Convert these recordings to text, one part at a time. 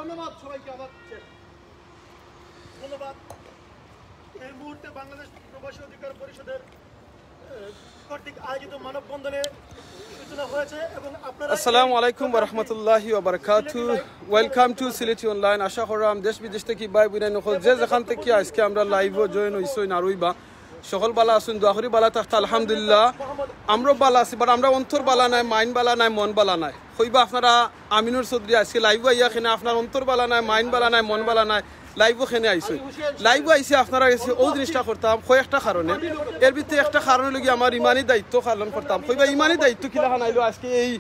ধন্যবাদ সবাইকে আবার ধন্যবাদ। এই মুহূর্তে বাংলাদেশ প্রবাসী অধিকার পরিষদের কর্তৃক আয়োজিত মানববন্ধনে সূচনা হয়েছে এবং আপনারা আসসালামু আলাইকুম ওয়া রাহমাতুল্লাহি ওয়া বারাকাতুহু। Welcome to Sylheti online. আশা করাম দেশ বিদেশ থেকে ভাই বোন নকল যে যেখান থেকে আজকে আমরা লাইভে জয়েন হইছই নারুইবা সকল বালা আছেন দোয়া করি বালা থাকতে আলহামদুলিল্লাহ আমরা বালা আছি বাট আমরা অন্তর বালা নাই মাইন্ড বালা নাই মন বালা নাই কইবা আপনারা আমিনুর চৌধুরী আজকে লাইভে আইয়া খেনে আপনার অন্তর বালা নাই মাইন্ড বালা নাই মন বালা নাই লাইভও খেনে আইসই লাইভও আইসি আপনারা গেছি ও জিনিসটা করতাম কয়েকটা কারণে এর ভিতরে একটা কারণ হলো আমার ইমানি দায়িত্ব পালন করতাম কইবা ইমানি দায়িত্ব কিলা আইলো আজকে এই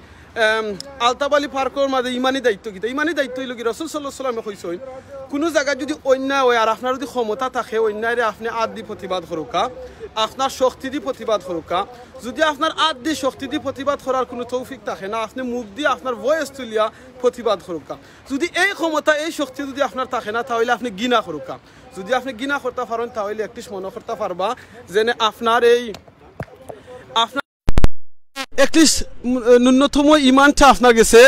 আলতাবালি পার্কের মাঝে ইমানি দায়িত্ব কিতা ইমানি দায়িত্ব হইল কি রাসূল সাল্লাল্লাহু আলাইহি ওয়াসাল্লামে কইছেন কোনো জায়গায় যদি অন্যায় হয় আর আপনার যদি ক্ষমতা থাকে অন্যায়রে আপনি আদ দি প্রতিবাদ করুকা আপনার শক্তি দি প্রতিবাদ করুকা যদি আপনার আদ দি শক্তি দি প্রতিবাদ করার কোনো তৌফিক থাকে না আপনি মুখ দিয়ে আপনার ভয়েস তুলিয়া প্রতিবাদ করুকা যদি এই ক্ষমতা এই শক্তি যদি আপনার থাকে না তাহলে আপনি গিনা করুকা যদি আপনি গিনা করতে পারেন তাহলে একটি মনে করতে পারবা যে আপনার এই আপনার এটলিস্ট ন্যূনতম ইমানটা আপনার কাছে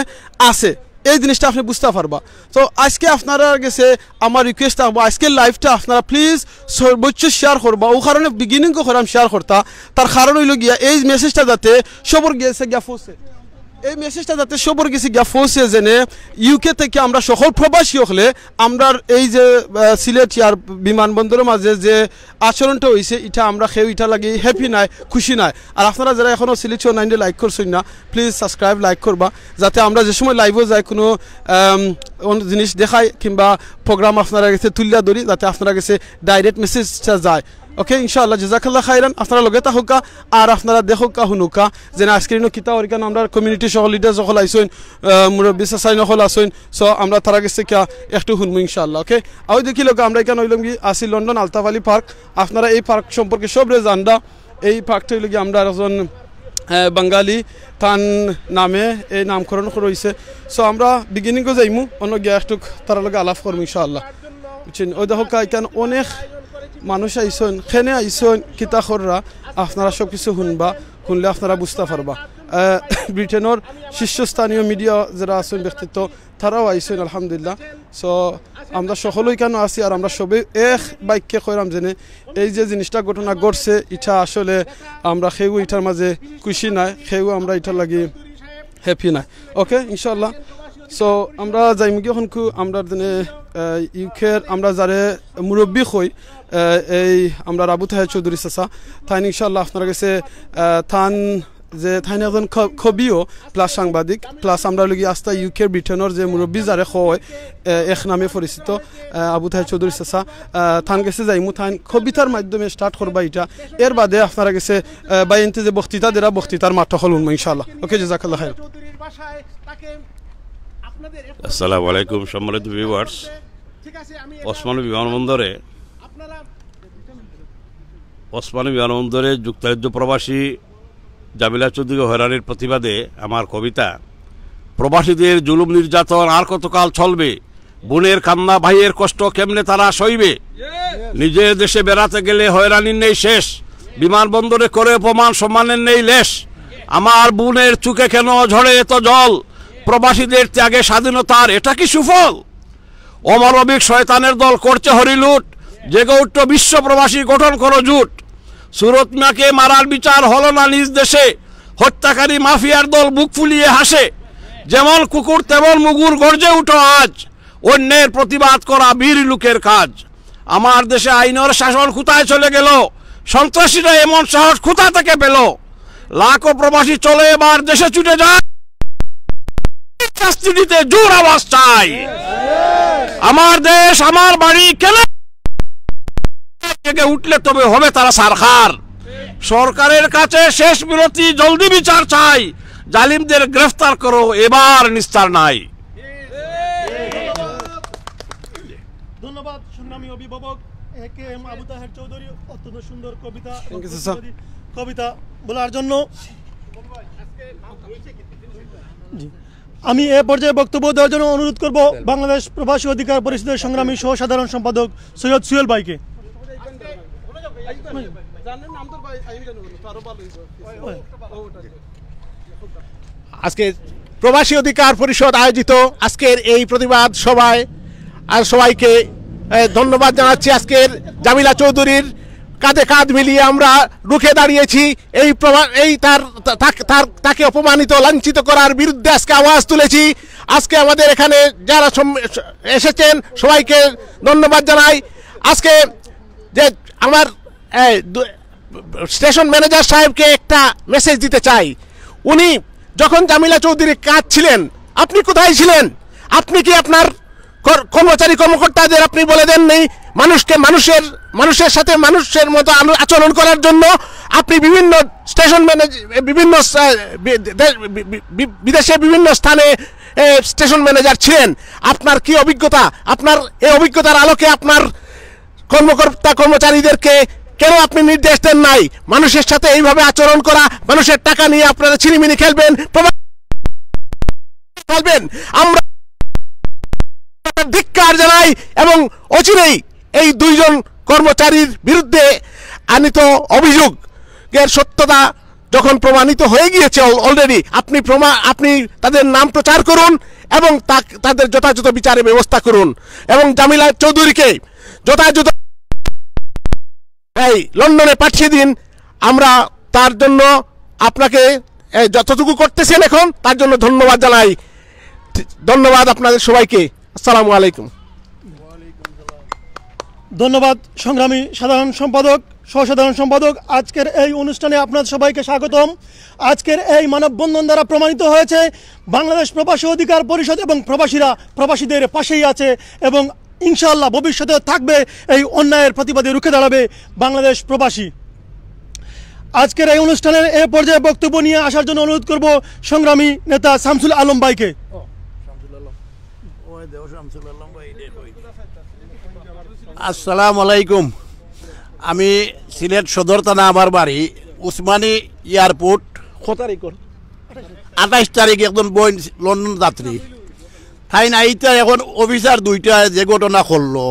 আছে এই জিনিসটা আপনি বুঝতে পারবা। তো আজকে আপনারা গেছে আমার রিকোয়েস্ট থাকবো আজকের লাইভটা আপনারা প্লিজ সর্বোচ্চ শেয়ার করবা ও কারণে বিগিনিং করাম শেয়ার করতা তার কারণ হইল গিয়া এই মেসেজটা যাতে সবর গেছে গিয়া পৌঁছে এই মেসেজটা যাতে সবর গেছে গিয়া পৌঁছে জেনে ইউকে থেকে আমরা সকল প্রবাসী হলে আমরা এই যে সিলেট আর বিমানবন্দরের মাঝে যে আচরণটা হয়েছে এটা আমরা খেয়ে এটা লাগে হ্যাপি নাই খুশি নাই। আর আপনারা যারা এখনও সিলেটি অনলাইনে লাইক করছেন না প্লিজ সাবস্ক্রাইব লাইক করবা যাতে আমরা যে সময় লাইভও যাই কোনো জিনিস দেখাই কিংবা প্রোগ্রাম আপনারা গেছে তুলিয়া ধরি যাতে আপনারা গেছে ডাইরেক্ট মেসেজটা যায়। ওকে ইনশাআল্লাহ জাযাকাল্লাহ খাইরান আপনারা লগে থাকুকা আর আপনারা দেখুকা শুনুকা যেন আজকের কিতা ওইখানে আমরা কমিউনিটি সকল লিডার সকল আইসইন মুরব্বী সাসাইন সকল আসইন সো আমরা তারা গেছে কিয়া একটু শুনবো ইনশাআল্লাহ। ওকে আও দেখি লোক আমরা এখানে হইলাম কি আসি লন্ডন আলতাফ পার্ক আপনারা এই পার্ক সম্পর্কে সবরে জানবা এই পার্কটা হইল কি আমরা একজন বাঙালি তান নামে এই নামকরণ করেছে সো আমরা বিগিনিংও যাইমু অন্য গিয়া একটু তার লগে আলাপ করবো ইনশাআল্লাহ বুঝছেন। ওই দেখো এখানে অনেক মানুষ আইসন খেনে আইসন কিতা কররা আপনারা সব কিছু শুনবা শুনলে আপনারা বুঝতে পারবা। ব্রিটেনের শীর্ষস্থানীয় মিডিয়া যারা আছেন ব্যক্তিত্ব তারাও আইসেন আলহামদুলিল্লাহ। সো আমরা সকলেই কেন আছি আর আমরা সবাই এক বাক্যে কইরাম জেনে এই যে জিনিসটা ঘটনা ঘটছে এটা আসলে আমরা সেও এটার মাঝে খুশি নাই সেও আমরা এটার লাগি হ্যাপি নাই। ওকে ইনশাআল্লাহ সো আমরা যাইম গিয়ে হনকু আমরা দিনে ইউকের আমরা যারে মুরব্বী হই এই আমরা রাবু তাহের চৌধুরী চাচা তাই ইনশাআল্লাহ আপনার কাছে থান যে থাইন একজন কবিও প্লাস সাংবাদিক প্লাস আমরা লগি আস্তা ইউকের ব্রিটেনের যে মুরব্বী যারে হয় এক নামে পরিচিত আবু তাহের চৌধুরী চাচা থান গেছে যাইমু থাইন কবিতার মাধ্যমে স্টার্ট করবা এটা এর বাদে আপনারা গেছে বাইনতে যে বক্তৃতা দেরা বক্তৃতার মাঠটা হল ইনশাআল্লাহ। ওকে জাযাকাল্লাহ খাইর। আসসালামু আলাইকুম সম্মানিত ভিউয়ার্স। ওসমানী বিমানবন্দরে যুক্তরাজ্য প্রবাসী জামিলা চৌধুরী হয়রানির প্রতিবাদে আমার কবিতা প্রবাসীদের জুলুম নির্যাতন আর কতকাল চলবে বোনের কান্না ভাইয়ের কষ্ট কেমনে তারা সইবে নিজের দেশে বেড়াতে গেলে হয়রানির নেই শেষ বিমানবন্দরে করে অপমান সম্মানের নেই লেশ আমার বোনের চুকে কেন ঝরে এত জল প্রবাসীদের ত্যাগে স্বাধীনতার এটা কি সুফল অমানবিক শয়তানের দল করছে হরিলুট জেগে উঠল বিশ্ব প্রবাসী গঠন করো জুট সুরত মিয়াকে মারার বিচার হলো না নিজ দেশে হত্যাকারী মাফিয়ার দল বুক ফুলিয়ে হাসে যেমন কুকুর তেমন মুগুর গর্জে উঠো আজ অন্যের প্রতিবাদ করা বীর লোকের কাজ আমার দেশে আইনের শাসন কোথায় চলে গেল সন্ত্রাসীরা এমন সাহস কোথা থেকে পেল লাখো প্রবাসী চলে এবার দেশে ছুটে যায় শাস্তি দিতে জোর আওয়াজ চাই আমার দেশ আমার বাড়ি কেন জেগে উঠলে তবে হবে তারা সরকার সরকারের কাছে শেষ বিরতি জলদি বিচার চাই জালিমদের গ্রেফতার করো এবার নিস্তার নাই। ধন্যবাদ সংগ্রামী অভিভাবক এ কে এম আবু তাহের চৌধুরী অত্যন্ত সুন্দর কবিতা বলার জন্য। আমি এ পর্যায়ে বক্তব্য দেওয়ার জন্য অনুরোধ করব বাংলাদেশ প্রবাসী অধিকার পরিষদের সংগ্রামী সহ সাধারণ সম্পাদক সৈয়দ সুহেল ভাইকে। আজকে প্রবাসী অধিকার পরিষদ আয়োজিত আজকের এই প্রতিবাদ সভায় আর সবাইকে ধন্যবাদ জানাচ্ছি। আজকের জামিলা চৌধুরীর কাঁধে কাঁধ মিলিয়ে আমরা রুখে দাঁড়িয়েছি। তাকে অপমানিত লাঞ্ছিত করার বিরুদ্ধে আজকে আওয়াজ তুলেছি। আজকে আমাদের এখানে যারা এসেছেন সবাইকে ধন্যবাদ জানাই। আজকে যে আমার স্টেশন ম্যানেজার সাহেবকে একটা মেসেজ দিতে চাই। উনি যখন জামিলা চৌধুরী কাজ ছিলেন আপনি কোথায় ছিলেন? আপনি কি আপনার কর্মচারী কর্মকর্তাদের আপনি বলে দেননি মানুষের সাথে মানুষের মতো আচরণ করার জন্য? আপনি বিভিন্ন স্টেশন বিভিন্ন বিদেশে বিভিন্ন স্থানে স্টেশন ম্যানেজার ছিলেন। আপনার কি অভিজ্ঞতা? আপনার এই অভিজ্ঞতার আলোকে আপনার কর্মচারীদেরকে কেন আপনি নির্দেশ দেন নাই মানুষের সাথে এইভাবে আচরণ করা? মানুষের টাকা নিয়ে আপনারা ছিনিমিনি খেলবেন। আমরা ধিক্কার জানাই এবং অচিরেই এই দুইজন কর্মচারীর বিরুদ্ধে আনিত অভিযোগের সত্যতা যখন প্রমাণিত হয়ে গিয়েছে অলরেডি, আপনি তাদের নাম প্রচার করুন এবং তাদের যথাযথ বিচারের ব্যবস্থা করুন এবং জামিলা চৌধুরীকে যথাযথ লন্ডনে পাঠিয়ে দিন। আমরা তার জন্য আপনাকে যতটুকু করতেছেন এখন তার জন্য ধন্যবাদ জানাই। ধন্যবাদ আপনাদের সবাইকে। আসসালামু আলাইকুম। ধন্যবাদ সংগ্রামী সাধারণ সম্পাদক, সহসাধারণ সম্পাদক। আজকের এই অনুষ্ঠানে আপনাদের সবাইকে স্বাগতম। আজকের এই মানববন্ধন দ্বারা প্রমাণিত হয়েছে বাংলাদেশ প্রবাসী অধিকার পরিষদ এবং প্রবাসীরা প্রবাসীদের পাশেই আছে এবং ইনশাআল্লাহ ভবিষ্যতে থাকবে। এই অন্যায়ের প্রতিবাদে রুখে দাঁড়াবে বাংলাদেশ প্রবাসী। আজকের এই অনুষ্ঠানের এ পর্যায়ে বক্তব্য নিয়ে আসার জন্য অনুরোধ করব সংগ্রামী নেতা শামসুল আলম ভাইকে। আসসালামু আলাইকুম। আমি সিলেট সদর থানা, আমার বাড়ি উসমানী এয়ারপোর্ট। 28 তারিখ একজন বই লন্ডন যাত্রী তাই না এইটা এখন অফিসার দুইটা যে ঘটনা করলো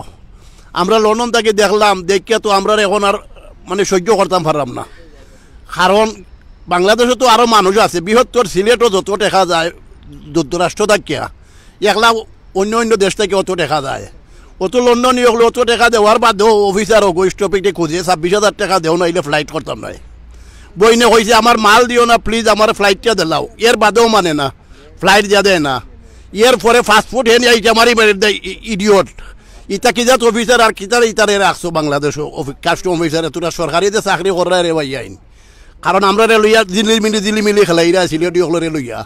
আমরা লন্ডন থেকে দেখলাম, দেখিয়া তো আমরা এখন আর মানে সহ্য করতাম পারলাম না। কারণ বাংলাদেশে তো আরও মানুষ আছে, বৃহত্তর সিলেটও যত দেখা যায় যুক্তরাষ্ট্র থাকিয়া একলা অন্য অন্য দেশ থেকে অত দেখা যায়, অত লন্ডন হলে অত টাকা দেওয়ার বাদেও অফিসার স্টপিকে খুঁজে 26,000 টাকা দেও নাইলে ফ্লাইট করতাম নাই। বইনে কইছে আমার মাল দিও না প্লিজ, আমার ফ্লাইটটা দিলাও। এর বাদেও মানে না, ফ্লাইট যা দেয় না। এর পরে ফাস্টফুড হেন এইটা মারি দেয় ইডিয়ট। ইটা কি যাত অফিসার আর কিতারে ইতারে রাখছো বাংলাদেশ কাস্টম অফিসারে, তোরা সরকারিতে চাকরি করার রে ভাই আইন। কারণ আমরা রে লইয়া দিল্লি মিলি খেলাইরা সিলেটি হলরে লইয়া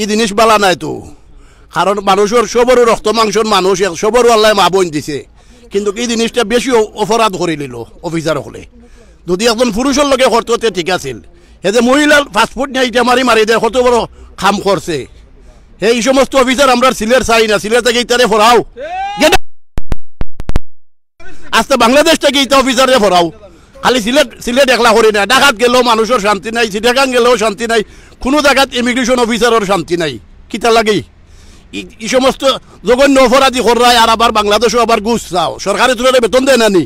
ই জিনিস বালা নাই তো। কারণ মানুষের সবরও রক্ত মাংসর মানুষ, সবরও আল্লাহ মা বোন দিছে, কিন্তু এই জিনিসটা বেশি অপরাধ করে নিল অফিসার হলে। যদি একজন পুরুষের লগে করতো ঠিক আছিল, হে যে মহিলার ফাস্টফুড নিয়ে ইটা মারি দেয় কত বড় খাম করছে। এই সমস্ত অফিসার আমরা সিলেট চাই না, সিলেট থেকে ইতারে ফরাও, আজকে বাংলাদেশ থেকে ইটা অফিসারে ফরাও। খালি সিলেট একলা করি না, ঢাকাত গেলেও মানুষের শান্তি নাই, চিটাগাং গেলেও শান্তি নাই, কোনো জায়গাত ইমিগ্রেশন অফিসারের শান্তি নাই। কিতা লাগেই এই সমস্ত জঘন্য অপরাধী করায় আর আবার বাংলাদেশও আবার ঘুষ চাও, সরকারি তুলনায় বেতন দেয় না নি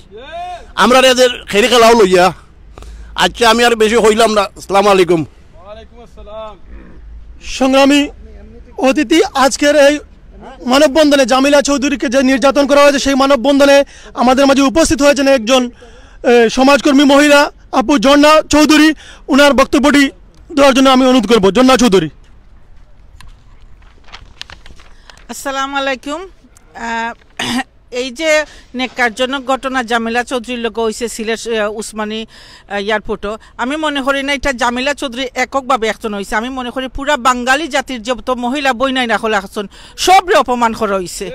আমরা এদের খেরি খেলাও লইয়া। আচ্ছা আমি আর বেশি হইলাম না, আসসালামু আলাইকুম। সংগ্রামী অতিথি, আজকের এই মানববন্ধনে জামিলা চৌধুরীকে যে নির্যাতন করা হয়েছে সেই মানববন্ধনে আমাদের মাঝে উপস্থিত হয়েছেন একজন সমাজকর্মী মহিলা আপু ঝর্ণা চৌধুরী। ওনার বক্তব্যটি দেওয়ার জন্য আমি অনুরোধ করব। ঝর্ণা চৌধুরী। আসসালামু আলাইকুম। এই যে নেকারজনক ঘটনা জামিলা চৌধুরীর লোক হয়েছে সিলেট উসমানী এয়ারপোর্টও, আমি মনে করি না এটা জামিলা চৌধুরী এককভাবে একজন হয়েছে। আমি মনে করি পুরা বাঙালি জাতির যত মহিলা বইনাই না হলে একজন সবরে অপমান করা হয়েছে।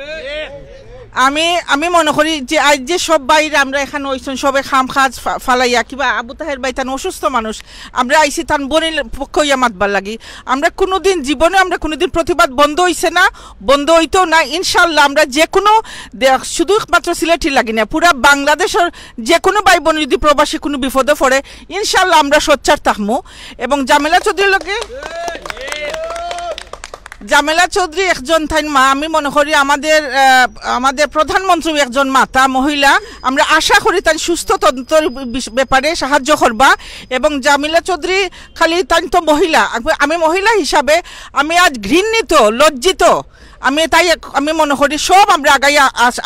আমি মনে করি যে আজ যে সব বাইরে আমরা এখানে হইছেন সবে খাম খাজ ফালাইয়া কিবা আবু তাহের বাই তান অসুস্থ মানুষ আমরা আইসি তান বনির পক্ষ ইয়া মাতবার লাগি। আমরা কোনোদিন জীবনে আমরা কোনোদিন প্রতিবাদ বন্ধ হইছে না, বন্ধ হইতেও না। ইনশাল্লাহ আমরা যে কোনো শুধুমাত্র সিলেটি লাগি না, পুরা বাংলাদেশের যে কোনো ভাই বোন যদি প্রবাসী কোনো বিপদে পড়ে ইনশাল্লাহ আমরা সোচ্চার থাকবো। এবং জামিলা চৌধুরীর লোকে জামেলা চৌধুরী একজন থাইন মা, আমি মনে করি আমাদের প্রধানমন্ত্রী একজন মাতা মহিলা, আমরা আশা করি তাই সুস্থ তন্ত্রের ব্যাপারে সাহায্য করবা। এবং জামিলা চৌধুরী খালি তাই তো মহিলা, আমি মহিলা হিসাবে আমি আজ ঘৃণিত, লজ্জিত। আমি মনে করি সব আমরা আগাই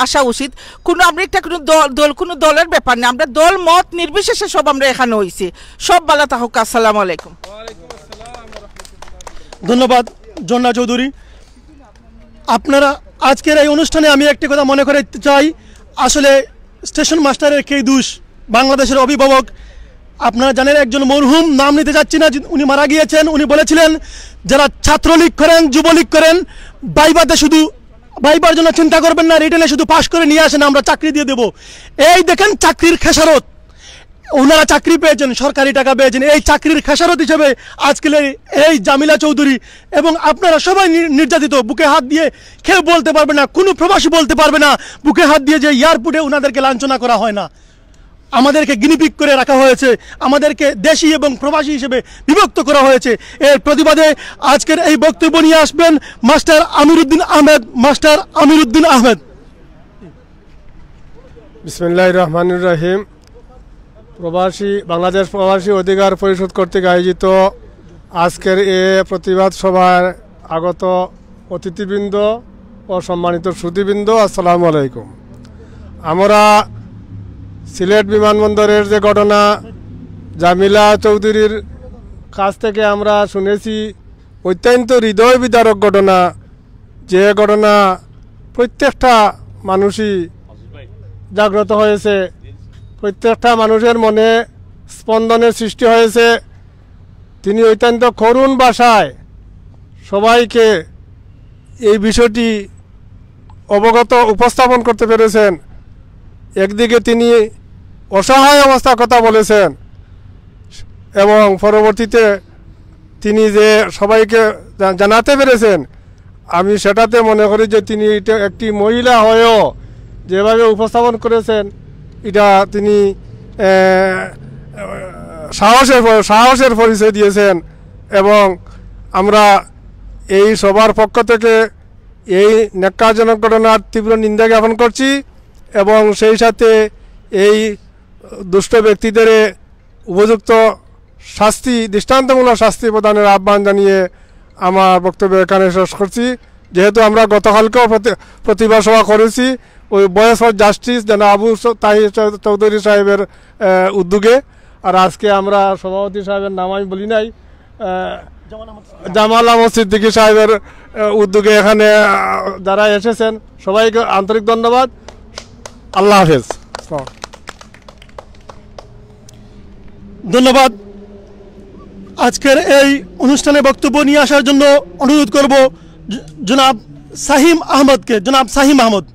আসা উচিত। আমরা একটা কোনো দলের ব্যাপার না, আমরা দল মত নির্বিশেষে সব আমরা এখানে হয়েছি। সব ভালো থাকুক। আসসালামু আলাইকুম। ধন্যবাদ জন্না চৌধুরী। আপনারা আজকের এই অনুষ্ঠানে আমি একটি কথা মনে করতে চাই, আসলে স্টেশন মাস্টারের কে দোষ, বাংলাদেশের অভিভাবক। আপনারা জানেন একজন মরহুম, নাম নিতে চাচ্ছি না, উনি মারা গিয়েছেন। উনি বলেছিলেন যারা ছাত্রলীগ করেন, যুবলীগ করেন, বাইবাতে শুধু বাইবার জন্য চিন্তা করবেন না, রিটেনে শুধু পাশ করে নিয়ে আসেন, আমরা চাকরি দিয়ে দেব। এই দেখেন চাকরির খেসারত, ওনারা চাকরি পেয়েছেন, সরকারি টাকা পেয়েছেন। এই চাকরির খেসারত হিসেবে আজকের এই জামিলা চৌধুরী এবং আপনারা সবাই নির্যাতিত। বুকে হাত দিয়ে কেউ বলতে পারবে না, কোনো প্রবাসী বলতে পারবে না বুকে হাত দিয়ে যে এয়ারপোর্টে ওনাদেরকে লাঞ্ছনা করা হয় না। আমাদেরকে গিনিপিগ করে রাখা হয়েছে, আমাদেরকে দেশি এবং প্রবাসী হিসেবে বিভক্ত করা হয়েছে। এর প্রতিবাদে আজকের এই বক্তব্য নিয়ে আসবেন মাস্টার আমিরুদ্দিন আহমেদ। মাস্টার আমিরুদ্দিন আহমেদ। বিসমিল্লাহির রহমানির রহিম। বাংলাদেশ প্রবাসী অধিকার পরিষদ কর্তৃক আয়োজিত আজকের এ প্রতিবাদ সভায় আগত অতিথিবৃন্দ ও সম্মানিত সুধীবৃন্দ, আসসালামু আলাইকুম। আমরা সিলেট বিমানবন্দরের যে ঘটনা, জামিলা চৌধুরীর কাছ থেকে আমরা শুনেছি অত্যন্ত হৃদয় বিদারক ঘটনা, যে ঘটনা প্রত্যেকটা মানুষই জাগ্রত হয়েছে, প্রত্যেকটা মানুষের মনে স্পন্দনের সৃষ্টি হয়েছে। তিনি অত্যন্ত করুণ ভাষায় সবাইকে এই বিষয়টি অবগত উপস্থাপন করতে পেরেছেন। একদিকে তিনি অসহায় অবস্থার কথা বলেছেন এবং পরবর্তীতে তিনি যে সবাইকে জানাতে পেরেছেন, আমি সেটাতে মনে করি যে তিনি একটি মহিলা হয়েও যেভাবে উপস্থাপন করেছেন, এটা তিনি সাহসের পরিচয় দিয়েছেন। এবং আমরা এই সবার পক্ষ থেকে এই ন্যাক্কারজনক ঘটনার তীব্র নিন্দা জ্ঞাপন করছি এবং সেই সাথে এই দুষ্ট ব্যক্তিদের উপযুক্ত শাস্তি, দৃষ্টান্তমূলক শাস্তি প্রদানের আহ্বান জানিয়ে আমার বক্তব্য এখানে শেষ করছি। যেহেতু আমরা গতকালকেও প্রতিবাদ সভা করেছি ওই ভয়েস ফর জাস্টিস যেন আবু তাহির চৌধুরী সাহেবের উদ্যোগে, আর আজকে আমরা সভাপতি সাহেবের নাম আমি বলি নাই, জামাল আহমদ সিদ্দিকী সাহেবের উদ্যোগে এখানে যারা এসেছেন সবাইকে আন্তরিক ধন্যবাদ। আল্লাহ হাফেজ। ধন্যবাদ। আজকের এই অনুষ্ঠানে বক্তব্য নিয়ে আসার জন্য অনুরোধ করব জনাব সাহিম আহমদকে। জনাব সাহিম আহমদ।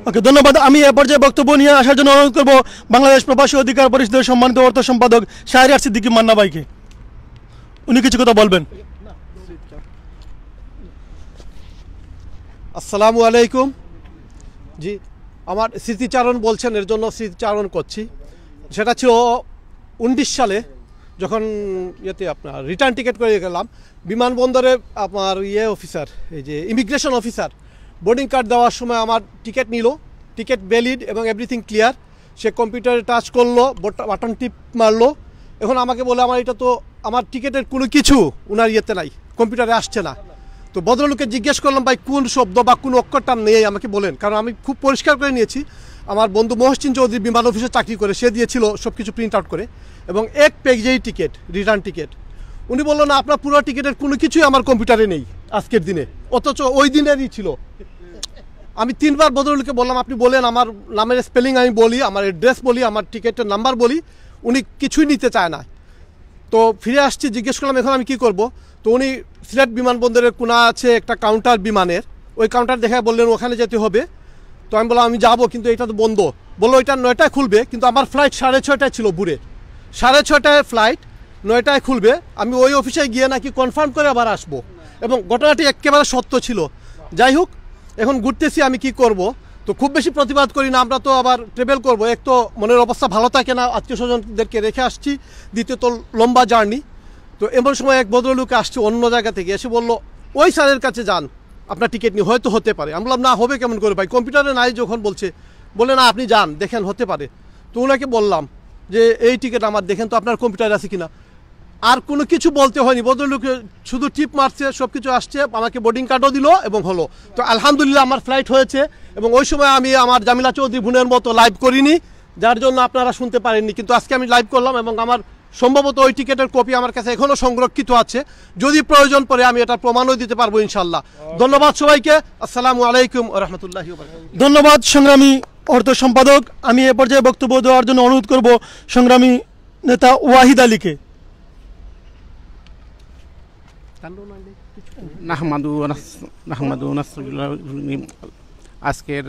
ওকে, ধন্যবাদ। আমি এ পর্যায়ে বক্তব্য নিয়ে আসার জন্য অনুরোধ করব বাংলাদেশ প্রবাসী অধিকার পরিষদের সম্মানিত অর্থ সম্পাদক শাহরিয়ার সিদ্দিকী মান্না ভাইকে। উনি কিছু কথা বলবেন। আসসালামু আলাইকুম। জি, আমার স্মৃতিচারণ বলছেন, এর জন্য স্মৃতিচারণ করছি। সেটা ছিল 19 সালে যখন আপনার রিটার্ন টিকিট করে গেলাম বিমানবন্দরে। আপনার অফিসার, এই যে ইমিগ্রেশন অফিসার, বোর্ডিং কার্ড দেওয়ার সময় আমার টিকিট নিল, টিকিট ভ্যালিড এবং এভরিথিং ক্লিয়ার। সে কম্পিউটারে টাচ করলো, বাটন টিপ মারলো। এখন আমাকে বলে আমার এটা তো আমার টিকিটের কোনো কিছু ওনার নাই, কম্পিউটারে আসছে না। তো ভদ্রলোকে জিজ্ঞেস করলাম ভাই কোন শব্দ বা কোন অক্ষরটা নেই আমাকে বলেন, কারণ আমি খুব পরিষ্কার করে নিয়েছি। আমার বন্ধু মহসিন চৌধুরী বিমান অফিসে চাকরি করে, সে দিয়েছিল সব কিছু প্রিন্ট আউট করে এবং এক পেজেই টিকিট, রিটার্ন টিকিট। উনি বললো না আপনার পুরো টিকিটের কোনো কিছুই আমার কম্পিউটারে নেই আজকের দিনে, অথচ ওই দিনেরই ছিল। আমি 3 বার ভদ্রলোককে বললাম আপনি বলেন, আমার নামের স্পেলিং আমি বলি, আমার অ্যাড্রেস বলি, আমার টিকিটের নাম্বার বলি, উনি কিছুই নিতে চায় না। তো ফিরে আসছি, জিজ্ঞেস করলাম এখন আমি কী করব। তো উনি সিলেট বিমানবন্দরের কোনা আছে একটা কাউন্টার বিমানের, ওই কাউন্টার দেখা বললেন ওখানে যেতে হবে। তো আমি বললাম আমি যাবো, কিন্তু এটা তো বন্ধ। বললো এটা 9টায় খুলবে, কিন্তু আমার ফ্লাইট 6:30টায় ছিল ভোরে, 6:30টায় ফ্লাইট, 9টায় খুলবে। আমি ওই অফিসে গিয়ে নাকি কনফার্ম করে আবার আসবো, এবং ঘটনাটি একেবারে সত্য ছিল। যাই হোক, এখন ঘুরতেছি আমি কি করব। তো তো খুব বেশি প্রতিবাদ করি না, আমরা তো আবার ট্রাভেল করব, এক তো মনের অবস্থা ভালো থাকে না, আত্মীয় স্বজনদেরকে রেখে আসছি, দ্বিতীয়ত লম্বা জার্নি। তো এমন সময় এক ভদ্রলোক আসছে অন্য জায়গা থেকে, এসে বলল ওই স্যারের কাছে যান, আপনার টিকিট নিয়ে হয়তো হতে পারে। আমি বললাম না, হবে কেমন করে ভাই, কম্পিউটারে নাই যখন বলে না আপনি যান দেখেন হতে পারে। তো ওনাকে বললাম যে এই টিকিট আমার, দেখেন তো আপনার কম্পিউটার আছে কিনা। আর কোনো কিছু বলতে হয়নি, ভদ্রলোকে শুধু টিপ মারছে, সব কিছু আসছে, আমাকে বোর্ডিং কার্ডও দিল এবং হলো। তো আলহামদুলিল্লাহ আমার ফ্লাইট হয়েছে, এবং ওই সময় আমি আমার জামিলা চৌধুরী বোনের মতো লাইভ করিনি, যার জন্য আপনারা শুনতে পারেননি, কিন্তু আজকে আমি লাইভ করলাম, এবং আমার সম্ভবত ওই টিকিটের কপি আমার কাছে এখনও সংরক্ষিত আছে, যদি প্রয়োজন পড়ে আমি এটা প্রমাণও দিতে পারবো ইনশাল্লাহ। ধন্যবাদ সবাইকে, আসসালামু আলাইকুম ওয়া রাহমাতুল্লাহি ওয়া বারাকাতুহু। ধন্যবাদ সংগ্রামী অর্থ সম্পাদক। আমি এ পর্যায়ে বক্তব্য দেওয়ার জন্য অনুরোধ করব সংগ্রামী নেতা ওয়াহিদ আলীকে। আজকের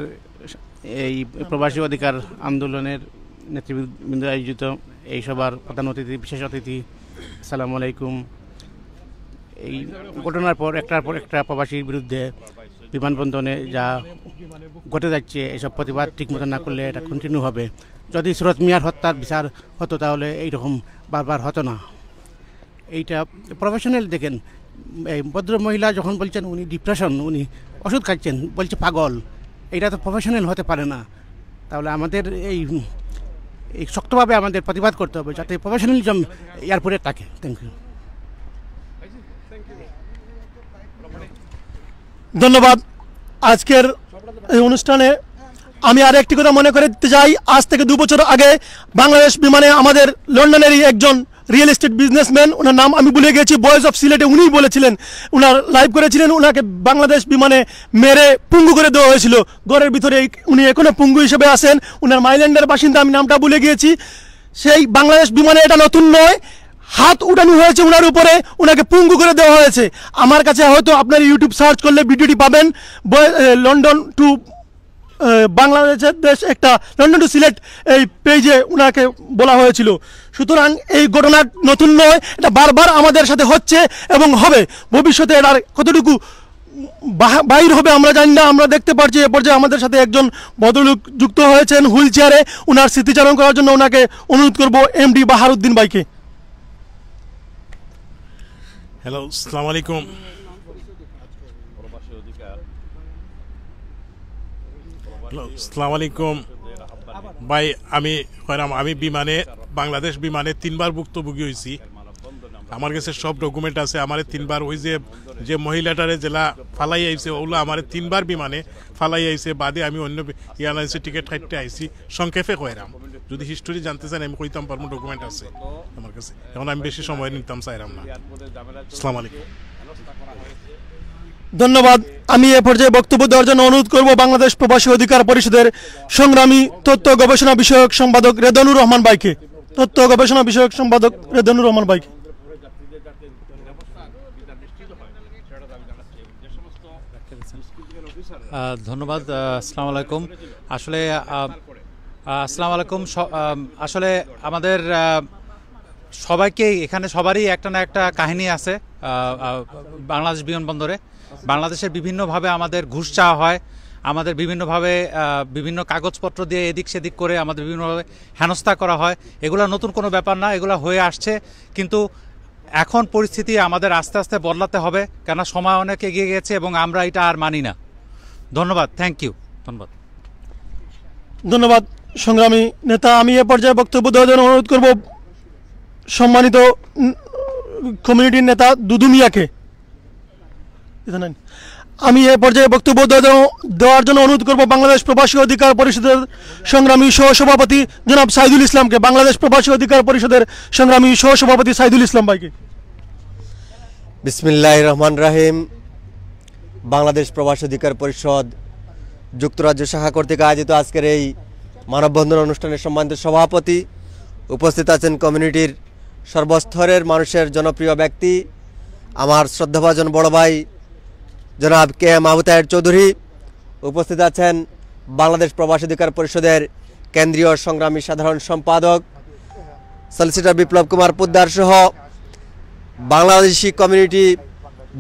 এই প্রবাসী অধিকার আন্দোলনের নেতৃবৃন্দ আয়োজিত এই সবার প্রধান অতিথি, বিশেষ অতিথি, আসসালামু আলাইকুম। এই ঘটনার পর একটার পর একটা প্রবাসীর বিরুদ্ধে বিমানবন্দরে যা ঘটে যাচ্ছে, এসব প্রতিবাদ ঠিকমতো না করলে এটা কন্টিনিউ হবে। যদি সুরত মিয়ার হত্যার বিচার হতো তাহলে এইরকম বারবার হতো না। এইটা প্রফেশনাল দেখেন, এই ভদ্র মহিলা যখন বলছেন উনি ডিপ্রেশন, উনি ওষুধ খাচ্ছেন, বলছে পাগল, এইটা তো প্রফেশনাল হতে পারে না। তাহলে আমাদের এই শক্তভাবে আমাদের প্রতিবাদ করতে হবে যাতে প্রফেশনালিজম এয়ারপোর্টে থাকে। Thank you. ধন্যবাদ। আজকের এই অনুষ্ঠানে আমি আর একটি কথা মনে করে দিতে চাই, আজ থেকে 2 বছর আগে বাংলাদেশ বিমানে আমাদের লন্ডনেরই একজন রিয়েল এস্টেট বিজনেসম্যান, ওনার নাম আমি ভুলে গেছি, বয়েস অফ সিলেটে উনিই বলেছিলেন, ওনার লাইভ করেছিলেন, ওনাকে বাংলাদেশ বিমানে মেরে পুঙ্গু করে দেওয়া হয়েছিল, ঘরের ভিতরে উনি এখনো পুঙ্গু হিসেবে আছেন। ওনার মাইল্যান্ডের বাসিন্দা, আমি নামটা ভুলে গিয়েছি। সেই বাংলাদেশ বিমানে, এটা নতুন নয়, হাত উঠানো হয়েছে ওনার উপরে, ওনাকে পুঙ্গু করে দেওয়া হয়েছে। আমার কাছে হয়তো আপনার ইউটিউব সার্চ করলে ভিডিওটি পাবেন, লন্ডন টু বাংলাদেশের দেশ, একটা লন্ডন টু সিলেট এই পেজে ওনাকে বলা হয়েছিল। সুতরাং এই ঘটনা নতুন নয়, এটা বারবার আমাদের সাথে হচ্ছে এবং হবে। ভবিষ্যতে এটার কতটুকু বাইর হবে আমরা জানি না। আমরা দেখতে পাচ্ছি এ পর্যায়ে আমাদের সাথে একজন ভদ্রলোক যুক্ত হয়েছেন হুইল চেয়ারে, ওনার স্মৃতিচারণ করার জন্য ওনাকে অনুরোধ করব এমডি বাহারউদ্দিন ভাইকে। হ্যালো, আসসালামু আলাইকুম। আসসালামু আলাইকুম ভাই, আমি বিমানে, বাংলাদেশ বিমানে 3 বার ভুক্তভোগী হয়েছি। আমার কাছে সব ডকুমেন্ট আছে। আমার 3 বার ওই যে মহিলাটারে জেলা ফালাই আইছে, ওগুলো আমার 3 বার বিমানে ফালাই আইছে, বাদে আমি অন্য এয়ারলাইন্সের টিকিট হাইটে আইছি। সংক্ষেপে কইরাম, যদি হিস্টোরি জানতে চান আমি কইতাম পারবো, ডকুমেন্ট আছে আমার কাছে। এখন আমি বেশি সময় নিতাম চাইরাম না। আসসালামু আলাইকুম। ধন্যবাদ। আমি এ পর্যায়ে বক্তব্য দেওয়ার জন্য অনুরোধ করব বাংলাদেশ প্রবাসী অধিকার পরিষদের সংগ্রামী তথ্য গবেষণা বিষয়ক সম্পাদক রেদনুর রহমান ভাইকে। তথ্য গবেষণা বিষয়ক সম্পাদক রেদনুর রহমান ভাইকে। ধন্যবাদ। আসসালামু আলাইকুম। আসসালামু আলাইকুম। আসলে আমাদের সবাইকে এখানে সবারই একটা না একটা কাহিনী আছে। বাংলাদেশ বিমানবন্দরে বাংলাদেশের বিভিন্নভাবে আমাদের ঘুষ চাওয়া হয়, আমাদের বিভিন্নভাবে বিভিন্ন কাগজপত্র দিয়ে এদিক সেদিক করে আমাদের বিভিন্নভাবে হেনস্থা করা হয়। এগুলো নতুন কোনো ব্যাপার না, এগুলো হয়ে আসছে। কিন্তু এখন পরিস্থিতি আমাদের আস্তে আস্তে বদলাতে হবে, কেন সময় অনেক এগিয়ে গেছে এবং আমরা এটা আর মানি না। ধন্যবাদ। Thank you. ধন্যবাদ। ধন্যবাদ সংগ্রামী নেতা। আমি এ পর্যায়ে বক্তব্য দেওয়ার জন্য অনুরোধ করব সম্মানিত কমিউনিটির নেতা দুদু মিয়াকে। আমি এ পর্যায়ে বক্তব্য দেওয়ার জন্য অনুরোধ করব বাংলাদেশ প্রবাসী অধিকার পরিষদের সংগ্রামী সহসভাপতি জনাব সাইদুল ইসলামকে। বাংলাদেশ প্রবাসী অধিকার পরিষদের সংগ্রামী সহসভাপতি সাইদুল ইসলাম ভাইকে। বিসমিল্লাহির রহমানির রহিম। বাংলাদেশ প্রবাসী অধিকার পরিষদ যুক্তরাজ্য শাখা কর্তৃক আয়োজিত আজকের এই মানববন্ধন অনুষ্ঠানের সম্মানিত সভাপতি, উপস্থিত আছেন কমিউনিটির সর্বস্তরের মানুষের জনপ্রিয় ব্যক্তি, আমার শ্রদ্ধাভাজন বড় ভাই জনাব কে এম আবু তাহের চৌধুরী, উপস্থিত আছেন বাংলাদেশ প্রবাসী অধিকার পরিষদের কেন্দ্রীয় সংগ্রামী সাধারণ সম্পাদক সলিসিটর বিপ্লব কুমার পোদ্দার সহ বাংলাদেশি কমিউনিটি,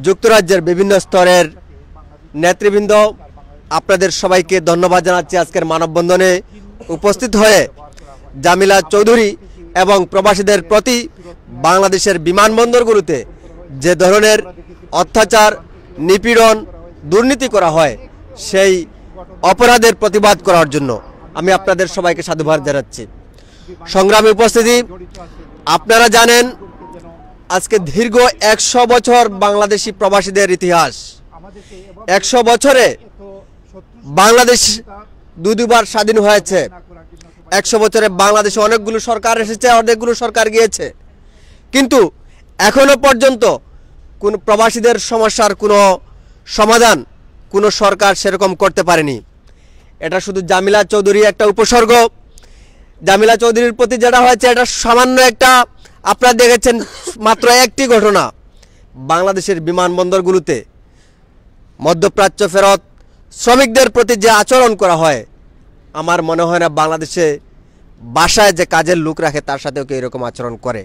যুক্তরাজ্যের বিভিন্ন স্তরের নেতৃবৃন্দ, আপনাদের সবাইকে ধন্যবাদ জানাচ্ছি আজকের মানববন্ধনে উপস্থিত হয়ে জামিলা চৌধুরী এবং প্রবাসীদের প্রতি বাংলাদেশের বিমানবন্দরগুলোতে যে ধরনের অত্যাচার, নিপীড়ন, দুর্নীতি করা হয় সেই অপরাধের প্রতিবাদ করার জন্য আমি আপনাদের সবাইকে সাধুবাদ জানাচ্ছি। সংগ্রামী উপস্থিতি, আপনারা জানেন আজকে দীর্ঘ 100 বছর বাংলাদেশি প্রবাসীদের ইতিহাস। 100 বছরে বাংলাদেশ দুবার স্বাধীন হয়েছে। 100 বছরে বাংলাদেশে অনেকগুলো সরকার এসেছে, অনেকগুলো সরকার গিয়েছে, কিন্তু এখনো পর্যন্ত কোন প্রবাসীদের সমস্যার কোনো সমাধান কোনো সরকার সেরকম করতে পারেনি। এটা শুধু জামিলা চৌধুরী একটা উপসর্গ। জামিলা চৌধুরীর প্রতি যেটা হয়েছে এটা সামান্য একটা, আপনারা দেখেছেন মাত্র একটি ঘটনা। বাংলাদেশের বিমানবন্দরগুলোতে মধ্যপ্রাচ্য ফেরত শ্রমিকদের প্রতি যে আচরণ করা হয়, আমার মনে হয় না বাংলাদেশে বাসায় যে কাজের লোক রাখে তার সাথেও কেউ এরকম আচরণ করে।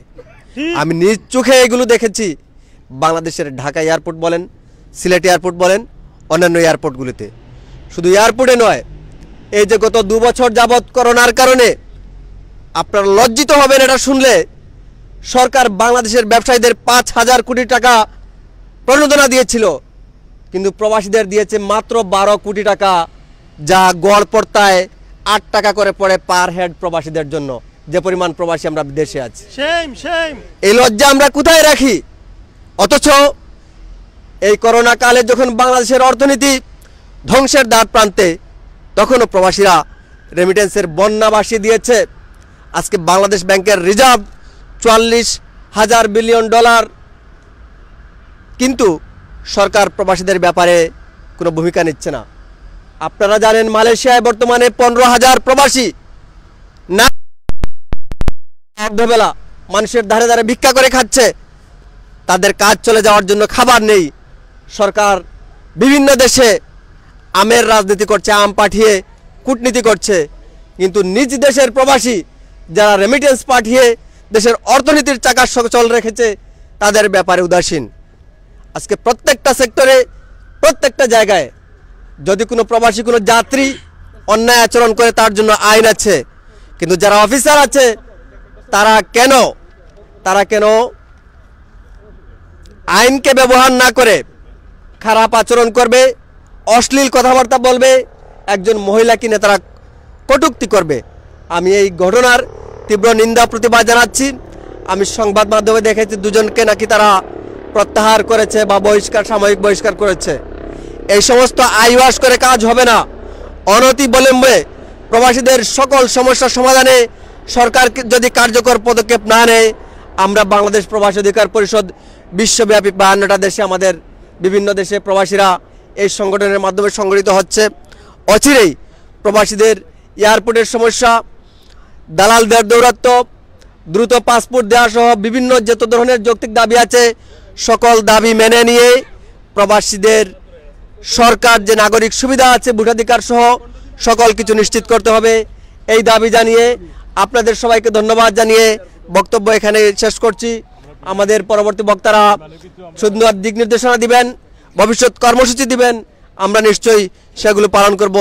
আমি নিজ চোখে এগুলো দেখেছি বাংলাদেশের ঢাকা এয়ারপোর্ট বলেন, সিলেট এয়ারপোর্ট বলেন, অন্যান্য এয়ারপোর্টগুলিতে। শুধু এয়ারপোর্টে নয়, এই যে গত 2 বছর যাবৎ করোনার কারণে আপনারা লজ্জিত হবেন এটা শুনলে, সরকার বাংলাদেশের ব্যবসায়ীদের 5,000 কোটি টাকা প্রণোদনা দিয়েছিল, কিন্তু প্রবাসীদের দিয়েছে মাত্র 12 কোটি টাকা, যা গড় পড়তায় 8 টাকা করে পড়ে পার হেড প্রবাসীদের জন্য, যে পরিমাণ প্রবাসী আমরা দেশে আছি। এই লজ্জা আমরা কোথায় রাখি? অথচ এই করোনা কালে যখন বাংলাদেশের অর্থনীতি ধ্বংসের দ্বার প্রান্তে, তখনও প্রবাসীরা রেমিটেন্সের বন্যা ভাসিয়ে দিয়েছে। আজকে বাংলাদেশ ব্যাংকের রিজার্ভ $44,000 বিলিয়ন, কিন্তু সরকার প্রবাসীদের ব্যাপারে কোনো ভূমিকা নিচ্ছে না। আপনারা জানেন মালয়েশিয়ায় বর্তমানে 15,000 প্রবাসী না অর্ধবেলা মানুষের ধারে ধারে ভিক্ষা করে খাচ্ছে। তাদের কাজ চলে যাওয়ার জন্য খাবার নেই। সরকার বিভিন্ন দেশে আমের রাজনীতি করছে, আম পাঠিয়ে কূটনীতি করছে, কিন্তু নিজ দেশের প্রবাসী যারা রেমিটেন্স পাঠিয়ে দেশের অর্থনীতির চাকা সচল রেখেছে তাদের ব্যাপারে উদাসীন। আজকে প্রত্যেকটা সেক্টরে, প্রত্যেকটা জায়গায় যদি কোনো প্রবাসী, কোনো যাত্রী অন্যায় আচরণ করে তার জন্য আইন আছে, কিন্তু যারা অফিসার আছে তারা কেন আইনকে ব্যবহার না করে খারাপ আচরণ করবে, অশ্লীল কথাবার্তা বলবে, একজন মহিলা কিনে তারা কটূক্তি করবে। আমি এই ঘটনার তীব্র নিন্দা প্রতিবাদ জানাচ্ছি। আমি সংবাদ মাধ্যমে দেখেছি দুজনকে নাকি তারা প্রত্যাহার করেছে বা সাময়িক বহিষ্কার করেছে। এই সমস্ত আইওয়াশ করে কাজ হবে না। অনতি বিলম্বে প্রবাসীদের সকল সমস্যার সমাধানে সরকার যদি কার্যকর পদক্ষেপ না নেয়, আমরা বাংলাদেশ প্রবাসী অধিকার পরিষদ বিশ্বব্যাপী 52টা দেশে, আমাদের বিভিন্ন দেশে প্রবাসীরা এই সংগঠনের মাধ্যমে সংগঠিত হচ্ছে। অচিরেই প্রবাসীদের এয়ারপোর্টের সমস্যা, দালালদের দৌরাত্ম্য, দ্রুত পাসপোর্ট দেওয়া সহ বিভিন্ন যত ধরনের যৌক্তিক দাবি আছে সকল দাবি মেনে নিয়ে প্রবাসীদের সরকার যে নাগরিক সুবিধা আছে, ভোটাধিকার সহ সকল কিছু নিশ্চিত করতে হবে। এই দাবি জানিয়ে আপনাদের সবাইকে ধন্যবাদ জানিয়ে বক্তব্য এখানে শেষ করছি। আমাদের পরবর্তী বক্তারা সুন্দর দিক নির্দেশনা দিবেন, ভবিষ্যৎ কর্মসূচি দিবেন, আমরা নিশ্চয়ই সেগুলো পালন করব।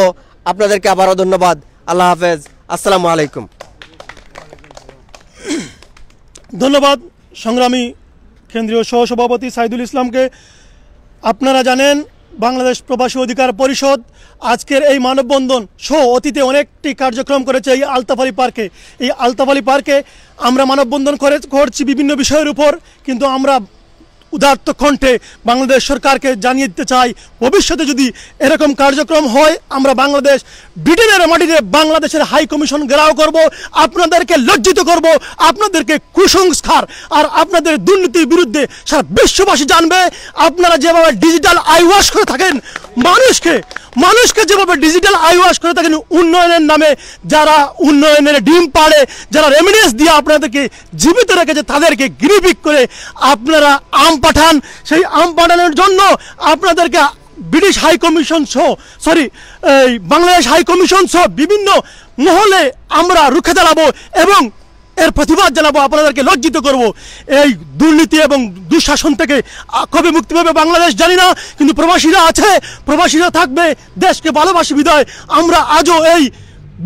আপনাদেরকে আবারও ধন্যবাদ। আল্লাহ হাফেজ। আসসালামু আলাইকুম। ধন্যবাদ সংগ্রামী কেন্দ্রীয় সহসভাপতি সাইদুল ইসলামকে। আপনারা জানেন বাংলাদেশ প্রবাসী অধিকার পরিষদ আজকের এই মানববন্ধন সহ অতীতে অনেকটি কার্যক্রম করেছে এই আলতাফ আলী পার্কে। এই আলতাফ আলী পার্কে আমরা মানববন্ধন করছি বিভিন্ন বিষয়ের উপর, কিন্তু আমরা উদাত্ত কণ্ঠে বাংলাদেশ সরকারকে জানিয়ে দিতে চাই, ভবিষ্যতে যদি এরকম কার্যক্রম হয় আমরা বাংলাদেশ ব্রিটেনের মাটিতে বাংলাদেশের হাই কমিশন ঘেরাও করব, আপনাদেরকে লজ্জিত করব, আপনাদেরকে কুসংস্কার আর আপনাদের দুর্নীতির বিরুদ্ধে সারা বিশ্ববাসী জানবে। আপনারা যেভাবে ডিজিটাল আইওয়াশ করে থাকেন, মানুষকে যেভাবে ডিজিটাল আইওয়াশ করে থাকেন উন্নয়নের নামে, যারা উন্নয়নের ডিম পাড়ে, যারা রেমিডেন্স দিয়ে আপনাদেরকে জীবিত রেখেছে তাদেরকে গিরিপিক করে আপনারা আম পাঠান। সেই আম পাঠানোর জন্য আপনাদেরকে ব্রিটিশ হাই কমিশন সহ বাংলাদেশ হাই কমিশন সহ বিভিন্ন মহলে আমরা রুখে দাঁড়াবো এবং এর প্রতিবাদ জানাবো, আপনাদেরকে লজ্জিত করব। এই দুর্নীতি এবং দুঃশাসন থেকে কবে মুক্তি পাবে বাংলাদেশ জানি না, কিন্তু প্রবাসীরা আছে, প্রবাসীরা থাকবে। দেশকে ভালোবাসি বিধায় আমরা আজও এই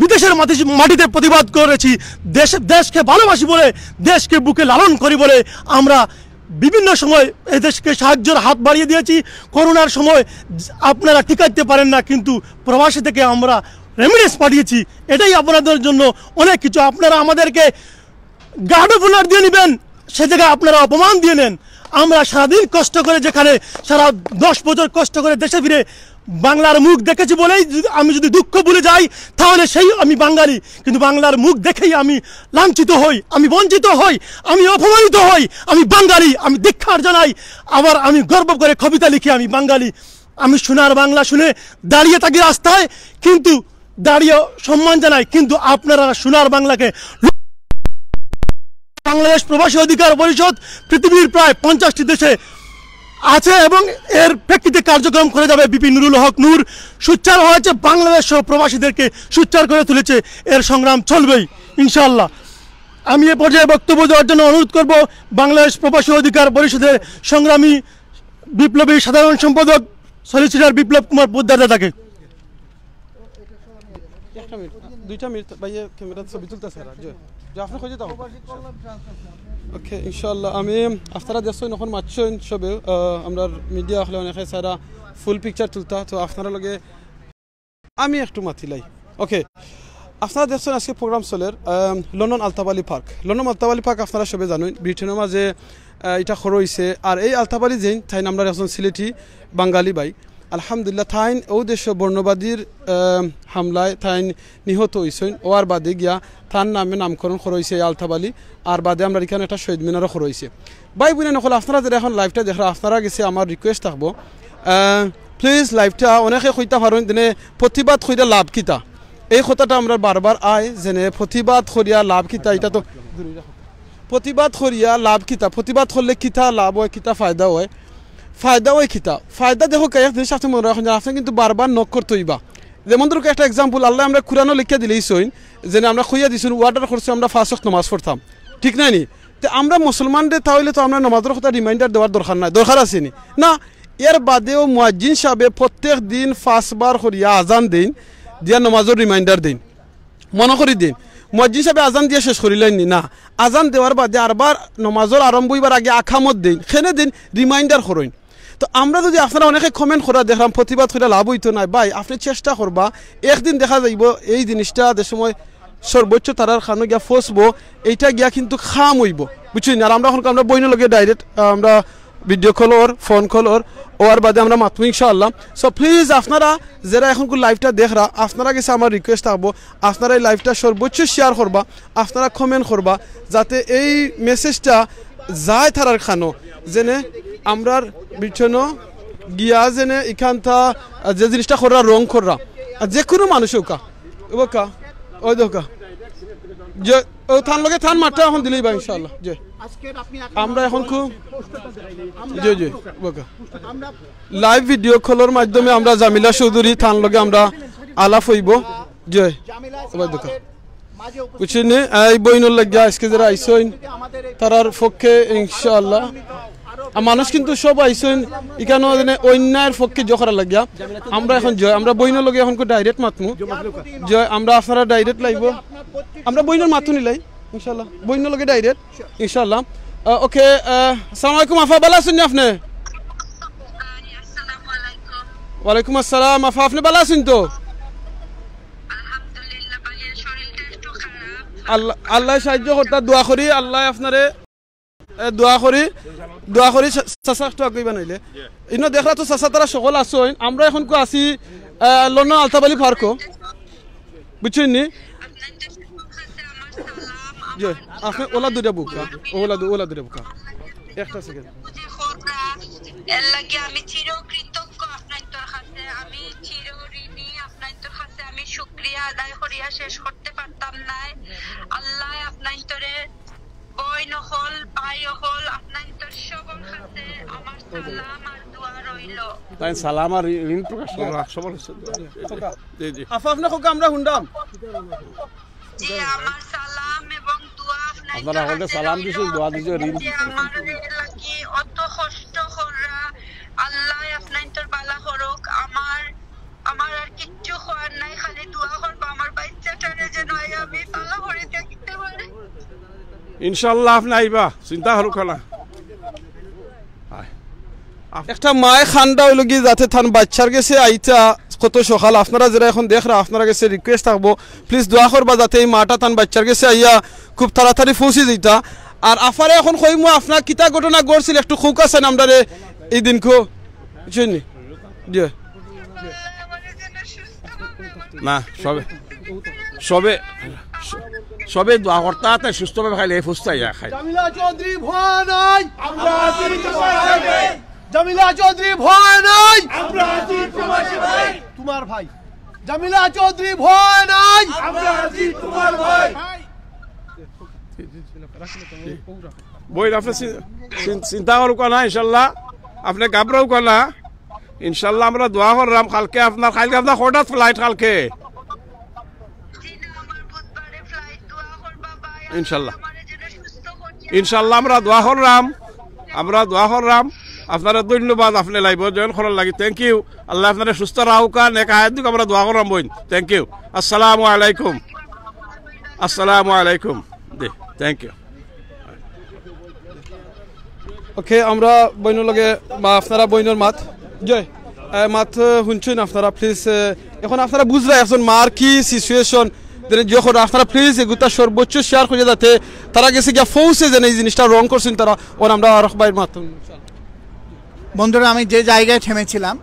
বিদেশের মাটিতে প্রতিবাদ করেছি। দেশকে ভালোবাসি বলে, দেশকে বুকে লালন করি বলে আমরা বিভিন্ন সময় এই দেশকে সাহায্যের হাত বাড়িয়ে দিয়েছি। করোনার সময় আপনারা টিকাইতে পারেন না, কিন্তু প্রবাসী থেকে আমরা রেমিডেন্স পাঠিয়েছি। এটাই আপনাদের জন্য অনেক কিছু। আপনারা আমাদেরকে গার্ড অফ অনার দিয়ে নেবেন, সে জায়গায় আপনারা অপমান দিয়ে নেন। আমরা সারাদিন কষ্ট করে, যেখানে সারা 10 বছর কষ্ট করে দেশে ফিরে বাংলার মুখ দেখেছি বলেই আমি যদি দুঃখ ভুলে যাই তাহলে সেই আমি বাঙালি, কিন্তু বাংলার মুখ দেখেই আমি লাঞ্ছিত হই, আমি বঞ্চিত হই, আমি অপমানিত হই। আমি বাঙালি, আমি ধিক্কার জানাই। আবার আমি গর্ব করে কবিতা লিখি আমি বাঙালি। আমি সোনার বাংলা শুনে দাঁড়িয়ে থাকি রাস্তায়, কিন্তু দাঁড়িয়ে সম্মান জানাই। কিন্তু আপনারা সোনার বাংলাকে, বাংলাদেশ প্রবাসী অধিকার পরিষদ পৃথিবীর প্রায় 50টি দেশে আছে এবং এর প্রেক্ষিতে কার্যক্রম করে যাবে। বিপি নুরুল হক নূর সোচ্চার হয়েছে, বাংলাদেশ সহ প্রবাসীদেরকে সোচ্চার করে তুলেছে। এর সংগ্রাম চলবেই ইনশাআল্লাহ। আমি এ পর্যায়ে বক্তব্য দেওয়ার জন্য অনুরোধ করব বাংলাদেশ প্রবাসী অধিকার পরিষদের সংগ্রামী বিপ্লবী সাধারণ সম্পাদক সলিসিটার বিপ্লব কুমার পোদ্দার দাদাকে। ওকে ইনশাআল্লাহ। আমি আপনারা দেখছেন এখন মাতছেন সবে, আমরা মিডিয়া হলে অনেকে সারা ফুল পিকচার তুলতা, তো আপনারা লগে আমি একটু মাতিলাই। ওকে, আপনারা দেখছেন আজকে প্রোগ্রাম চলের লন্ডন আলতাবালি পার্ক। লন্ডন আলতাবালি পার্ক আপনারা সবে জানেন ব্রিটেনের মাঝে এটা খর হয়েছে। আর এই আলতাবালি যেন তাই আমরা একজন সিলেটি বাঙালি ভাই, আলহামদুলিল্লাহ থাইন ও দেশ বর্ণবাদীর হামলায় থাইন নিহত হয়েছেন। ওয়ার বাদে গিয়া তার নামে নামকরণ করা হয়েছে আলতাবালি। আর বাদে আমরা এখানে একটা শহীদ মিনারও করা হয়েছে। ভাই বোনে নকল আপনারা যারা এখন লাইভটা দেখা আপনারা গেছে, আমার রিকোয়েস্ট থাকবো প্লিজ লাইভটা অনেকে কইতা পারেন যেনে প্রতিবাদ কইরা লাভ কিতা। এই কথাটা আমরা বারবার আয় যেনে প্রতিবাদ করিয়া লাভ কিতা। এটা তো প্রতিবাদ করিয়া লাভ কিতা, প্রতিবাদ করলে কিতা লাভ হয়, কিতা ফায়দা হয়, ফায়দা হয় কিতা। ফায়দা দেখো এক জিনিস আপনি মনে রাখেন, আপনি কিন্তু বারবার নক করতে হইবা। যেমন ধরো একটা এক্সাম্পল, আল্লাহ আমরা কুরআনও লিখিয়া দিলেই সইন যেন আমরা খুঁয়া দিয়েছেন ওয়ার্ডার করছি আমরা 5 ওয়াক্ত নামাজ পড়তাম, ঠিক নাই নি? তো আমরা মুসলমানদের তাহলে তো আমরা নামাজের কথা রিমাইন্ডার দেওয়ার দরকার নাই, দরকার আছে নি না? এর বাদেও মুয়াজ্জিন সাহেব প্রত্যেক দিন 5 বার করিয়া আজান দিন, দিয়া নামাজের রিমাইন্ডার দিন, মনে করি দিন। মুয়াজ্জিন সাহেব আজান দিয়ে শেষ করিলেন নি না, আজান দেওয়ার বাদে আরবার নামাজের আরম্ভ হইবার আগে আখামত দিন, খেনে দিন রিমাইন্ডার করইন। তো আমরা যদি আপনারা অনেকে কমেন্ট করা দেখলাম প্রতিবাদ করে লাভ হইতো না, ভাই আপনি চেষ্টা করবা, একদিন দেখা যাইব এই জিনিসটা যে সময় সর্বোচ্চ তারার খানো গিয়া ফসবো, এইটা গিয়া কিন্তু খাম হইব, বুঝছেন? আর আমরা এখন আমরা বইনের লগে ডাইরেক্ট আমরা ভিডিও কল ওর ফোন কল ওর ওর বাদে আমরা মাতবো ইনশাআল্লাহ। সো প্লিজ আপনারা যারা এখন লাইভটা দেখরা, আপনারা গেছে আমার রিকোয়েস্ট থাকবো আপনারা এই লাইভটা সর্বোচ্চ শেয়ার করবা, আপনারা কমেন্ট করবা, যাতে এই মেসেজটা যায় তারার খানো, যেনে আমরার বিছানো গিয়া যেনে এখানটা যে জিনিসটা করা রং করা যে কোনো মানুষ ওকা ওকা ওই দোকা যে ও থান লগে থান মাঠটা এখন দিলেই বা ইনশাআল্লাহ। যে আমরা এখন খুব জি জি ওকা লাইভ ভিডিও কলের মাধ্যমে আমরা জামিলা চৌধুরী থান লগে আমরা আলাপ হইব। যে ওই দোকা বুঝছেন এই বইনের লাগিয়া আজকে যারা আইসইন তারার পক্ষে ইনশাআল্লাহ মানুষ কিন্তু সব আইসইন এখানে অন্যায়ের পক্ষে জখরা লাগিয়া আমরা এখন জয় আমরা বইনের লগে এখন ডাইরেক্ট মাতমু জয় আমরা আপনারা ডাইরেক্ট লাইব আমরা বইনের মাথু নিলাই ইনশাআল্লাহ বইনের লগে ডাইরেক্ট ইনশাআল্লাহ। ওকে আসসালামু আলাইকুম আফা ভালো আছেন আপনি? ওয়ালাইকুম আসসালাম আফা আপনি ভালো আছেন তো? আল্লাহ আল্লাহ সাহায্য করতা দোয়া করি আল্লাহ আপনারে দোয়া করি চাচা একটু আগে বানাইলে ইনো দেখলা তো চাচা তারা সকল আসইন। আমরা এখন কো আছি লন্ডন আলতাবালি পার্ক বুঝছেন নি? যে আপনি ওলা দুইটা বুকা ওলা দুইটা বুকা একটা সেকেন্ড এর লাগি আমি চিরকৃতজ্ঞ আপনার তোর কাছে, আমি চিরঋণী আপনার তোর কাছে, আমি শুকরিয়া আদায় করিয়া শেষ করতে পারতাম না। আল্লাহ আপনার তোরে বইন হল ভাই হল আপনার তোর সবার কাছে আমার সালাম আর দোয়া রইল। তাই সালাম আর ঋণ প্রকাশ করা সবার জি জি আফা আপনি কোকা আমরা হুন্ডাম জি আমার সালাম এবং দোয়া আপনারা সকলকে সালাম দিছি, দোয়া দিছি। আমার লাগি অত কষ্ট করা, আল্লাহ আপনার তোর বালা করুক। আমার আর কিচ্ছু হওয়ার নাই, খালি দোয়া করবো আমার বাচ্চাটারে যেন আমি ভালো করে দেখতে পারি। ইনশাআল্লাহ আপনি আইবা, চিন্তা করুক না। একটা মায় খান্ডা হইল গিয়ে যাতে থান বাচ্চার গেছে আইতা কত সকাল, আপনারা যারা এখন দেখরা আপনারা কাছে রিকোয়েস্ট থাকবো প্লিজ দোয়া করবা যাতে এই মাটা তান বাচ্চার গেছে আইয়া খুব তাড়াতাড়ি পৌঁছে দিতা। আর আফারে এখন কইমু আপনার কিতা ঘটনা ঘটছিল একটু খুক আছেন আমরা এই দিন খো বুঝছেন জি না সবে সবে দোয়া করতে হাতে সুস্থভাবে খাইলে ফুস্তা ইয়া খাই। জামিলা চৌধুরী ভয় নাই, আমরা আছি তোমার ভাই। জামিলা চৌধুরী ভয় নাই, আমরা আছি প্রবাসী ভাই, তোমার ভাই। জামিলা চৌধুরী ভয় নাই, আমরা আছি তোমার ভাই। বই আপনি চিন্তা করুক না, ইনশাল্লাহ আপনি ঘাবড়াও না, ইনশাল্লাহ আমরা দোয়া করলাম। কালকে আপনার হঠাৎ ফ্লাইট কালকে ইনশাল্লাহ ইনশাল্লাহ আমরা দোয়া করলাম। আপনারা ধন্যবাদ, আপনি লাইভ জয়েন করার লাগি। Thank you. আল্লাহ আপনারা সুস্থ রাহুকা, নেক হায়াত দিক। আমরা দোয়া করলাম বোন। Thank you. আসসালামু আলাইকুম। Thank you. ওকে, আমরা বইনের লগে বা আপনারা বইনের মাত জয় মাত শুনছেন আপনারা প্লিজ। এখন আপনারা বুঝলে এখন মার কি সিচুয়েশন যখন আপনারা প্লিজ এগুতা সর্বোচ্চ শেয়ার করে যাতে তারা গেছে গিয়া ফৌসে যেন এই জিনিসটা রং করছেন তারা ওর আমরা আর বাইর মাত। বন্ধুরা, আমি যে জায়গায় থেমেছিলাম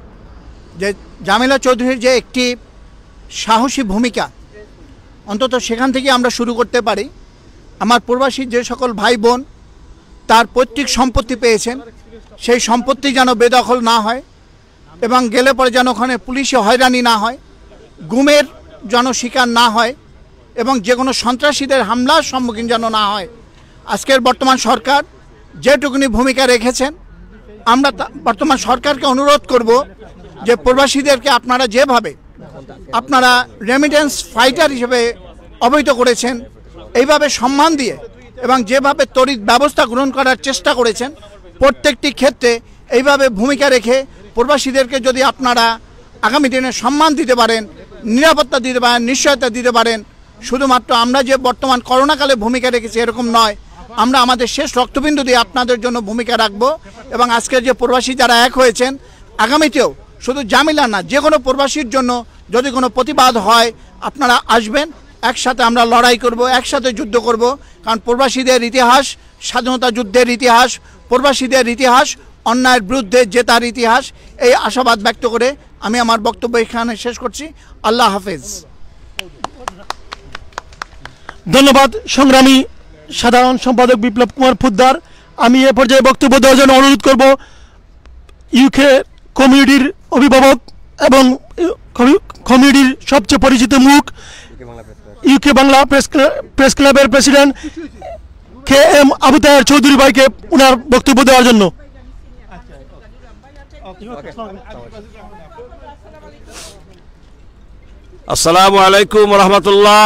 যে জামিলা চৌধুরীর যে একটি সাহসী ভূমিকা, অন্তত সেখান থেকে আমরা শুরু করতে পারি। আমার প্রবাসী যে সকল ভাই বোন তার পৈতৃক সম্পত্তি পেয়েছেন, সেই সম্পত্তি যেন বেদখল না হয় এবং গেলে পরে যেন ওখানে পুলিশে হয়রানি না হয়, গুমের যেন শিকার না হয় এবং যে কোনো সন্ত্রাসীদের হামলার সম্মুখীন যেন না হয়। আজকের বর্তমান সরকার যেটুকুনি ভূমিকা রেখেছেন, আমরা বর্তমান সরকারকে অনুরোধ করব যে প্রবাসীদেরকে আপনারা যেভাবে আপনারা রেমিটেন্স ফাইটার হিসেবে অবহিত করেছেন, এইভাবে সম্মান দিয়ে এবং যেভাবে তড়িৎ ব্যবস্থা গ্রহণ করার চেষ্টা করেছেন, প্রত্যেকটি ক্ষেত্রে এইভাবে ভূমিকা রেখে প্রবাসীদেরকে যদি আপনারা আগামী দিনে সম্মান দিতে পারেন, নিরাপত্তা দিতে পারেন, নিশ্চয়তা দিতে পারেন, শুধুমাত্র আমরা যে বর্তমান করোনাকালে ভূমিকা রেখেছি এরকম নয়, আমরা আমাদের শেষ রক্তবিন্দু দিয়ে আপনাদের জন্য ভূমিকা রাখব। এবং আজকের যে প্রবাসী যারা এক হয়েছেন, আগামীতেও শুধু জামিলা না, যে কোনো প্রবাসীর জন্য যদি কোনো প্রতিবাদ হয় আপনারা আসবেন, একসাথে আমরা লড়াই করব, একসাথে যুদ্ধ করব। কারণ প্রবাসীদের ইতিহাস স্বাধীনতা যুদ্ধের ইতিহাস, প্রবাসীদের ইতিহাস অন্যায়ের বিরুদ্ধে জেতার ইতিহাস। এই আশাবাদ ব্যক্ত করে আমি আমার বক্তব্য এখানে শেষ করছি। আল্লাহ হাফেজ। ধন্যবাদ সংগ্রামী সাধারণ সম্পাদক বিপ্লব কুমার ফুদ্দার। আমি এ পর্যায়ে বক্তব্য দেওয়ার জন্য অনুরোধ করব ইউকে কমিউনিটির অভিভাবক এবং কমিউনিটির সবচেয়ে পরিচিত মুখ, ইউকে বাংলা প্রেস ক্লাবের প্রেসিডেন্ট KM আবু তাহের চৌধুরী ভাইকে ওনার বক্তব্য দেওয়ার জন্য। আসসালামু আলাইকুম রহমতুল্লাহ।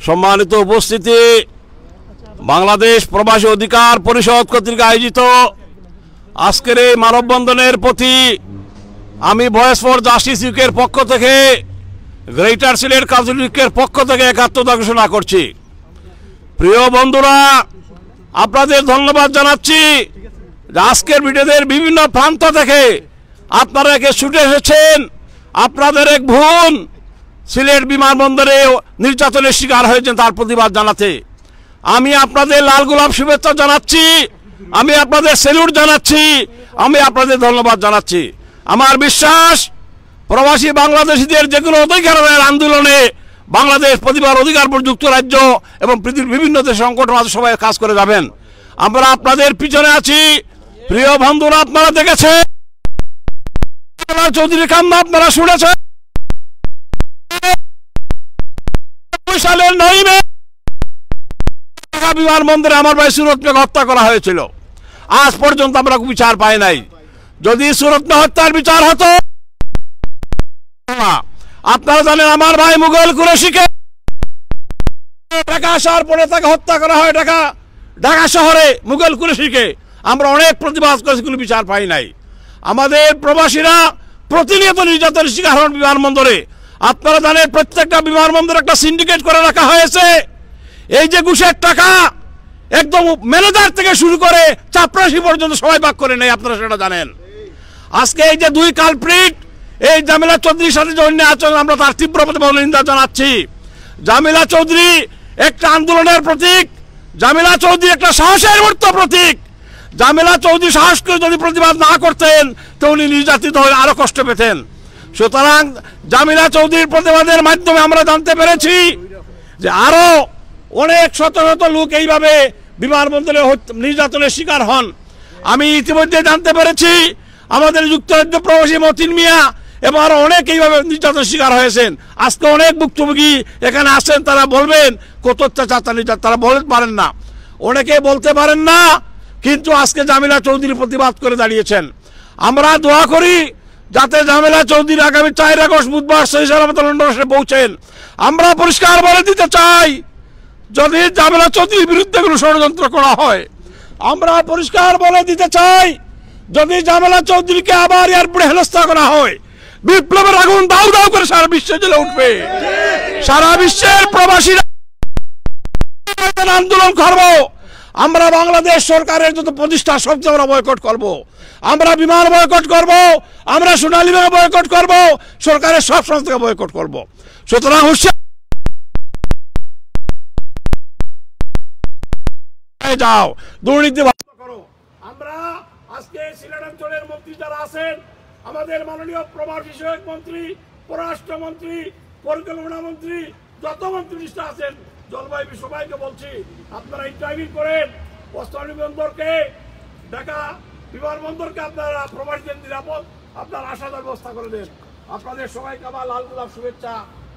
সম্মানিত উপস্থিতি, বাংলাদেশ প্রবাসী অধিকার পরিষদ কর্তৃক আয়োজিত আজকের এই মানববন্ধনের প্রতি আমি ভয়েস ফর জাস্টিস ইউকের পক্ষ থেকে, গ্রেটার সিলেট কাউন্সিলের পক্ষ থেকে একাত্মতা ঘোষণা করছি। প্রিয় বন্ধুরা, আপনাদের ধন্যবাদ জানাচ্ছি যে আজকের ভিডিওদের বিভিন্ন প্রান্ত থেকে আপনারা একে ছুটে এসেছেন। আপনাদের এক বোন সিলেট বিমানবন্দরে নির্যাতনের শিকার হয়েছেন, তার প্রতিবাদ জানাতে আমি আপনাদের লাল গোলাপ শুভেচ্ছা জানাচ্ছি, আমি আপনাদের স্যালুট জানাচ্ছি, আমি আপনাদের ধন্যবাদ জানাচ্ছি। আমার বিশ্বাস প্রবাসী বাংলাদেশিদের যে কোনো অধিকারের আন্দোলনে বাংলাদেশ প্রতিবার অধিকার যুক্তরাজ্য এবং পৃথিবীর বিভিন্ন দেশ সংগঠন আছে, সবাই কাজ করে যাবেন। আমরা আপনাদের পিছনে আছি। প্রিয় বন্ধুরা, আপনারা দেখেছেন চৌধুরী কান্না, আপনারা শুনেছেন সালের 9 মে বিমানবন্দরে আমার ভাই সুরত মেঘ হত্যা করা হয়েছিল। আজ পর্যন্ত আমরা বিচার পাই নাই। যদি সুরত মেঘ হত্যার বিচার হতো, আপনারা জানেন আমার ভাই মুঘল কুরেশিকে টাকা আসার পরে তাকে হত্যা করা হয় ঢাকা শহরে মুঘল কুরেশিকে। আমরা অনেক প্রতিবাদ করেছি, কোনো বিচার পাই নাই। আমাদের প্রবাসীরা প্রতিনিয়ত নির্যাতনের শিকার হন বিমানবন্দরে। আপনারা জানেন প্রত্যেকটা বিমানবন্দরে একটা সিন্ডিকেট করে রাখা হয়েছে। এই যে ঘুষের টাকা একদম ম্যানেজার থেকে শুরু করে চাপরাশি পর্যন্ত সবাই ভাগ করে নেয়, আপনারা সেটা জানেন। আজকে এই যে দুই কালপ্রিট, এই জামিলা চৌধুরীর সাথে যে অন্য আচরণ, আমরা তার তীব্র নিন্দা জানাচ্ছি। জামিলা চৌধুরী একটা আন্দোলনের প্রতীক, জামিলা চৌধুরী একটা সাহসের মূর্ত প্রতীক। জামিলা চৌধুরী সাহস করে যদি প্রতিবাদ না করতেন তো উনি নির্যাতিত হয়ে আরো কষ্ট পেতেন। সুতরাং জামিলা চৌধুরীর প্রতিবাদের মাধ্যমে আমরা জানতে পেরেছি যে আরো অনেক শত শত লোক এইভাবে বিমানবন্দরে নির্যাতনের শিকার হন। আমি ইতিমধ্যে জানতে পেরেছি আমাদের যুক্তরাজ্য প্রবাসী মতিন মিয়া এবং আরো অনেক এইভাবে নির্যাতনের শিকার হয়েছেন। আজকে অনেক ভুক্তভোগী এখানে আসেন, তারা বলবেন কত অত্যাচার নির্যাতন, তারা বলতে পারেন না, অনেকে বলতে পারেন না, কিন্তু আজকে জামিলা চৌধুরী প্রতিবাদ করে দাঁড়িয়েছেন। আমরা দোয়া করি যাতে জামিলা চৌধুরী আগামী 4 আগস্ট বুধবার সহি সালামতে লন্ডন এসে পৌঁছেন। আমরা পরিষ্কার বলে দিতে চাই, যদি জামিলা চৌধুরীর বিরুদ্ধে কোনো ষড়যন্ত্র করা হয়, আমরা পরিষ্কার বলে দিতে চাই, যদি জামিলা চৌধুরীকে আবার এয়ারপোর্টে হেনস্থা করা হয়, বিপ্লবের আগুন দাউ দাউ করে সারা বিশ্বে জ্বলে উঠবে। সারা বিশ্বের প্রবাসীরা আন্দোলন করব। আমরা বাংলাদেশ সরকারের যত প্রতিষ্ঠা সব আমরা বয়কট করব। আমরা বিমান বয়কট করব, আমরা সোনালী ব্যাংক বয়কট করব, সরকারের সব সংস্থাকে বয়কট করব। সুতরাং যাও, দুর্নীতি করো। আমরা আজকে সিলেট অঞ্চলের মন্ত্রী যারা আছেন, আমাদের মাননীয় প্রবাস বিষয়ক মন্ত্রী, পররাষ্ট্রমন্ত্রী, পরিকল্পনা মন্ত্রী, যত মন্ত্রী আছেন, জলবায়ু সবাইকে বলছি আপনারা ইন্টারভিউ করেন, ওসমানী বন্দরকে, ঢাকা বিমানবন্দরকে আপনারা প্রবাসীদের নিরাপদ আপনার আসার ব্যবস্থা করে দেন। আপনাদের সবাইকে আমার লাল গোলাপ শুভেচ্ছা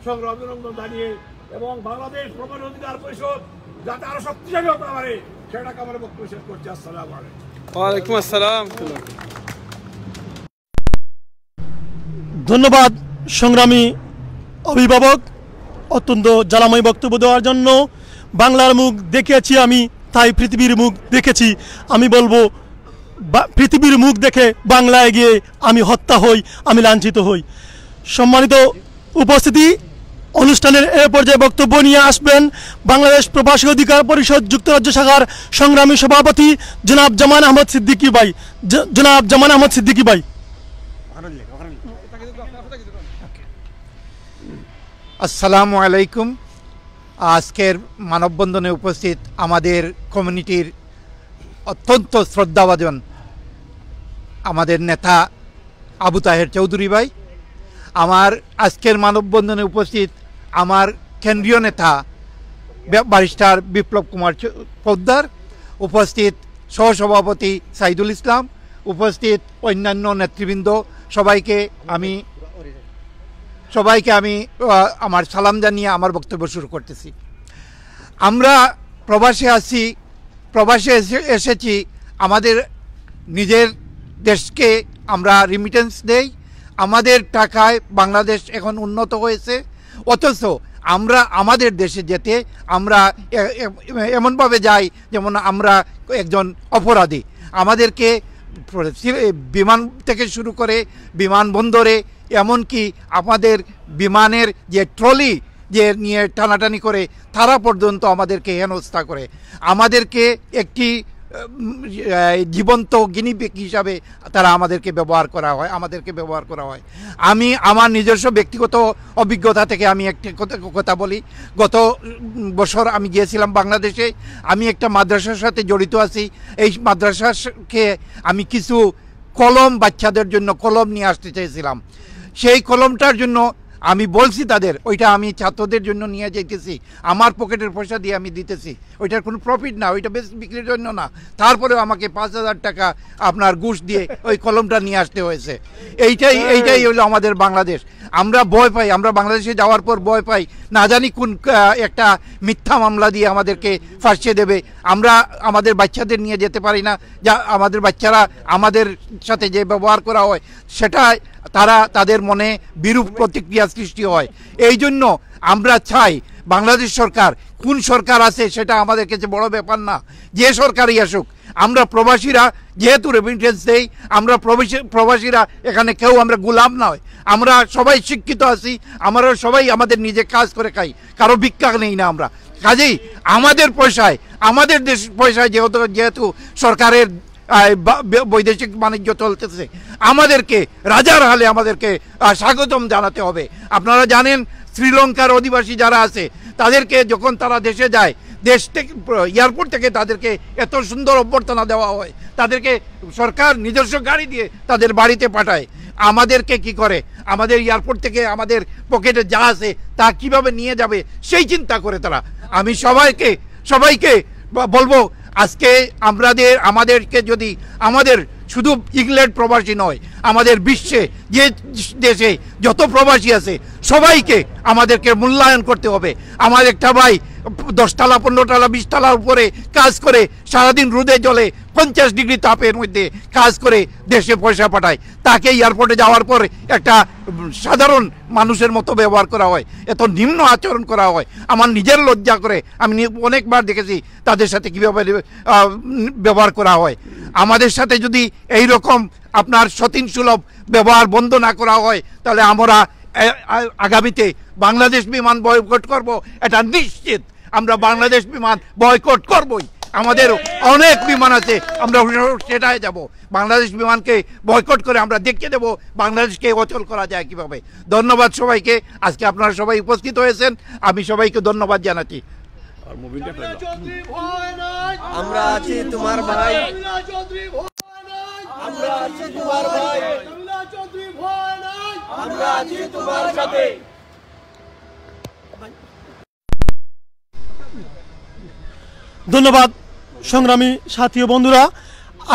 সংগ্রহ অভিনন্দন জানিয়ে এবং বাংলাদেশ প্রবাসী অধিকার পরিষদ যাতে আরো শক্তিশালী হতে পারে সেটাকে আমার বক্তব্য শেষ করছি। আসসালামু আলাইকুম। ওয়ালাইকুম আসসালাম। ধন্যবাদ সংগ্রামী অভিভাবক, অত্যন্ত জ্বালাময় বক্তব্য দেওয়ার জন্য। বাংলার মুখ দেখেছি আমি, তাই পৃথিবীর মুখ দেখেছি। আমি বলবো পৃথিবীর মুখ দেখে বাংলায় গিয়ে আমি হত্যা হই, আমি লাঞ্ছিত হই। সম্মানিত উপস্থিতি, অনুষ্ঠানের এ পর্যায়ে বক্তব্য নিয়ে আসবেন বাংলাদেশ প্রবাসী অধিকার পরিষদ যুক্তরাজ্য শাখার সংগ্রামী সভাপতি জনাব জামান আহমদ সিদ্দিকী ভাই। জনাব জামান আহমদ সিদ্দিকী ভাই। আসসালামু আলাইকুম। আজকের মানববন্ধনে উপস্থিত আমাদের কমিউনিটির অত্যন্ত শ্রদ্ধাভাজন আমাদের নেতা আবু তাহের চৌধুরী ভাই, আমার আজকের মানববন্ধনে উপস্থিত আমার কেন্দ্রীয় নেতা ব্যারিস্টার বিপ্লব কুমার পোদ্দার, উপস্থিত সহসভাপতি সাইদুল ইসলাম, উপস্থিত অন্যান্য নেতৃবৃন্দ, সবাইকে আমি আমার সালাম জানিয়ে আমার বক্তব্য শুরু করতেছি। আমরা প্রবাসে আছি, প্রবাসে এসেছি, আমাদের নিজের দেশকে আমরা রিমিটেন্স দেই, আমাদের টাকায় বাংলাদেশ এখন উন্নত হয়েছে, অথচ আমরা আমাদের দেশে যেতে আমরা এমনভাবে যাই যেমন আমরা একজন অপরাধী। আমাদেরকে বিমান থেকে শুরু করে বিমানবন্দরে, এমনকি আমাদের বিমানের যে ট্রলি যে নিয়ে টানাটানি করে তারা পর্যন্ত আমাদেরকে হেনস্থা করে, আমাদেরকে একটি জীবন্ত গিনিপিগ হিসাবে তারা আমাদেরকে ব্যবহার করা হয়। আমি আমার নিজস্ব ব্যক্তিগত অভিজ্ঞতা থেকে আমি একটি কথা বলি। গত বছর আমি গিয়েছিলাম বাংলাদেশে, আমি একটা মাদ্রাসার সাথে জড়িত আছি। এই মাদ্রাসাকে আমি কিছু কলম, বাচ্চাদের জন্য কলম নিয়ে আসতে চেয়েছিলাম। সেই কলমটার জন্য আমি বলছি তাদের, ওইটা আমি ছাত্রদের জন্য নিয়ে যাইতেছি, আমার পকেটের পয়সা দিয়ে আমি দিতেছি, ওইটার কোনো প্রফিট না, ওইটা বেশ বিক্রির জন্য না। তারপরেও আমাকে 5,000 টাকা আপনার ঘুষ দিয়ে ওই কলমটা নিয়ে আসতে হয়েছে। এইটাই হলো আমাদের বাংলাদেশ। আমরা ভয় পাই, আমরা বাংলাদেশে যাওয়ার পর ভয় পাই, না জানি কোন একটা মিথ্যা মামলা দিয়ে আমাদেরকে ফাঁসিয়ে দেবে। আমরা আমাদের বাচ্চাদের নিয়ে যেতে পারি না, যা আমাদের বাচ্চারা আমাদের সাথে যে ব্যবহার করা হয় সেটা তাদের মনে বিরূপ প্রতিক্রিয়া সৃষ্টি হয়। এই জন্য আমরা চাই বাংলাদেশ সরকার কোন সরকার আছে সেটা আমাদের কাছে বড় ব্যাপার না, যে সরকারই আসুক। আমরা প্রবাসীরা যেহেতু রেমিটেন্স দেই, আমরা প্রবাসীরা এখানে কেউ আমরা গোলাম নয়, আমরা সবাই শিক্ষিত আছি, আমরা সবাই আমাদের নিজে কাজ করে খাই, কারো ভিক্ষা নেই না আমরা। কাজেই আমাদের পয়সায়, আমাদের দেশ পয়সায় যেহেতু সরকারের বৈদেশিক বাণিজ্য চলতেছে, আমাদেরকে রাজার হালে আমাদেরকে স্বাগতম জানাতে হবে। আপনারা জানেন শ্রীলঙ্কার অধিবাসী যারা আছে তাদেরকে যখন তারা দেশে যায়, দেশ থেকে এয়ারপোর্ট থেকে তাদেরকে এত সুন্দর অভ্যর্থনা দেওয়া হয়, তাদেরকে সরকার নিজস্ব গাড়ি দিয়ে তাদের বাড়িতে পাঠায়। আমাদেরকে কি করে, আমাদের এয়ারপোর্ট থেকে আমাদের পকেটে যা আছে তা কিভাবে নিয়ে যাবে সেই চিন্তা করে তারা। আমি সবাইকে বলবো, আজকে আমাদেরকে যদি আমাদের শুধু ইংল্যান্ড প্রবাসী নয়, আমাদের বিশ্বে যে দেশে যত প্রবাসী আছে সবাইকে আমাদেরকে মূল্যায়ন করতে হবে। আমার একটা ভাই 10 তলা 15 তলা 20 তলার উপরে কাজ করে সারাদিন রোদে জলে 50 ডিগ্রি তাপের মধ্যে কাজ করে দেশে পয়সা পাঠায়, তাকে এয়ারপোর্টে যাওয়ার পর একটা সাধারণ মানুষের মতো ব্যবহার করা হয়, এত নিম্ন আচরণ করা হয়। আমার নিজের লজ্জা করে, আমি অনেকবার দেখেছি তাদের সাথে কীভাবে ব্যবহার করা হয়। আমাদের সাথে যদি এই রকম আপনার সতীন সুলভ ব্যবহার বন্ধ না করা হয়, তাহলে আমরা আগামীতে বাংলাদেশ বিমান বয়কট করব, এটা নিশ্চিত। আমরা বাংলাদেশ বিমান বয়কট করবই। আমাদের অনেক বিমান আছে, আমরা সেটাই যাব। বাংলাদেশ বিমানকে বয়কট করে আমরা দেখিয়ে দেব বাংলাদেশকে অচল করা যায় কিভাবে। ধন্যবাদ সবাইকে, আজকে আপনারা সবাই উপস্থিত হয়েছেন, আমি সবাইকে ধন্যবাদ জানাচ্ছি। আমরা আছি তোমার ভাই, আমরা আছি তোমার ভাই, আমরা আছি তোমার সাথে। ধন্যবাদ সংগ্রামী সাথী ও বন্ধুরা।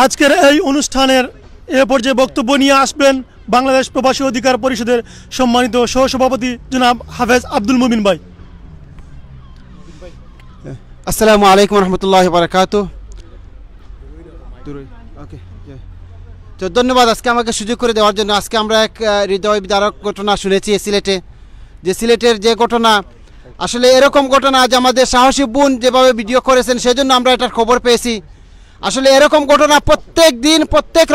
আজকের এই অনুষ্ঠানের এ পর্যায়ে বক্তব্য নিয়ে আসবেন বাংলাদেশ প্রবাসী অধিকার পরিষদের সম্মানিত সহসভাপতি জনাব হাফেজ আব্দুল মুমিন ভাই। আসসালামু আলাইকুম রহমতুল্লাহি বারাকাতু। তো ধন্যবাদ আজকে আমাকে সুযোগ করে দেওয়ার জন্য। আজকে আমরা এক হৃদয় বিদারক ঘটনা শুনেছি সিলেটে, যে সিলেটের যে ঘটনা, আসলে এরকম ঘটনা আজ আমাদের সাহসী বোন যেভাবে ভিডিও করেছেন সেজন্য আমরা এটার খবর পেয়েছি। আসলে এরকম ঘটনা প্রত্যেক দিন প্রত্যেক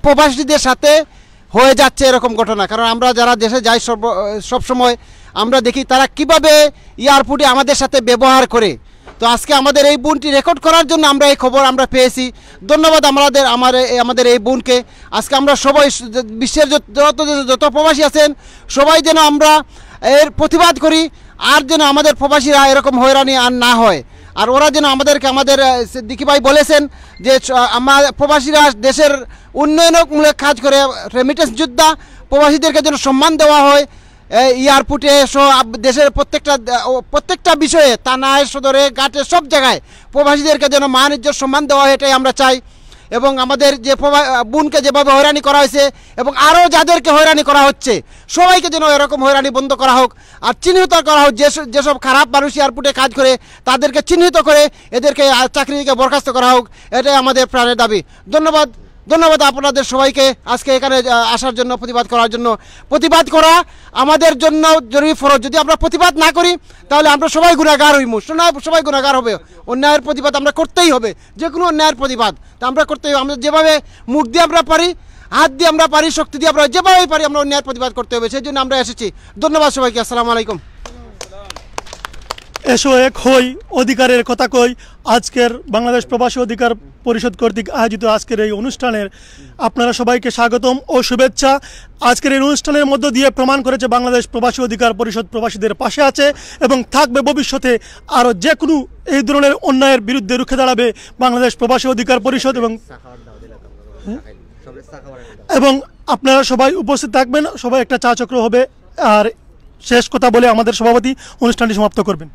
প্রবাসীদের সাথে হয়ে যাচ্ছে এরকম ঘটনা। কারণ আমরা যারা দেশে যাই সব সময় আমরা দেখি তারা কিভাবে এয়ারপোর্টে আমাদের সাথে ব্যবহার করে। তো আজকে আমাদের এই বোনটি রেকর্ড করার জন্য আমরা এই খবর আমরা পেয়েছি। ধন্যবাদ আমাদের এই বোনকে। আজকে আমরা সবাই বিশ্বের যত প্রবাসী আছেন সবাই যেন আমরা এর প্রতিবাদ করি, আর যেন আমাদের প্রবাসীরা এরকম হয়রানি আর না হয়। আর ওরা যেন আমাদের দিকি ভাই বলেছেন যে আমার প্রবাসীরা দেশের উন্নয়নমূলক কাজ করে, রেমিটেন্স যোদ্ধা প্রবাসীদেরকে যেন সম্মান দেওয়া হয়। এয়ারপোর্টে দেশের প্রত্যেকটা বিষয়ে, থানায়, সদরে, ঘাটে, সব জায়গায় প্রবাসীদেরকে যেন মান ইজ্জত সম্মান দেওয়া হয়, এটাই আমরা চাই। এবং আমাদের যে বোনকে যেভাবে হয়রানি করা হয়েছে এবং আরও যাদেরকে হয়রানি করা হচ্ছে সবাইকে যেন এরকম হয়রানি বন্ধ করা হোক। আর চিহ্নিত করা হোক যেসব খারাপ মানুষ এয়ারপোর্টে কাজ করে তাদেরকে চিহ্নিত করে এদেরকে চাকরি থেকে বরখাস্ত করা হোক, এটাই আমাদের প্রাণের দাবি। ধন্যবাদ আপনাদের সবাইকে আজকে এখানে আসার জন্য, প্রতিবাদ করার জন্য। প্রতিবাদ করা আমাদের জন্য জরুরি ফরজ। যদি আমরা প্রতিবাদ না করি তাহলে আমরা সবাই গুণাগার হইব, সবাই গুণাগার হবে। অন্যায়ের প্রতিবাদ আমরা করতেই হবে, যে কোনো অন্যায়ের প্রতিবাদ তা আমরা করতেই হবে। আমরা যেভাবে মুখ দিয়ে আমরা পারি, হাত দিয়ে আমরা পারি, শক্তি দিয়ে আমরা যেভাবেই পারি আমরা অন্যায়ের প্রতিবাদ করতে হবে। সেই জন্য আমরা এসেছি। ধন্যবাদ সবাইকে। আসসালামু আলাইকুম। এসো এক হই, অধিকারের কথা কই। আজকের বাংলাদেশ প্রবাসী অধিকার পরিষদ কর্তৃক আয়োজিত আজকের এই অনুষ্ঠানের আপনারা সবাইকে স্বাগতম ও শুভেচ্ছা। আজকের এই অনুষ্ঠানের মধ্য দিয়ে প্রমাণ করেছে বাংলাদেশ প্রবাসী অধিকার পরিষদ প্রবাসীদের পাশে আছে এবং থাকবে ভবিষ্যতে। আরও যে কোনো এই ধরনের অন্যায়ের বিরুদ্ধে রুখে দাঁড়াবে বাংলাদেশ প্রবাসী অধিকার পরিষদ। এবং আপনারা সবাই উপস্থিত থাকবেন, সবাই একটা চা চক্র হবে। আর শেষ কথা বলে আমাদের সভাপতি অনুষ্ঠানটি সমাপ্ত করবেন।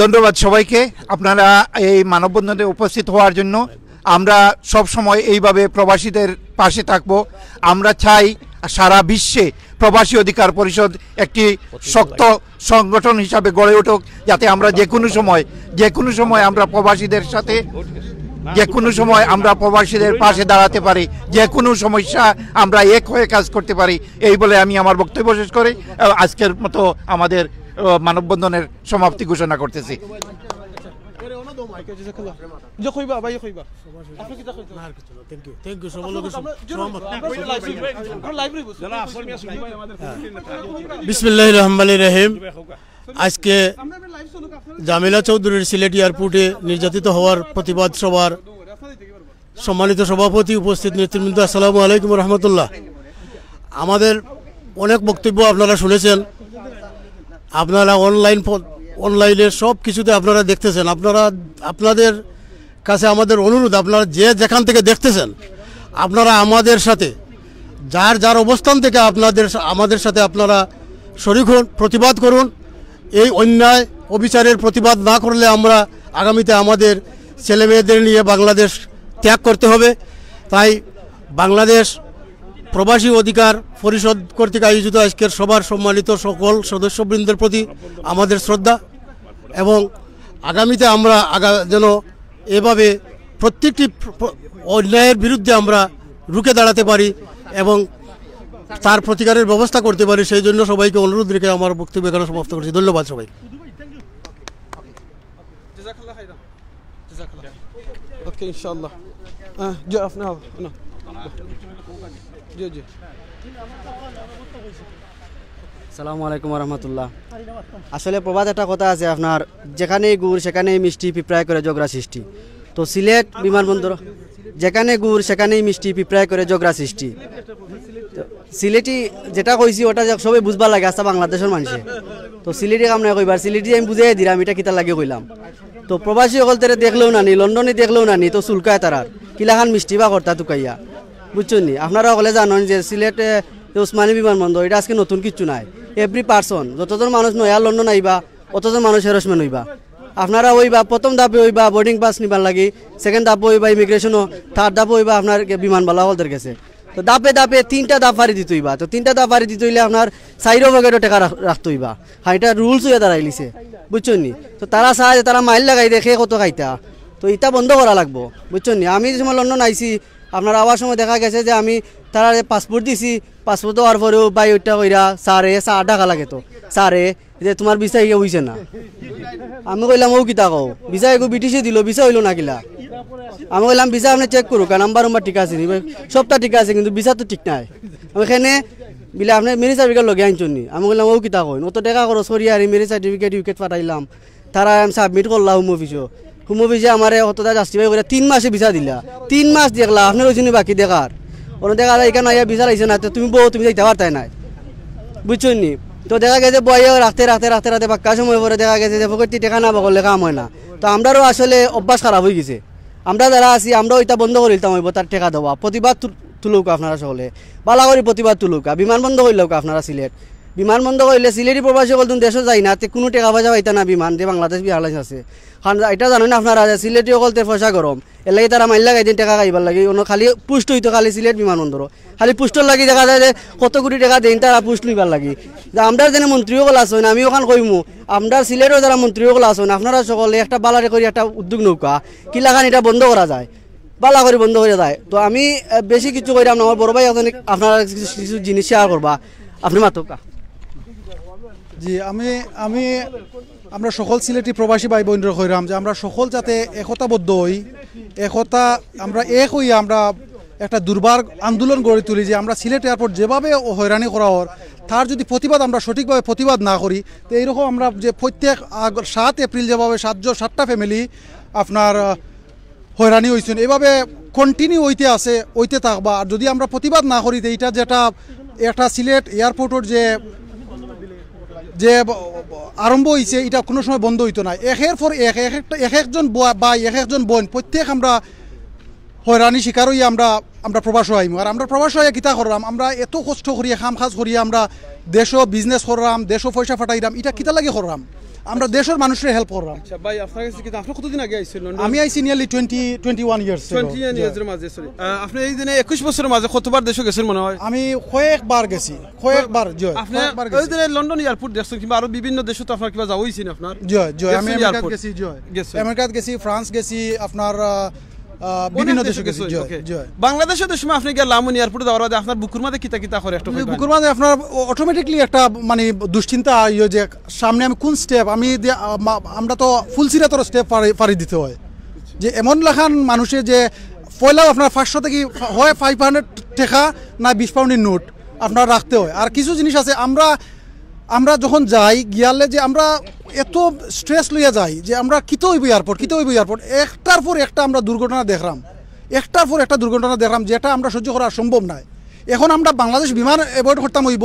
ধন্যবাদ সবাইকে আপনারা এই মানববন্ধনে উপস্থিত হওয়ার জন্য। আমরা সব সময় এইভাবে প্রবাসীদের পাশে থাকব। আমরা চাই সারা বিশ্বে প্রবাসী অধিকার পরিষদ একটি শক্ত সংগঠন হিসাবে গড়ে উঠুক, যাতে আমরা যে কোনো সময় আমরা প্রবাসীদের সাথে, যে কোনো সময় আমরা প্রবাসীদের পাশে দাঁড়াতে পারি, যে কোনো সমস্যা আমরা এক হয়ে কাজ করতে পারি। এই বলে আমি আমার বক্তব্য শেষ করি। আজকের মতো আমাদের মানববন্ধনের সমাপ্তি ঘোষণা করতেছি। বিসমিল্লাহির রহমানির রহিম। আজকে জামিলা চৌধুরীর সিলেট এয়ারপোর্টে নির্যাতিত হওয়ার প্রতিবাদ সভার সম্মানিত সভাপতি, উপস্থিত নেতৃবৃন্দ, আসসালামু আলাইকুম রহমতুল্লাহ। আমাদের অনেক বক্তব্য আপনারা শুনেছেন, আপনারা অনলাইনে সব কিছুতে আপনারা দেখতেছেন। আপনাদের কাছে আমাদের অনুরোধ, আপনারা যে যেখান থেকে দেখতেছেন আপনারা আমাদের সাথে যার অবস্থান থেকে আমাদের সাথে আপনারা শরীক হন, প্রতিবাদ করুন। এই অন্যায় অবিচারের প্রতিবাদ না করলে আমরা আগামীতে আমাদের ছেলেমেয়েদের নিয়ে বাংলাদেশ ত্যাগ করতে হবে। তাই বাংলাদেশ প্রবাসী অধিকার পরিষদ কর্তৃক আয়োজিত আজকের সভার সম্মানিত সকল সদস্যবৃন্দের প্রতি আমাদের শ্রদ্ধা, এবং আগামীতে আমরা যেন এভাবে প্রত্যেকটি অন্যায়ের বিরুদ্ধে আমরা রুখে দাঁড়াতে পারি এবং তার প্রতিকারের ব্যবস্থা করতে পারি, সেই জন্য সবাইকে অনুরোধ রেখে আমার বক্তব্য এখানে সমাপ্ত করছি। ধন্যবাদ সবাই। ওকে, ইনশাআল্লাহ। আসসালামু আলাইকুম রহমতুল্লাহ। আসলে প্রবাদ একটা কথা আছে, আপনার যেখানেই গুড় সেখানেই মিষ্টি, পিঁপড়ায় করে ঝগড়া সৃষ্টি। তো সিলেট বিমানবন্দর যেখানে গুড় সেখানেই মিষ্টি, পিঁপড়ায় করে ঝগড়া সৃষ্টি। সিলেটি যেটা কইছি ওটা সবাই বুঝবা লাগে, আস্তা বাংলাদেশের মানুষে। তো সিলেটি কাম নাই কইবার, সিলেটি আমি বুঝাই দিলাম এটা কিতা লাগে কইলাম। তো প্রবাসী সকল তারা দেখলেও নানি, লন্ডনে দেখলেও নানি, তো চুলকায় তারার কিলাখান মিষ্টি বা কর্তা তুকাইয়া, বুঝছেন নি? আপনারা সকলে জানেন যে সিলেটে উসমানী বিমানবন্দর এটা আজকে নতুন কিছু নাই। এভরি পার্সন যতজন মানুষ নয়া লন্ডন আইবা অতজন মানুষ হ্যারাসমেন্ট হইবা। আপনারা ওইবা প্রথম ধাপে হইবা বোর্ডিং পাস নিবার লাগি, সেকেন্ড ধাপে হইবা ইমিগ্রেশনও, থার্ড ধাপে হইবা আপনার বিমানবালা হলদের গেছে। তো ধাপে ধাপে 3টা ধাপ ফারি দিতে হইবা। তো 3টা ধাপ ফারি দিতে হইলে আপনার 4 ভাগেরও টাকা রাখতে হইবা। হ্যাঁ, এটা রুলস হয়ে দাঁড়াইলিছে, বুঝছেন নি? তো তারা চায় তারা মাইল লাগাই দেখে কত খাইতা, তো এটা বন্ধ করা লাগবো, বুঝছেন নি? আমি যে সময় লন্ডন আইছি আপনার আওয়ার সময় দেখা গেছে যে আমি তারা পাসপোর্ট দিছি, পাসপোর্ট দেওয়ার পরেও বাই ওইটা কইরা স্যারে 4 টাকা লাগে। তো স্যারে যে তোমার ভিসা ইয়ে হইছে না। আমি কইলাম ও কিতা কও, ভিসা এগো ব্রিটিশে দিল, ভিসা হইলো না কিলা। আমি কইলাম ভিসা আপনি চেক করুক, নাম্বার ঠিক আছে নি, সবটা ঠিক আছে কিন্তু ভিসা তো ঠিক নাই। ওইখানে বিলে আপনি মেরি সার্টিফিকেট লগে আনছেন নি। আমি কইলাম ও কিতা কইন, অত টাকা খরচ করি আর মেরি সার্টিফিকেট উইকেট পাঠাইলাম, তারা আমি সাবমিট করলাম হোম অফিসও। হোম অফিসে আমার অতটা জাস্টিফাই করে 3 মাসে ভিসা দিলা। 3 মাস দেখলা, আপনার ওই জন্য বাকি দেখার অন্য দেখা যায় এখানে আইয়া ভিসা লাগছে না, তো তুমি তুমি যাইতে পারতাই নাই, বুঝছেন নি? তো দেখা গেছে বইয়ে রাখতে বাক্কা সময় পরে দেখা গেছে যে পকেটটি টাকা না বললে কাম হয় না। তো আমরাও আসলে অভ্যাস খারাপ হয়ে গেছে। আমরা যারা আছি আমরাও এটা বন্ধ করে দিতাম, হইব তার টাকা দেওয়া। প্রতিবাদ তুলুকা আপনারা সকলে, বালা করে প্রতিবাদ তুলুকা। বিমান বন্ধ করলেও আপনারা সিলেট বিমান বন্ধ করলে সিলেটি প্রবাসী সকল তুমি দেশও যাই না, কোনো টাকা পয়সা পাইতা না বিমান যে বাংলাদেশ এয়ারলাইন্স আছে। কারণ এটা জানেন আপনারা যে সিলেটি সকল পয়সা গরম, এর লাগে তারা মাইল লাগাই দিন টাকা খাইবার লাগে। অন্য খালি পুষ্ট হইতো খালি সিলেট বিমানবন্দর, খালি পুষ্টর লাগি দেখা যায় যে কত কোটি টাকা দেন তারা পুষ্ট লইবার লাগি। যে আমরা যেন মন্ত্রীসকল আসেন, আমি ওখান কইমু আমরা সিলেটের যারা মন্ত্রীসকল আসেন আপনারা সকলে একটা বালারে করে একটা উদ্যোগ নৌকা কিলাখান এটা বন্ধ করা যায়, বালা করে বন্ধ হয়ে যায়। তো আমি বেশি কিছু কইরাম না, আমার বড় ভাই আপনারা কিছু জিনিস শেয়ার করবা, আপনি মাতকা। জি, আমরা সকল সিলেটি প্রবাসী ভাই বোনরা কইরাম যে আমরা সকল যাতে একতাবদ্ধ হই, একতা আমরা এক হই, আমরা একটা দুর্বার আন্দোলন গড়ে তুলি যে আমরা সিলেট এয়ারপোর্ট যেভাবে হয়রানি করা হওয়ার তার যদি প্রতিবাদ আমরা সঠিকভাবে প্রতিবাদ না করি, তো এইরকম আমরা যে প্রত্যেক 7 এপ্রিল যেভাবে 7টা ফ্যামিলি আপনার হয়রানি হয়েছেন, এভাবে কন্টিনিউ হইতে থাকবা। আর যদি আমরা প্রতিবাদ না করি, তো এইটা যেটা একটা সিলেট এয়ারপোর্টের যে আরম্ভ হয়েছে এটা কোনো সময় বন্ধ হইতো না। একের পর একজন ভাই একজন বোন প্রত্যেক আমরা হয়রানি শিকার হইয়া আমরা প্রবাস হইমু। আর আমরা প্রবাস হইয়া কিতা করলাম, আমরা এত কষ্ট করিয়া খাম খাজ করিয়া আমরা দেশও বিজনেস করলাম, দেশও পয়সা ফাটাইলাম, এটা কিতা লাগে করলাম, আমরা দেশের মানুষের হেল্প করলাম। আচ্ছা ভাই, আপনার কাছে কি আপনি কতদিন আগে আইছেন লন্ডন? আমি আইছি নিয়ারলি 21 ইয়ার্স। 21 ইয়ার্সের মাঝে সরি আপনি এই দিনে 21 বছরের মাঝে কতবার দেশে গেছেন মনে হয়? আমি কয়েকবার গেছি, কয়েকবার। জয়, আপনি ওই দিনে লন্ডন এয়ারপোর্ট দেখছেন কিংবা আরো বিভিন্ন দেশে তো আপনার কিবা যাওয়াইছেন আপনার? জয় জয়, আমি আমেরিকা গেছি, জয় আমেরিকা গেছি, ফ্রান্স গেছি, আপনার বিভিন্ন দেশে গেছি। বাংলাদেশে তো সময় আপনি গেলাম এয়ারপোর্টে যাওয়ার বাদে আপনার বুকুর মাঝে কিতা কিতা করে একটু বুকুর মাঝে আপনার অটোমেটিকলি একটা মানে দুশ্চিন্তা যে সামনে আমি কোন স্টেপ আমরা তো ফুলসিরাতর স্টেপ পাড়ি দিতে হয়, যে এমন লেখান মানুষের যে পয়লাও আপনার 500 থেকে হয় 500 টাকা না 20 পাউন্ডের নোট আপনার রাখতে হয়। আর কিছু জিনিস আছে আমরা যখন যাই গিয়ালে যে আমরা এত স্ট্রেস লইয়া যাই যে আমরা কিতো হইব এয়ারপোর্ট একটার পর একটা আমরা দুর্ঘটনা দেখলাম যেটা আমরা সহ্য করা সম্ভব নয়। এখন আমরা বাংলাদেশ বিমান অ্যাভয়েড করতাম হইব,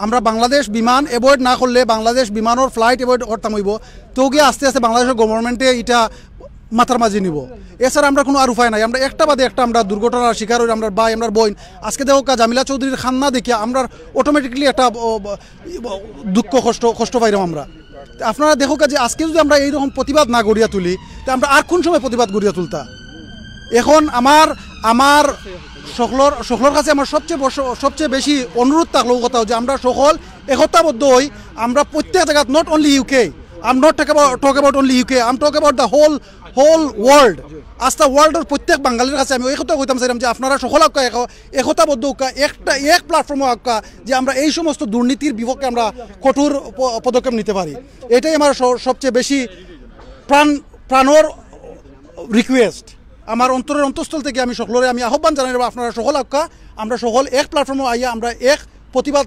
আমরা বাংলাদেশ বিমান অ্যাভয়েড না করলে বাংলাদেশ বিমানের ফ্লাইট অ্যাভয়েড করতাম হইব, তো গিয়ে আস্তে আস্তে বাংলাদেশের গভর্নমেন্টে এটা মাথার মাঝে নিব। এছাড়া আমরা কোনো আর উপায় নাই, আমরা একটা বাদে একটা আমরা দুর্ঘটনার শিকার হই। আমরা ভাই আমরা বোন আজকে দেখো জামিলা চৌধুরীর খান্না দেখিয়া আমরা অটোমেটিকলি একটা দুঃখ কষ্ট পাইলাম আমরা। আপনারা দেখো যে আজকে যদি আমরা এইরকম প্রতিবাদ না গড়িয়া তুলি তা আমরা আর কোন সময় প্রতিবাদ গড়িয়া তুলতা। এখন আমার সকলের কাছে আমার সবচেয়ে বেশি অনুরোধ থাকলো কথা যে আমরা সকল একতাবদ্ধ হই, আমরা প্রত্যেক জায়গায় not only UK, I'm not talk about only UK, I'm talking about the whole world. আজটা ওয়ার্ল্ডের প্রত্যেক বাঙালির কাছে আমি এই কথা কইতাম চাইলাম যে আপনারা সকল একতাবদ্ধ এক প্ল্যাটফর্মে যে আমরা এই সমস্ত দুর্নীতির বিপক্ষে আমরা কঠোর পদক্ষেপ নিতে পারি। এটাই আমার সবচেয়ে বেশি প্রাণর রিকোয়েস্ট। আমার অন্তরের অন্তঃস্থল থেকে আমি সকলের আমি আহ্বান জানাই আপনারা সকল আমরা সকল এক প্ল্যাটফর্মে আইয়া আমরা এক প্রতিবাদ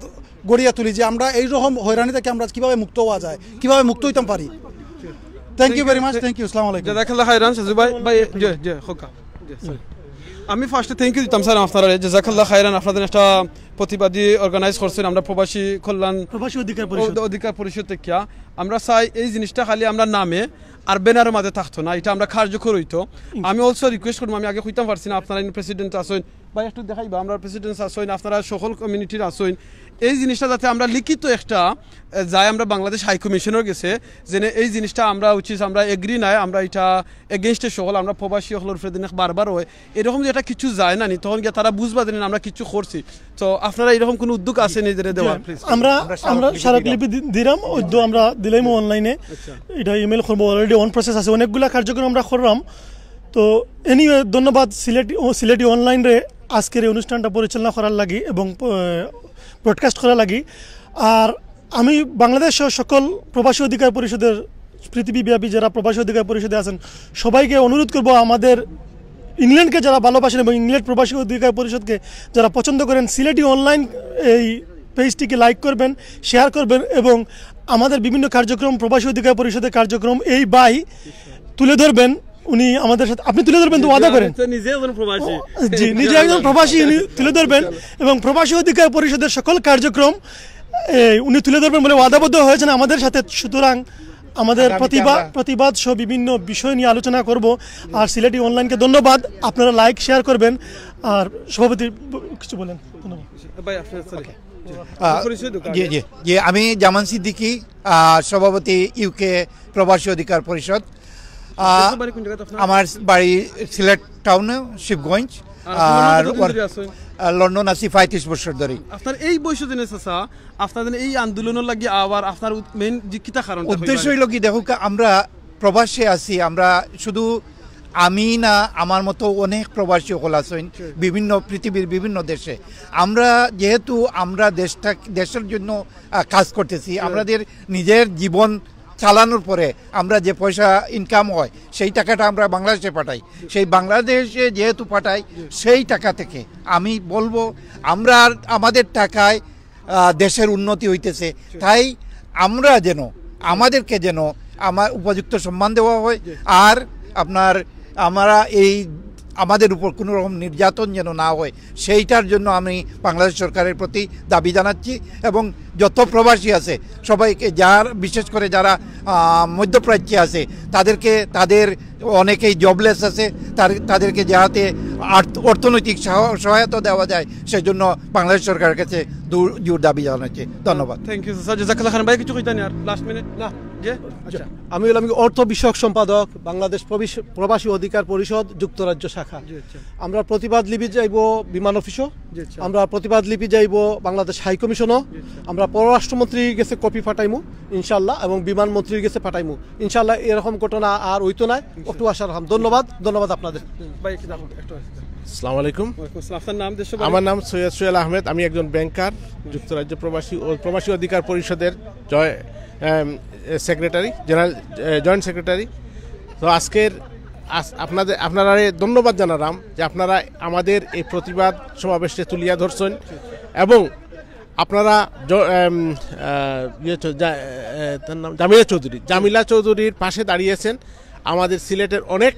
গড়িয়া তুলি যে আমরা এই রকম হয়রানি থেকে আমরা কিভাবে মুক্ত হওয়া যায়, কিভাবে মুক্ত হইতাম পারি। Thank you very much, thank you, আসসালামু আলাইকুম। জাযাকাল্লাহ খাইরান সাজু ভাই জি খোকা আমি ফার্স্টে থ্যাংক ইউ দিতাম স্যার আপনারা জাযাকাল্লাহ খাইরান আপনাদের একটা প্রতিবাদী অর্গানাইজ করছেন আমরা প্রবাসী কল্যাণ প্রবাসী অধিকার পরিষদ থেকে। আমরা চাই এই জিনিসটা খালি আমরা নামে আর ব্যানারের মাঝে থাকতো না, এটা আমরা কার্যকর হইতো। আমি অলসো রিকোয়েস্ট করবো, আমি আগে কইতাম পারছি না আপনারা প্রেসিডেন্ট আসেন বা একটু দেখাইবা আমরা প্রেসিডেন্ট আসেন আপনারা সকল কমিউনিটির আসেন, এই জিনিসটা যাতে আমরা লিখিত একটা যাই আমরা বাংলাদেশ হাই কমিশনের গেছে যে এই জিনিসটা আমরা উচিত আমরা এগ্রি নাই, আমরা এটা এগেনস্টে সকল আমরা প্রবাসী সকলের ফ্রেদিন বারবার হয় এরকম যে এটা কিছু যায় না নি তখন গিয়ে তারা বুঝবা দেন আমরা কিছু করছি। তো আপনারা এরকম কোনো উদ্যোগ আছে নিজের দেওয়ার প্লিজ? আমরা স্মারকলিপি দিলাম, আমরা দিলাম অনলাইনে, এটা ইমেল করবো, অলরেডি অন প্রসেস আছে, অনেকগুলা কার্যক্রম আমরা করলাম। তো এনিওয়ে ধন্যবাদ সিলেটি অনলাইন রে আজকের এই অনুষ্ঠানটা পরিচালনা করার লাগি এবং ব্রডকাস্ট করার লাগি। আর আমি বাংলাদেশ সকল প্রবাসী অধিকার পরিষদের পৃথিবীব্যাপী যারা প্রবাসী অধিকার পরিষদে আছেন সবাইকে অনুরোধ করব আমাদের ইংল্যান্ডকে যারা ভালোবাসেন এবং ইংল্যান্ড প্রবাসী অধিকার পরিষদকে যারা পছন্দ করেন সিলেটি অনলাইন এই পেজটিকে লাইক করবেন, শেয়ার করবেন এবং আমাদের বিভিন্ন কার্যক্রম প্রবাসী অধিকার পরিষদের কার্যক্রম এই বাই তুলে ধরবেন। উনি আমাদের সাথে আপনি তুলে ধরবেন তো ওয়াদা করেন নিজে একজন প্রবাসী উনি তুলে ধরবেন এবং প্রবাসী অধিকার পরিষদের সকল কার্যক্রম উনি তুলে ধরবেন বলে ওয়াদাবদ্ধ হয়েছেন আমাদের সাথে। সুতরাং আমাদের প্রতিবাদ সহ বিভিন্ন বিষয় নিয়ে আলোচনা করব। আর সিলেটি অনলাইনকে ধন্যবাদ, আপনারা লাইক শেয়ার করবেন। আর সভাপতি কিছু বলেন? জি আমি জামান সিদ্দিকী, সভাপতি ইউকে প্রবাসী অধিকার পরিষদ। আমার বাড়ি সিলেট টাউনে শিবগঞ্জ, আর লন্ডন আছি 35 বছর ধরে। আপনার এই বয়স দিনে চাচা আপনাদের এই আন্দোলনের লাগি আবার আপনার মেইন কিতা কারণ উদ্দেশ্য হইল কি দেখো আমরা প্রবাসে আছি, আমরা শুধু আমি না আমার মতো অনেক প্রবাসী হল আছেন বিভিন্ন পৃথিবীর বিভিন্ন দেশে। আমরা যেহেতু আমরা দেশের জন্য কাজ করতেছি, আমাদের নিজের জীবন চালানোর পরে আমরা যে পয়সা ইনকাম হয় সেই টাকাটা আমরা বাংলাদেশে পাঠাই, সেই বাংলাদেশে যেহেতু পাঠাই সেই টাকা থেকে আমি বলবো আমরা আমাদের টাকায় দেশের উন্নতি হইতেছে, তাই আমরা যেন আমাদেরকে যেন আমার উপযুক্ত সম্মান দেওয়া হয় আর আমরা এই আমাদের উপর কোনো রকম নির্যাতন যেন না হয় সেইটার জন্য আমি বাংলাদেশ সরকারের প্রতি দাবি জানাচ্ছি। এবং যত প্রবাসী আছে সবাইকে বিশেষ করে যারা মধ্যপ্রাচ্যে আছে তাদের অনেকেই জবলেস আছে, তাদেরকে যাতে অর্থনৈতিক সহায়তা দেওয়া যায় সেই জন্য বাংলাদেশ সরকারের কাছে জোর দাবি জানাচ্ছি। ধন্যবাদ। Thank you sir. জাযাকাল্লাহ খান ভাই কিছু কইতেন আর লাস্ট মিনিট? না আমি হলাম অর্থ বিষয়ক সম্পাদক বাংলাদেশ প্রবাসী অধিকার পরিষদ যুক্তরাজ্য শাখা। আমরা প্রতিবাদ লিপি যাইব বিমান অফিসও, আমরা প্রতিবাদ লিপি যাইব বাংলাদেশ হাই কমিশনও, আমরা পররাষ্ট্রমন্ত্রীর গেছে কপি পাঠাইমু ইনশাল্লাহ, এবং বিমান মন্ত্রীর গেছে পাঠাইমু ইনশাল্লাহ। এরকম ঘটনা আর হইতো না, একটু আশা রাখলাম। ধন্যবাদ আপনাদের। আসসালামু আলাইকুম। আপনার নাম? আমার নাম সৈয়দ সোহেল আহমেদ, আমি একজন ব্যাংকার, যুক্তরাজ্য প্রবাসী অধিকার পরিষদের সেক্রেটারি, জেনারেল জয়েন্ট সেক্রেটারি। তো আপনারা ধন্যবাদ জানালাম যে আপনারা আমাদের এই প্রতিবাদ সমাবেশে তুলিয়া ধরছেন, এবং আপনারা তার নাম জামিলা চৌধুরীর পাশে দাঁড়িয়েছেন। আমাদের সিলেটের অনেক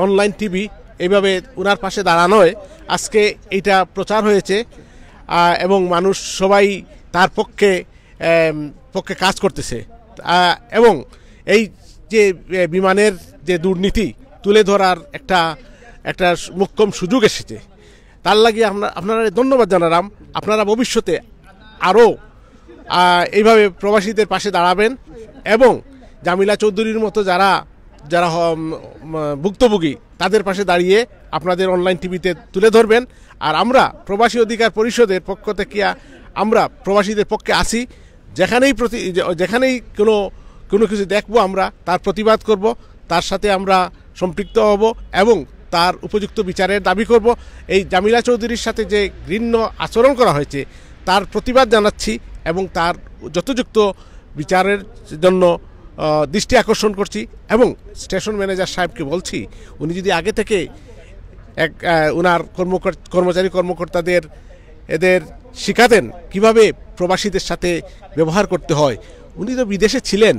অনলাইন টিভি এইভাবে ওনার পাশে দাঁড়ানোয় আজকে এইটা প্রচার হয়েছে, এবং মানুষ সবাই তার পক্ষে কাজ করতেছে। এবং এই যে বিমানের যে দুর্নীতি তুলে ধরার একটা মোক্ষম সুযোগ এসেছে, তার লাগে আপনারা ধন্যবাদ জানালাম। আপনারা ভবিষ্যতে আরও এইভাবে প্রবাসীদের পাশে দাঁড়াবেন, এবং জামিলা চৌধুরীর মতো যারা ভুক্তভোগী তাদের পাশে দাঁড়িয়ে আপনাদের অনলাইন টিভিতে তুলে ধরবেন। আর আমরা প্রবাসী অধিকার পরিষদের পক্ষ থেকে আমরা প্রবাসীদের পক্ষে আসি, যেখানেই কোনো কিছু দেখব আমরা তার প্রতিবাদ করব, তার সাথে আমরা সম্পৃক্ত হব এবং তার উপযুক্ত বিচারের দাবি করব। এই জামিলা চৌধুরীর সাথে যে ঘৃণ্য আচরণ করা হয়েছে তার প্রতিবাদ জানাচ্ছি, এবং তার যথোচিত বিচারের জন্য দৃষ্টি আকর্ষণ করছি। এবং স্টেশন ম্যানেজার সাহেবকে বলছি, উনি যদি আগে থেকে ওনার কর্মকর্তাদের এদের শিখাতেন কিভাবে প্রবাসীদের সাথে ব্যবহার করতে হয়। উনি তো বিদেশে ছিলেন,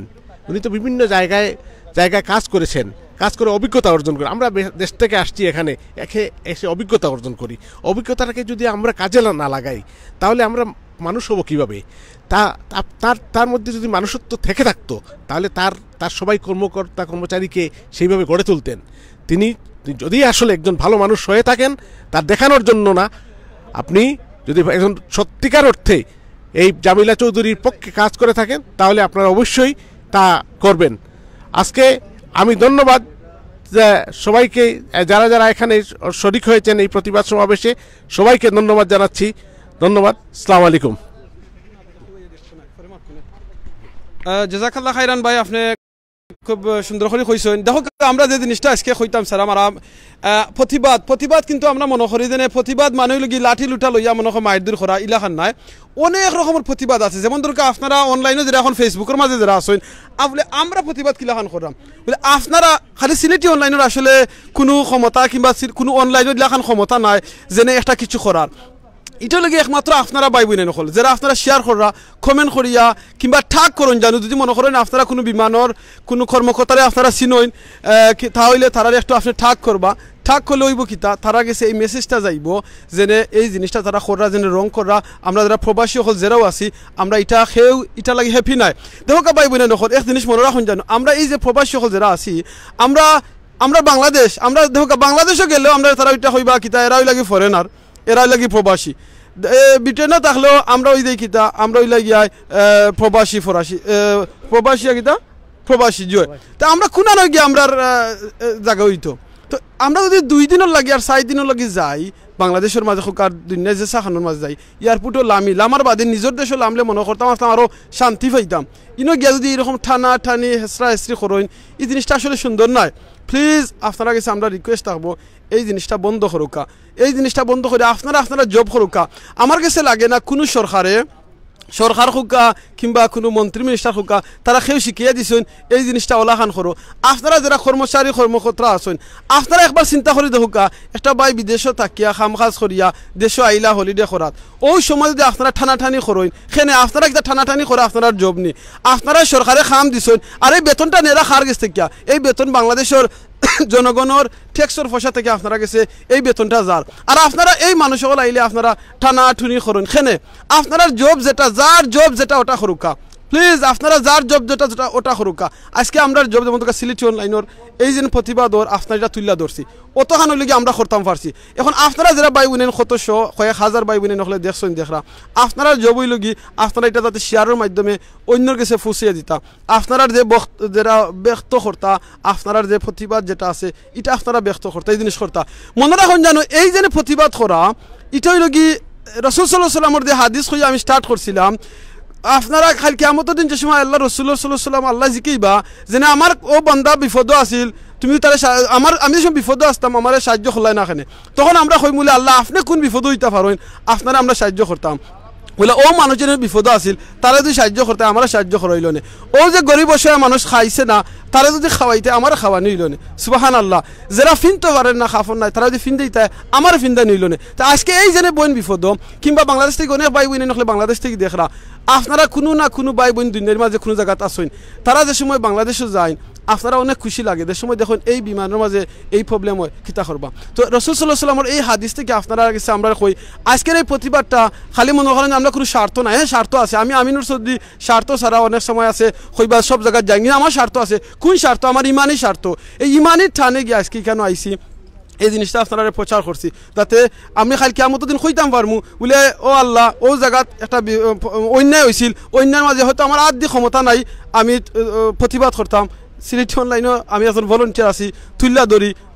উনি তো বিভিন্ন জায়গায় কাজ করেছেন, কাজ করে অভিজ্ঞতা অর্জন করে। আমরা দেশ থেকে আসছি, এখানে এসে অভিজ্ঞতা অর্জন করি। অভিজ্ঞতাটাকে যদি আমরা কাজে না লাগাই তাহলে আমরা মানুষ হব কীভাবে? তার মধ্যে যদি মানুষত্ব থেকে থাকতো তাহলে তার সবাই কর্মচারীকে সেইভাবে গড়ে তুলতেন। তিনি যদি আসলে একজন ভালো মানুষ হয়ে থাকেন, তার দেখানোর জন্য না, আপনি যদি একজন সত্যিকার অর্থে এই জামিলা চৌধুরীর পক্ষে কাজ করে থাকেন তাহলে আপনারা অবশ্যই তা করবেন। আজকে আমি ধন্যবাদ সবাইকে, যারা এখানে শরিক হয়েছেন এই প্রতিবাদ সমাবেশে, সবাইকে ধন্যবাদ জানাচ্ছি। ধন্যবাদ। আসসালামু আলাইকুম। জাযাকাল্লাহ খাইরান ভাই, আপনি খুব সুন্দর করে কইছেন। দেখো আমরা যে জিনিসটা আজকে কইতাম স্যার, আমরা প্রতিবাদ কিন্তু আমরা মনে করি যে প্রতিবাদ মানে হইল কি লাঠি লুটা লইয়া মনে হয় মায়ের দূর করা ইলাখান নাই। অনেক রকমের প্রতিবাদ আছে। যেমন ধরুন আপনারা অনলাইনে যারা এখন ফেসবুকের মাঝে যারা আছেন, বলে আমরা প্রতিবাদ কিলাখান করলাম বলে আপনারা খালি সিলেটি অনলাইনের আসলে কোনো ক্ষমতা কিংবা কোনো অনলাইনের ইলাখান ক্ষমতা নাই যেনে একটা কিছু করার। এটা লাগে একমাত্র আপনারা বাই বই নকল, যারা আপনারা শেয়ার করা, কমেন্ট করিয়া কিংবা ঠাক করুন। জানো যদি মনে করেন আপনারা কোনো বিমানের কোনো কর্মকর্তারে আপনারা চিনইন, তাহলে তারা একটু আপনি ঠাক করবা। ঠাক করলে হইব কিতা, তারা গেছে এই মেসেজটা যাইব যেনে এই জিনিসটা তারা করা, যেনে রং করা। আমরা যারা প্রবাসী সকল যারাও আছি, আমরা এটা লাগে হ্যাপি নাই। দেখো বাই বই নকল, এক জিনিস মনে রাখুন, জানো আমরা এই যে প্রবাসী সকল যারা আছি, আমরা বাংলাদেশ, আমরা দেখো বাংলাদেশও গেলেও আমরা তারা ওইটা হইবা কিতা, এরাই লাগে ফরেনার, এরাই লাগি প্রবাসী। ব্রিটেনও থাকলেও আমরা ওই যে কিতা, আমরা ওই লাগিয়া প্রবাসী জয়। তা আমরা খুনা নয় গিয়ে আমরা জায়গা হইতো। তো আমরা যদি 2 দিনের লাগি আর 4 দিনের লাগি যাই বাংলাদেশের মাঝে হোকার দুনিয়া যে সাখানোর মাঝে যাই, এয়ারপোর্টও লামার বাদে নিজের দেশও লামলে মনে করতাম আরও শান্তি পাইতাম। ইনো গিয়া যদি এরকম টানি হেসরা করেন, এই জিনিসটা আসলে সুন্দর নয়। প্লিজ আপনারা কাছে আমরা রিকোয়েস্ট থাকবো, এই জিনিসটা বন্ধ করুকা, এই জিনিসটা বন্ধ করে আপনারা জব করুকা। আমার কাছে লাগে না কোনো সরকার হোকা কিংবা কোনো মন্ত্রী মিনিস্টার হোকা তারা সেও শিখিয়ে দিছেন এই জিনিসটা ওলাখান করো। আপনারা যারা কর্মকর্তা আছেন, আপনারা একবার চিন্তা করে দেখুকা, একটা বাই বিদেশও থাকিয়া কাম কাজ করিয়া দেশও আইলা হলিডে করাত, ওই সময় যদি আপনারা ঠানাঠানি করেন, সেনে আপনারা একটা ঠানাঠানি করে আপনার জব নি, আপনারা সরকারে কাম দিছেন। আর এই বেতনটা নেরা খার গেছে কিয়া, এই বেতন বাংলাদেশের জনগণের ট্যাক্সের পয়সা থেকে আপনারা গেছে এই বেতনটা যার। আর আপনারা এই মানুষ সকল আইলে আপনারা টানা টুনি করেন, খেনে আপনার জব যেটা যার জব যেটা ওটা করুকা। প্লিজ আপনারা যার জব যেটা যেটা ওটা করুকা আজকে আমরা জব যেমন সিলেটি অনলাইনের এই যে প্রতিবাদ ওর আপনারা এটা তুলে ধরছি অতখান হইলে কি আমরা করতাম পারছি এখন আপনারা যারা বাই বোনেন কতশ কয়েক হাজার বাই বোনেন হলে দেখছেন দেখরা আপনারা জব হইল কি আপনারা এটা যাতে শেয়ারের মাধ্যমে অন্যর কাছে ফুসিয়ে দিতা আপনারা যে যারা ব্যক্ত করতা আপনারা যে প্রতিবাদ যেটা আছে এটা আপনারা ব্যক্ত করতা এই জিনিস করতা মনে রাখুন জানো এই যে প্রতিবাদ করা এটা হইল কি রাসূল সাল্লাল্লাহু আলাইহি ওয়াসাল্লামের যে হাদিস হইয়া আমি স্টার্ট করছিলাম আপনারা খালি কিয়ামতের দিন যে সময় আল্লাহ রাসূল সাল্লাল্লাহু আলাইহি ওয়াসাল্লাম আল্লাহ জিকিবা যে আমার ও বান্দা বিপদ আছিল তুমি তারে আমি যখন বিপদ আসতাম আমার সাহায্য করলাই না এখানে তখন আমরা কইমুলে আল্লাহ আপনি কোন বিপদ হইতে পারেন আপনারা আমরা সাহায্য করতাম বলে ও মানুষজনের বিপদ আছিল তারা যদি সাহায্য করতে আমরা সাহায্য করাইল না ও যে গরিব অসহায় মানুষ খাইছে না তারা যদি খাওয়াইতে আমার খাওয়া নিল না সুবহানাল্লাহ যারা ফিনতে পারেন না খাফন নাই তারা যদি ফিন দিতে আমার ফিনদা নিল না তা আজকে এই জেনে বোন বিপদ কিংবা বাংলাদেশ থেকে অনেক ভাই বোন নকলে বাংলাদেশ থেকে দেখরা আপনারা কোনো না কোনো ভাই বোন দুনিয়ার মাঝে কোনো জায়গাতে আসেন তারা যে সময় বাংলাদেশে যায় আপনারা অনেক খুশি লাগে যে সময় দেখুন এই বিমানের মাঝে এই প্রবলেম হয় কিতা করবা তো রাসূল সাল্লাল্লাহু আলাইহি ওয়াসাল্লামের এই হাদিস থেকে আপনারা কাছে আমরা কই আজকের এই প্রতিবাদটা খালি মনে করেন আমরা কোনো স্বার্থ নাই হ্যাঁ স্বার্থ আছে আমি আমিনুর চৌধুরী স্বার্থ ছাড়া অনেক সময় আছে কইবা সব জায়গায় যাই না আমার স্বার্থ আছে কোন স্বার্থ আমার ইমানি স্বার্থ এই ইমানি ঠানে গিয়ে আজকে কেন আইসি এই জিনিসটা আপনারা প্রচার করছি যাতে আমি খালি কিয়ামতের দিন কইতাম পারমু বলে ও আল্লাহ ও জায়গাত একটা অন্যায় হয়েছিল অন্যায়ের মাঝে হয়তো আমার আদি ক্ষমতা নাই আমি প্রতিবাদ করতাম সিলেটি অনলাইনে আমি এখন ভলেন্টিয়ার আছি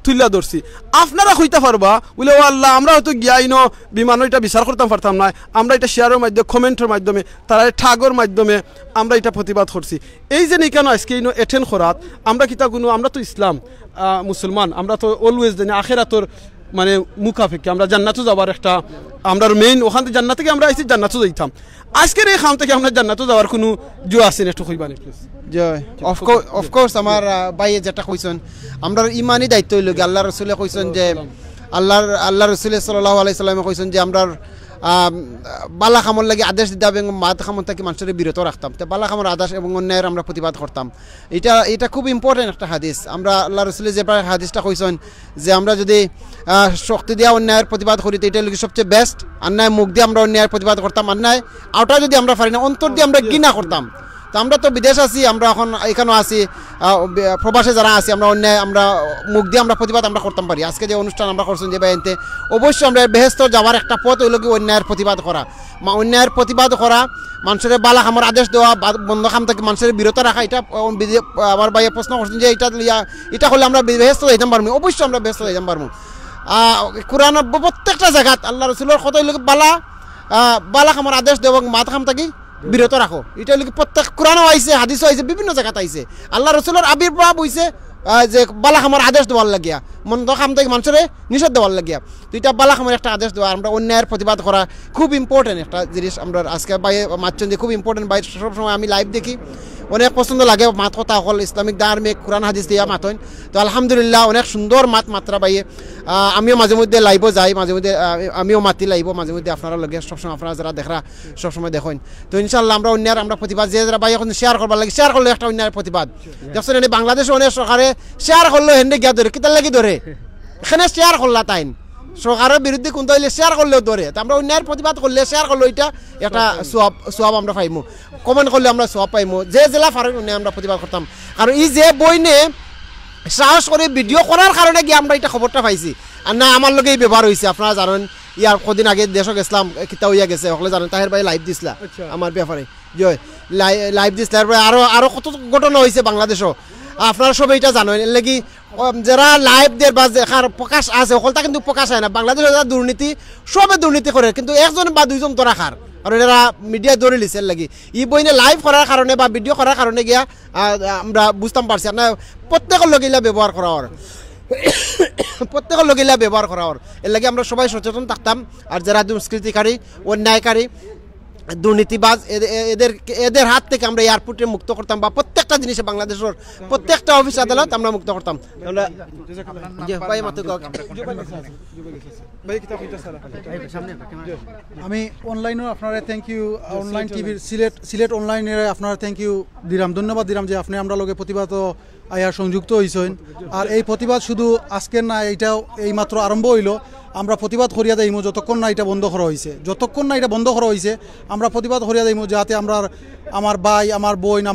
তুল্লা ধরছি আপনারা কইতে পারবা বলে ও আল্লাহ আমরা হয়তো গিয়াইনো বিমান এটা বিচার করতাম পারতাম না আমরা এটা শেয়ারের মাধ্যমে কমেন্টের মাধ্যমে তারা ঠাগর মাধ্যমে আমরা এটা প্রতিবাদ করছি এই যে কেন আজকে এটেন্ড করাত আমরা কিতা কোনো আমরা তো ইসলাম মুসলমান আমরা তো অলওয়েজ জানি আখেরাতর মানে মুখাফেক্ষি আমরা জান্নাতও যাবার একটা আমরা মেইন ওখান থেকে জান্নাত থেকে আমরা আইছি জান্নাতও যাইতাম আজকের এই খাম থেকে আমরা জান্নাতও যাওয়ার কোনো জো আছে না একটু কইবানি প্লিজ জয় অফকোর্স আমার ভাইয়ে যেটা কইছেন আমরা ইমানি দায়িত্ব হইল আল্লাহ রসুলে কইছেন যে আল্লাহ রসুল সাল্লাল্লাহু আলাইহি সাল্লামে কইছেন যে আমরা বালা খামর লাগে আদেশ দিতাম এবং মাদ খামর থেকে মানুষের বিরত রাখতাম তো বালা খামর আদেশ এবং অন্যায়ের আমরা প্রতিবাদ করতাম এটা খুব ইম্পর্টেন্ট একটা হাদিস আমরা আল্লাহ রসুলে যে হাদিসটা কইছেন যে আমরা যদি শক্তি দিয়া অন্যায়ের প্রতিবাদ করি তো এটা লাগে সবচেয়ে বেস্ট অন্যায় মুখ দিয়ে আমরা অন্যায়ের প্রতিবাদ করতাম অন্যায় আওটা যদি আমরা পারি না অন্তর দিয়ে আমরা ঘৃণা করতাম তো আমরা তো বিদেশ আছি আমরা এখন এখানেও আছি প্রবাসে যারা আছি আমরা অন্যায় আমরা মুখ দিয়ে আমরা প্রতিবাদ আমরা করতাম পারি আজকে যে অনুষ্ঠান আমরা করছেন যে বাইনতে অবশ্যই আমরা বেহেস্ত যাওয়ার একটা পথ হইল কি অন্যায়ের প্রতিবাদ করা অন্যায়ের প্রতিবাদ করা মানুষের বালা খামার আদেশ দেওয়া বন্ধ খাম থেকে মানুষের বিরত রাখা এটা আমার ভাইয়ে প্রশ্ন করছেন যে এটা হলে আমরা বেহেস্ত যাইতাম পারবো অবশ্যই আমরা বেহেস্ত যাইতাম পারবো কোরআন প্রত্যেকটা জায়গাত আল্লাহ রসুলের কথা হইল বালা খামার আদেশ দেওয়া এবং মাত খাম থাকি বিরত রাখো এটা হলো প্রত্যেক কোরআনও আইছে হাদিসও আইছে বিভিন্ন জায়গাতে আইছে আল্লাহ রসুলের আবির্ভাব হইছে যে বালা খামার আদেশ দেওয়ার লাগিয়া মন্দ খাম থেকে মানুষের নিষেধ দেওয়ার লাগিয়া তো এটা বালা খামার একটা আদেশ দেওয়া আমরা অন্যায়ের প্রতিবাদ করা খুব ইম্পর্টেন্ট একটা জিনিস আমরা আজকে বাইরে মাতছেন যে খুব ইম্পর্টেন্ট বাইরে সবসময় আমি লাইভ দেখি অনেক পছন্দ লাগে মাত কথা হল ইসলামিক ধার্মিক কোরআন হাদিস দিয়া মাতন তো আলহামদুলিল্লাহ অনেক সুন্দর মাত্রা বাইয়ে আমিও মাঝে মধ্যে লাইভও যাই মাঝে মধ্যে আমিও মাতি লাইব মাঝে মধ্যে আপনারা লগে সবসময় আপনারা যারা দেখরা সবসময় দেখেন তো ইনশাল্লাহ আমরা অন্যায়ের আমরা প্রতিবাদ যে যারা বাইরে এখন শেয়ার করবার লাগে শেয়ার করলে একটা অন্যায়ের প্রতিবাদ দেখছেন এনে বাংলাদেশে অনেক সরকারে শেয়ার করলো হেন্ডে গিয়া ধরে কিতার লাগি ধরে এখানে শেয়ার করলা তাইন সরকারের বিরুদ্ধে কোনটা হইলে শেয়ার করলেও ধরে আমরা অন্যায়ের প্রতিবাদ করলে শেয়ার করলো এটা একটা সোয়াব আমরা পাইমু কমেন্ট করলে আমরা সোয়াব পাইমু যে জেলা ফারুক অন্যায় আমরা প্রতিবাদ করতাম কারণ এই যে বইনে সাহস করে ভিডিও করার কারণে গিয়ে আমরা এটা খবরটা পাইছি আর না আমার লগেই ব্যবহার হয়েছে আপনারা জানেন ইয়ার কদিন আগে দেশক ইসলাম কিতা হইয়া গেছে সকলে জানেন তাহের ভাই লাইভ দিছিলা আমার ব্যাপারে জয় লাইভ দিছিলা আরো কত ঘটনা হয়েছে বাংলাদেশও আপনারা সবাই এটা জানেন এর লাগি যারা লাইভ দের বা দেখার প্রকাশ আছে সকলটা কিন্তু প্রকাশ হয় না বাংলাদেশে যারা দুর্নীতি সবে দুর্নীতি করে কিন্তু একজন বা দুইজন তো রাখার আর এরা মিডিয়া ধরে লিছে এর লাগি ই বইনে লাইভ করার কারণে বা ভিডিও করার কারণে গিয়া আমরা বুঝতাম পারছি না প্রত্যেকের লগিলা ব্যবহার করা ওর প্রত্যেকের লগিলা ব্যবহার করা ওর এর লাগে আমরা সবাই সচেতন থাকতাম আর যারা দুষ্কৃতিকারী অন্যায়কারী দুর্নীতিবাজ এদের হাত থেকে আমরা এয়ারপোর্টে মুক্ত করতাম বা প্রত্যেকটা জিনিসে বাংলাদেশের প্রত্যেকটা অফিস আদালত আমরা মুক্ত করতাম আমি অনলাইনেও আপনারা থ্যাংক ইউ অনলাইন টিভির সিলেট অনলাইনের আপনারা থ্যাংক ইউ দিলাম ধন্যবাদ দিলাম যে আপনি আমরা লগে প্রতিবাদ আয়া সংযুক্ত হয়েছেন। আর এই প্রতিবাদ শুধু আজকের না, এইটাও এইমাত্র আরম্ভ হইল। আমরা প্রতিবাদ করিয়া দেইমু যতক্ষণ না এটা বন্ধ করা হয়েছে, যতক্ষণ না এটা বন্ধ করা হয়েছে আমরা প্রতিবাদ করিয়া দেইমু, যাতে আমরা আমার ভাই, আমার বোন,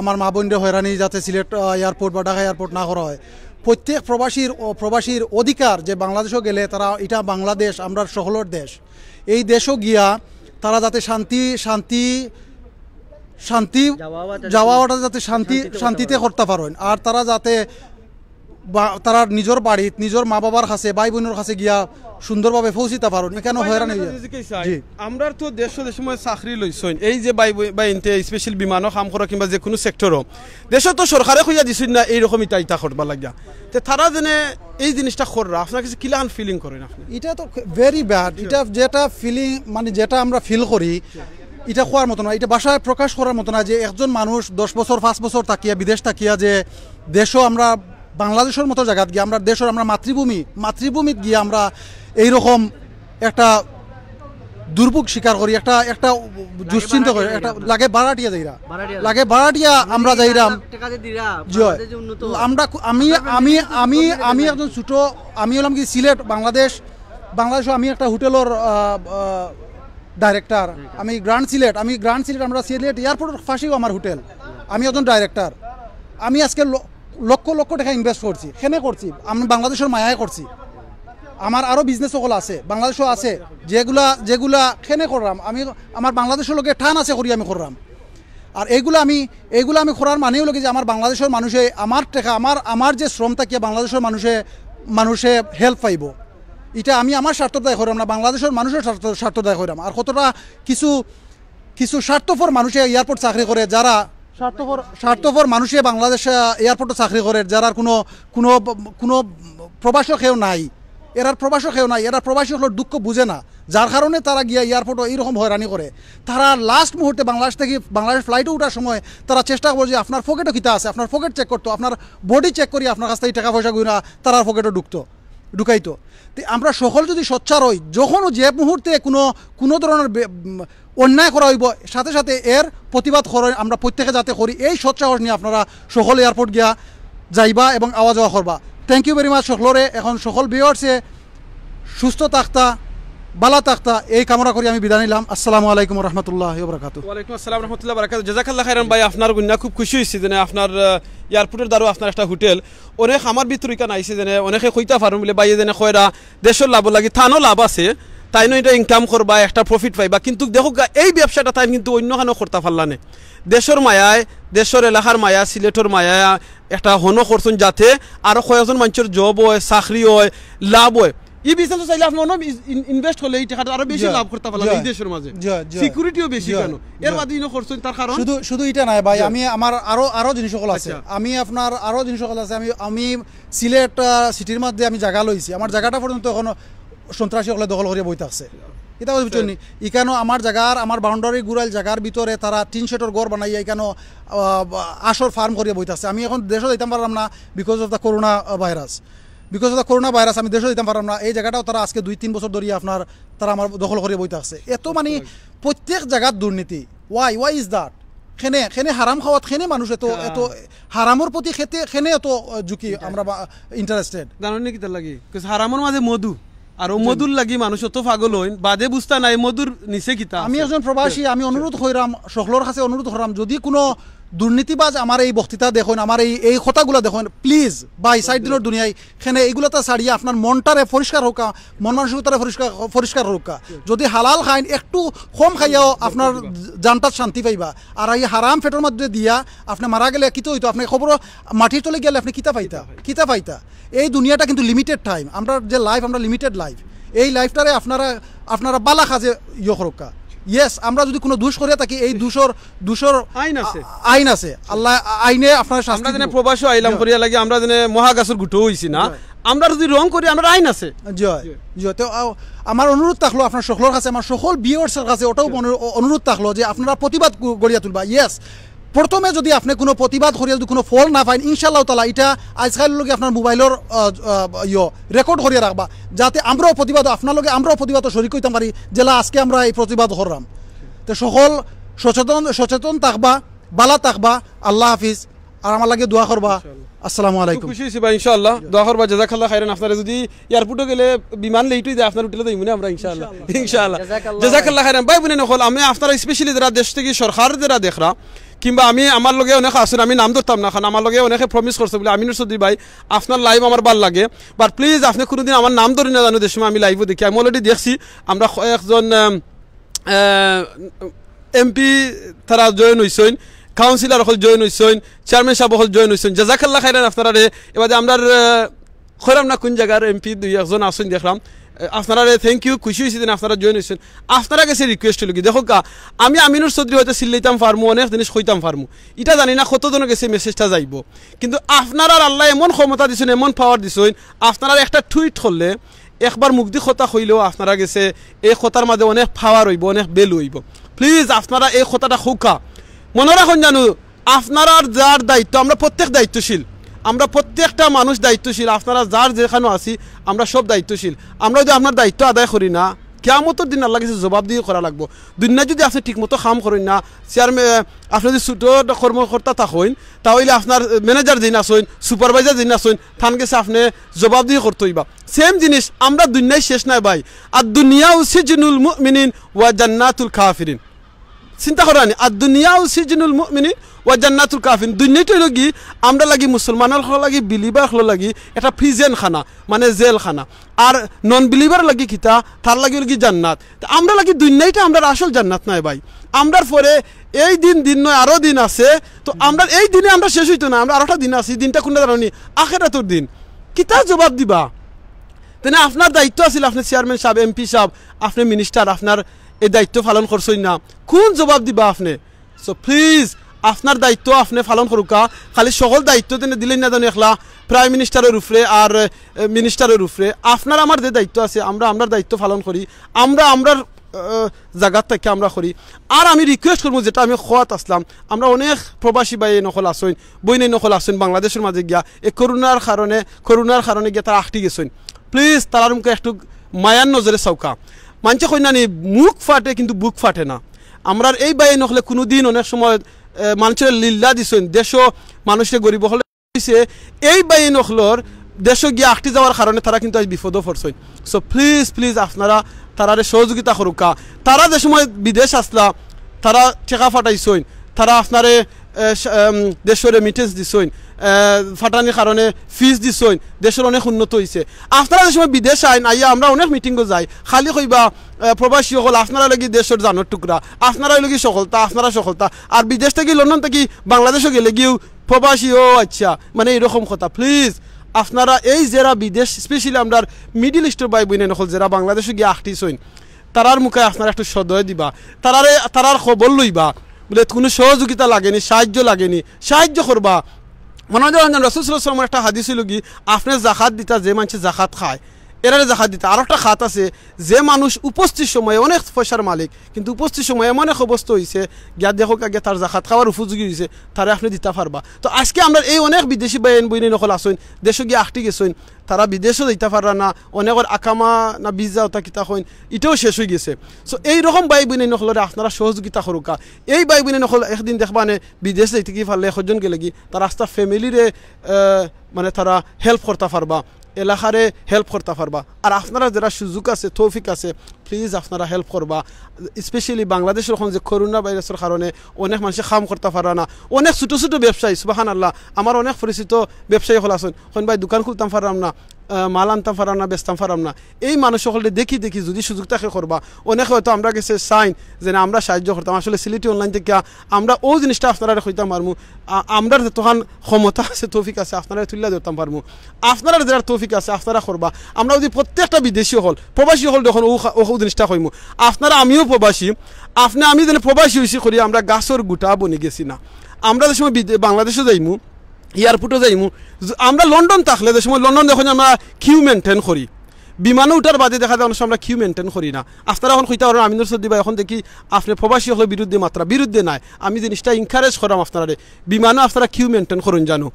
আমার মা বোনদের হয়রানি যাতে সিলেট এয়ারপোর্ট বা ঢাকা এয়ারপোর্ট না করা হয়। প্রত্যেক প্রবাসীর অধিকার যে বাংলাদেশও গেলে তারা, এটা বাংলাদেশ আমরা সকলের দেশ, এই দেশও গিয়া তারা যাতে শান্তি যাওয়াটা যাতে শান্তিতে করতে পারেন, আর তারা যাতে তারা নিজের বাড়িত নিজের মা বাবার কাছে, ভাই বোনের কাছে গিয়া সুন্দরভাবে পৌঁছিতে পারেন। কেন হয়রানি আমরা তো দেশ সময় চাকরি লইছেন, এই যে বাইনতে স্পেশাল বিমানও কাম করা কিংবা যে কোনো সেক্টরও দেশ তো সরকারে খুঁজা দিছেন না এইরকম ইটা করবা লাগিয়া, তো তারা যেনে এই জিনিসটা কররা আপনার কাছে কিলান ফিলিং করেন আপনি? এটা তো ভেরি ব্যাড। এটা যেটা ফিলিং মানে যেটা আমরা ফিল করি এটা হওয়ার মতো না, এটা ভাষায় প্রকাশ করার মতো না। যে একজন মানুষ 10 বছর 5 বছর তাকিয়া বিদেশ তাকিয়া যে দেশও আমরা বাংলাদেশের মতো জায়গাত গিয়ে আমরা দেশের আমরা মাতৃভূমিত গিয়ে আমরা এইরকম একটা দুর্ভোগ স্বীকার করি, একটা দুশ্চিন্তা করি, একটা লাগে বাড়াটিয়া আমরা যাইরাম। আমরা আমি একজন ছোট, আমি হলাম কি সিলেট বাংলাদেশ আমি একটা হোটেলের ডাইরেক্টর, আমি গ্র্যান্ড সিলেট আমরা সিলেট এয়ারপোর্টের পাশেও আমার হোটেল, আমি একজন ডাইরেক্টর। আমি আজকে লক্ষ লক্ষ টাকা ইনভেস্ট করছি, করছি আমি বাংলাদেশের মায়ায় করছি। আমার আরও বিজনেস সকল আছে, বাংলাদেশও আছে, যেগুলা করলাম আমি, আমার বাংলাদেশের লোকে টান আছে করি আমি করলাম। আর এইগুলো আমি করার মানেও লোকে যে আমার বাংলাদেশের মানুষে আমার টাকা, আমার যে শ্রম থাকিয়া বাংলাদেশের মানুষে হেল্প পাইব, এটা আমি আমার স্বার্থ দায় করাম না, বাংলাদেশের মানুষের স্বার্থ দায় করাম। আর কতটা কিছু স্বার্থপর মানুষে এয়ারপোর্ট চাকরি করে, যারা স্বার্থপর মানুষে বাংলাদেশ এয়ারপোর্টে চাকরি করে, যারা কোনো প্রবাসী কেউ নাই, এরা প্রবাসী হলো দুঃখ বুঝে না, যার কারণে তারা গিয়া এয়ারপোর্টে এইরকম হয়রানি করে। তারা লাস্ট মুহূর্তে বাংলাদেশ ফ্লাইটে ওঠার সময় তারা চেষ্টা করে যে আপনার পকেটও কিতা আছে, আপনার পকেট চেক করতো, আপনার বডি চেক করি আপনার কাছ থেকে টাকা পয়সা গুনা তারা পকেটে ঢুকাইতো। আমরা সকল যদি সোচ্চার হই, যখন যে মুহূর্তে কোনো ধরনের অন্যায় করা হইব সাথে সাথে এর প্রতিবাদ করে আমরা প্রত্যেকে যাতে করি, এই সৎসাহস নিয়ে আপনারা সকল এয়ারপোর্ট গিয়া যাইবা এবং আওয়া যাওয়া করবা। থ্যাংক ইউ ভেরি মাচ সকলরে। এখন সকল ভিউয়ার্সে সুস্থ থাকতা, ভালো থাকতা, এই কামনা করি আমি বিদায় নিলাম। আসসালামু আলাইকুম রহমতুল্লাহ বারাকাতু। ওয়ালাইকুম আসসালাম রহমতুল্লাহ বারাকাতু। জাযাকাল্লাহ খাইরান ভাই, আপনার গুন্না খুব খুশি হয়েছি যে আপনার এয়ারপোর্টের দ্বারা আপনার একটা হোটেল অনেক আমার ভিতরিকা নাইছে, যে অনেকে কইতা পারুন বলে বাইরে যেন কয়রা দেশের লাভ লাগি, থানো লাভ আছে, তাই নয় এটা ইনকাম করবা, একটা প্রফিট পাইবা, কিন্তু দেখো এই ব্যবসাটা তাই কিন্তু অন্য খানো করতে পারলা না। দেশের মায়ায়, দেশের এলাকার মায়া, সিলেটের মায়া একটা হন করছেন যাতে আরো কয়েকজন মানুষের জব হয়, চাকরি হয়, লাভ হয়। এই বিজনেস চাইলে আপনি ইনভেস্ট হলে এই টাকাটা আরো বেশি লাভ করতে পারলাম এই দেশের মাঝে, সিকিউরিটিও বেশি কেন এর বাদে ইনো করছেন, তার কারণ শুধু এটা নাই ভাই, আমি আমার আরো জিনিস সকল আছে, আমি আপনার আরো জিনিস সকল আছে। আমি সিলেট সিটির মধ্যে আমি জায়গা লইছি, আমার জায়গাটা পর্যন্ত এখন সন্ত্রাসী সকলে দখল করে বই থাকছে। এটা বুঝছেন ইকানো আমার বাউন্ডারি গুড়াইল জায়গার ভিতরে তারা 3 শেটের ঘর বানাইয়া এখানো আসর ফার্ম করিয়া বই থাকছে। আমি এখন দেশে যাইতাম পারলাম না because of the corona virus, আমি দেশে দিতাম পারলাম না। এই জায়গাটাও তারা আজকে 2-3 বছর ধরিয়া তারা আমার দখল করে বই থাকছে। এত মানে প্রত্যেক জায়গার দুর্নীতি। Y is that? খেনে হারাম খাওয়াত, খেনে মানুষ এত হারামের প্রতি খেনে এত ঝুঁকি আমরা ইন্টারেস্টেড জানেন কি তার লাগি? হারামের মাঝে মধু, আর মধুর লাগি মানুষ অত পাগল হইন, বাদে বুঝতা নাই মধুর নিচে কিতা। আমি একজন প্রবাসী, আমি অনুরোধ কইরাম সকলের কাছে অনুরোধ করাম, যদি কোনো দুর্নীতিবাজ আমার এই বক্তৃতা দেখুন, আমার এই কথাগুলো দেখুন, প্লিজ বাই সাইড দিনের দুনিয়ায় খেনে এইগুলোতে ছাড়িয়ে আপনার মনটারে পরিষ্কার হোক, মন মানসিকতারে পরিষ্কার হোক। যদি হালাল খাইন একটু কম খাইয়াও আপনার জানটার শান্তি পাইবা। আর এই হারাম ফেটের মধ্যে দিয়া আপনি মারা গেলে কিতো হইতো, আপনি খবর মাটির তলে গেলে আপনি কিতা পাইতা। এই দুনিয়াটা কিন্তু লিমিটেড টাইম, আমরা যে লাইফ, আমরা লিমিটেড লাইফ, এই লাইফটারে আপনারা বালা কাজে রক্ষা। ইয়েস, আমরা যদি কোনো দোষ করে থাকি, এই দোষর আইন আছে, আল্লাহ আইনে আপনার শাস্তি। আমরা প্রবাসী আইলাম করিয়া লাগে, আমরা যেন মহাগাছের গুটো হইছি না, আমরা যদি রং করি আমরা আইন আছে। তো আমার অনুরোধ থাকলো আপনার সকলের কাছে, আমার সকল ভিউয়ার্সের কাছে ওটাও অনুরোধ থাকলো যে আপনারা প্রতিবাদ গড়িয়া তুলবা। ইয়েস, প্রথমে যদি আপনি কোনো প্রতিবাদ করিয়া যদি কোনো ফল না পাইন, ইনশাআল্লাহ তাআলা এটা আজকাল লোকে আপনার মোবাইলের রেকর্ড করিয়া রাখবা, যাতে আমরাও প্রতিবাদ, আপনার লোকে আমরাও প্রতিবাদ শরীক হইতে পারি, জেলা আজকে আমরা এই প্রতিবাদ করলাম। তো সকল সচেতন থাকবা, বালা থাকবা। আল্লাহ হাফিজ। আর আমার লাগে দোয়া করবা। আসসালামু আলাইকুম। খুশি হইছি ভাই ইনশাআল্লাহ। দোয়া করবা জাযাকাল্লাহ খাইরান। আপনারা যদি এয়ারপোর্টে গেলে বিমান লেটই যায় আপনারা উঠলে দেইমু না আমরা ইনশাআল্লাহ। ইনশাআল্লাহ জাযাকাল্লাহ খাইরান। ভাই বোনে নকল আমি আপনারা স্পেশালি যারা দেশ থেকে সরকার যারা দেখরা কিংবা আমি আমার লগে অনেক আছেন আমি নাম ধরতাম না কারণ আমার লগে অনেকে প্রমিস করছে বলে আমিনুর চৌধুরী ভাই আপনার লাইভ আমার ভাল লাগে বাট প্লিজ আপনি কোনোদিন আমার নাম ধরে না জানো দেশ আমি লাইভও দেখি আমি অলরেডি দেখছি আমরা একজন এমপি তারা জয়েন হইছেন কাউন্সিলর হল জয়েন হইছেন চেয়ারম্যান সাহেব হল জয়েন হইছেন জাযাকাল্লাহ খাইরান আপনারা এবার আমরা খরাম না কোন জায়গার এমপি দুই একজন আসেন দেখলাম আপনারা থ্যাংক ইউ খুশি হয়েছেন আপনারা জয়েন হয়েছেন আপনারা কাছে রিকোয়েস্ট হলো কি দেখো কা আমি আমিনুর চৌধুরী হয়তো চিল্লাইতাম পারমু অনেক জিনিস কইতাম পারমু এটা জানি না কতজনের কাছে মেসেজটা যাইব কিন্তু আপনারা আল্লাহ এমন ক্ষমতা দিছেন এমন পাওয়ার দিছেন আপনারা একটা টুইট করলে একবার মুগ্ধি কথা হইলেও আপনারা গেছে এই কথার মাঝে অনেক পাওয়ার হইব অনেক বেলু হইব প্লিজ আপনারা এই কথাটা খুকা মনে রাখুন জানো আপনারা যার দায়িত্ব আমরা প্রত্যেক দায়িত্বশীল আমরা প্রত্যেকটা মানুষ দায়িত্বশীল আপনারা যার যেখানে আছি আমরা সব দায়িত্বশীল আমরা যদি আপনার দায়িত্ব আদায় করি না কিয়ামতের দিন আল্লাহ কাছে জবাব দিয়ে করা লাগবো দুনিয়া যদি আপনি ঠিকমতো কাম করেন না চেয়ারম্যান আপনি যদি ছোটো কর্মকর্তা থাকেন তাহলে আপনার ম্যানেজার যিনি আসেন সুপারভাইজার যিনি আসেন তান গেছে আপনি জবাব দিয়ে করতে হইবা সেম জিনিস আমরা দুনিয়ায় শেষ নাই ভাই আর দুনিয়াও সিজনুল মুমিনিন ওয়া জান্নাতুল কাফিরিন চিন্তা করানি আর দুনিয়াও সিজনুল মুমিনিন ওয়া জান্নাতুল কাফিরিন দুনিয়াটা লাগি আমরা লাগি মুসলমানের লাগি বিলিভার লাগি এটা প্রিজন খানা মানে জেল খানা আর নন বিলিভার লাগি কিতা তার লাগি জান্নাত আমরা লাগি দুনিয়াটা আমরা আসল জান্নাত নাই ভাই আমরার পরে এই দিন নয় আরো দিন আছে তো আমরা এই দিনে আমরা শেষ হইতো না আমরা আরোটা দিন আছি দিনটা কোনটা জানি আখিরাতের দিন কিতা জবাব দিবা তেনে আপনার দায়িত্ব আছিল আপনি চেয়ারম্যান সাহেব এমপি সাহেব আপনি মিনিস্টার আপনার এই দায়িত্ব পালন করছেন না কোন জবাব দিবা আপনি সো প্লিজ আপনার দায়িত্ব আপনি পালন করুকা খালি সকল দায়িত্ব তেনে দিলেন না জানো একলা প্রাইম মিনিস্টারের উপরে আর মিনিস্টারের উপরে আপনার আমার যে দায়িত্ব আছে আমরা আমরা দায়িত্ব পালন করি আমরা আমরার জায়গার থেকে আমরা করি আর আমি রিকোয়েস্ট করবো যেটা আমি খোয়াত আসলাম আমরা অনেক প্রবাসী ভাই নকল আসেন বইনে নকল আসেন বাংলাদেশের মাঝে গিয়া এই করোনার কারণে গিয়া তারা আটটি গেছেন প্লিজ তার মুখে একটু মায়ার নজরে চৌকা মানছে কই না নি মুখ ফাটে কিন্তু বুক ফাটে না আমরা এই বাই নকলে কোনো দিন অনেক সময় মানুষের লীলা দিছেন দেশও মানুষের গরিব হলে এই বাই নকলর দেশও গিয়ে আটটি যাওয়ার কারণে তারা কিন্তু আজ বিপদও পড়ছেন সো প্লিজ আপনারা তারারে সহযোগিতা করুকা তারা যে সময় বিদেশ আসলা তারা টেকা ফাটাইছেন তারা আপনারে দেশের রেমিটেন্স দিছেন ফাটানির কারণে ফিজ দিছেন দেশের অনেক উন্নত হয়েছে আপনারা যে সময় বিদেশ আইন আইয়া আমরা অনেক মিটিংও যাই খালি কইবা প্রবাসী সকল আপনারা লাগি দেশের জানোর টুকরা আপনারা লাগি সফলতা আপনারা সফলতা আর বিদেশ থেকে লন্ডন থেকে বাংলাদেশও গেলে গিয়েও প্রবাসী ও আচ্ছা মানে এরকম কথা প্লিজ আপনারা এই যারা বিদেশ স্পেশালি আমরা মিডিল ইস্টের ভাই বোনে নকল যারা বাংলাদেশে গিয়ে আটটিছেন তারার মুখে আপনারা একটু সদয় দিবা তারার খবর লইবা বলে কোনো সহযোগিতা লাগেনি সাহায্য করবা মনে হয় রাসূল সাল্লাল্লাহু আলাইহি ওয়াসাল্লামের একটা হাদিস হলো কি আপনি জাকাত দিতা যে মানুষ জাকাত খায় এরারে জাকাত দিতা আর একটা খাত আছে যে মানুষ উপস্থিত সময়ে অনেক পয়সার মালিক কিন্তু উপস্থিত সময়ে এমন এক অবস্থা হয়েছে গিয়া দেখো আগে তার জাকাত খাওয়ার উপযোগী হয়েছে তারা আপনি দিতে পারবা তো আজকে আমরা এই অনেক বিদেশি বইনে নকল আসেন দেশে গিয়ে আটটি গেছেন তারা বিদেশও দিতে পারা না অনেকের আকামা না ভিসা ওটা কিতা হইন এটাও শেষ হয়ে গেছে সো এইরকম ভাই বোনে নকলরে আপনারা সহযোগিতা করুকা এই ভাই বোনে নকল একদিন দেখবানে বিদেশ যাইতে কি পারলে একজন গেলে কি তার রাস্তা ফ্যামিলিরে মানে তারা হেল্প করতে পারবা এলাকারে হেল্প করতে পারবা আর আপনারা যারা সুযোগ আছে তৌফিক আছে প্লিজ আপনারা হেল্প করবা স্পেশালি বাংলাদেশের এখন যে করোনা ভাইরাসের কারণে অনেক মানুষ কাম করতে পারে না অনেক ছোটো ছোটো ব্যবসায়ী সুবহানাল্লাহ আমার অনেক পরিচিত ব্যবসায়ী হল আছেন এখন ভাই দোকান খুলতাম পারলাম না মাল আনতাম পারাম না বেচতাম পারাম না এই মানুষ সকলে দেখি যদি সুযোগ থাকে করবা অনেক হয়তো আমরা গেছে সাইন যে না আমরা সাহায্য করতাম আসলে সিলেটি অনলাইন থেকে আমরা ও জিনিসটা আপনারা হইতাম পারমু আমরা তখন ক্ষমতা আছে তৌফিক আছে আপনারা তুলে ধরতাম পারমু আপনারা যারা তৌফিক আছে আপনারা করবা আমরা যদি প্রত্যেকটা বিদেশি হল প্রবাসী হল যখন ও জিনিসটা কইমু আপনারা আমিও প্রবাসী আমি যেন প্রবাসী হয়েছি করি আমরা গাছের গুটা বনে গেছি না আমরা যে সময় বাংলাদেশে যাইমু এয়ারপোর্টে যাইমু আমরা লন্ডন থাকলে যে সময় লন্ডন যখন আমরা কিউ মেনটেন করি বিমানে উঠার বাদে দেখা যায় অনেক সময় আমরা কিউ মেনটেন করি না আপনারা এখন কইতে পারেন আমিনুর চৌধুরী ভাই এখন দেখি আপনি প্রবাসী হলে বিরুদ্ধে নাই আমি জিনিসটা ইনকারেজ করাম আপনারা বিমানে আপনারা কিউ মেনটেন করুন জানো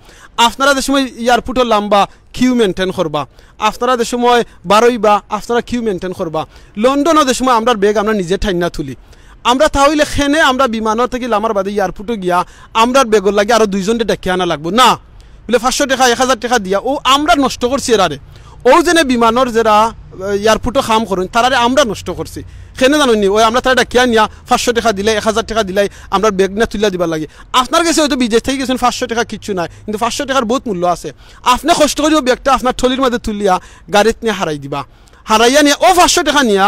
আপনারা যে সময় এয়ারপোর্টের লম্বা কিউ মেনটেন করবা আপনারা যে সময় বারোইবা আপনারা কিউ মেনটেন করবা লন্ডনও যে সময় আমরা ব্যাগ আমরা নিজে ঠাইনা তুলি আমরা তাহলে খেনে আমরা বিমানের থেকে লামার বাদে এয়ারপোর্টে গিয়া আমরা বেগর লাগে আরো দুইজনকে ডেকে আনা লাগবো না বলে 500 টাকা 1000 টাকা দিয়া ও আমরা নষ্ট করছি এরারে ও যেনে বিমানের যারা এয়ারপোর্টে কাম করেন তারারে আমরা নষ্ট করছি কেন জানি ওই আমরা তারা ডাকিয়া নিয়া 500 টাকা দিলে 1000 টাকা দিলাই আমরা ব্যাগ না তুলিয়া দিবার লাগে আপনার কাছে হয়তো বিদেশ থেকে গেছেন 500 টাকা কিচ্ছু নাই কিন্তু 500 টাকার বহুত মূল্য আছে আপনি কষ্ট করিও ব্যাগটা আপনার থলির মধ্যে তুলিয়া গাড়িতে নিয়ে হারাই দিবা হারাইয়া নিয়ে ও 500 টাকা নিয়া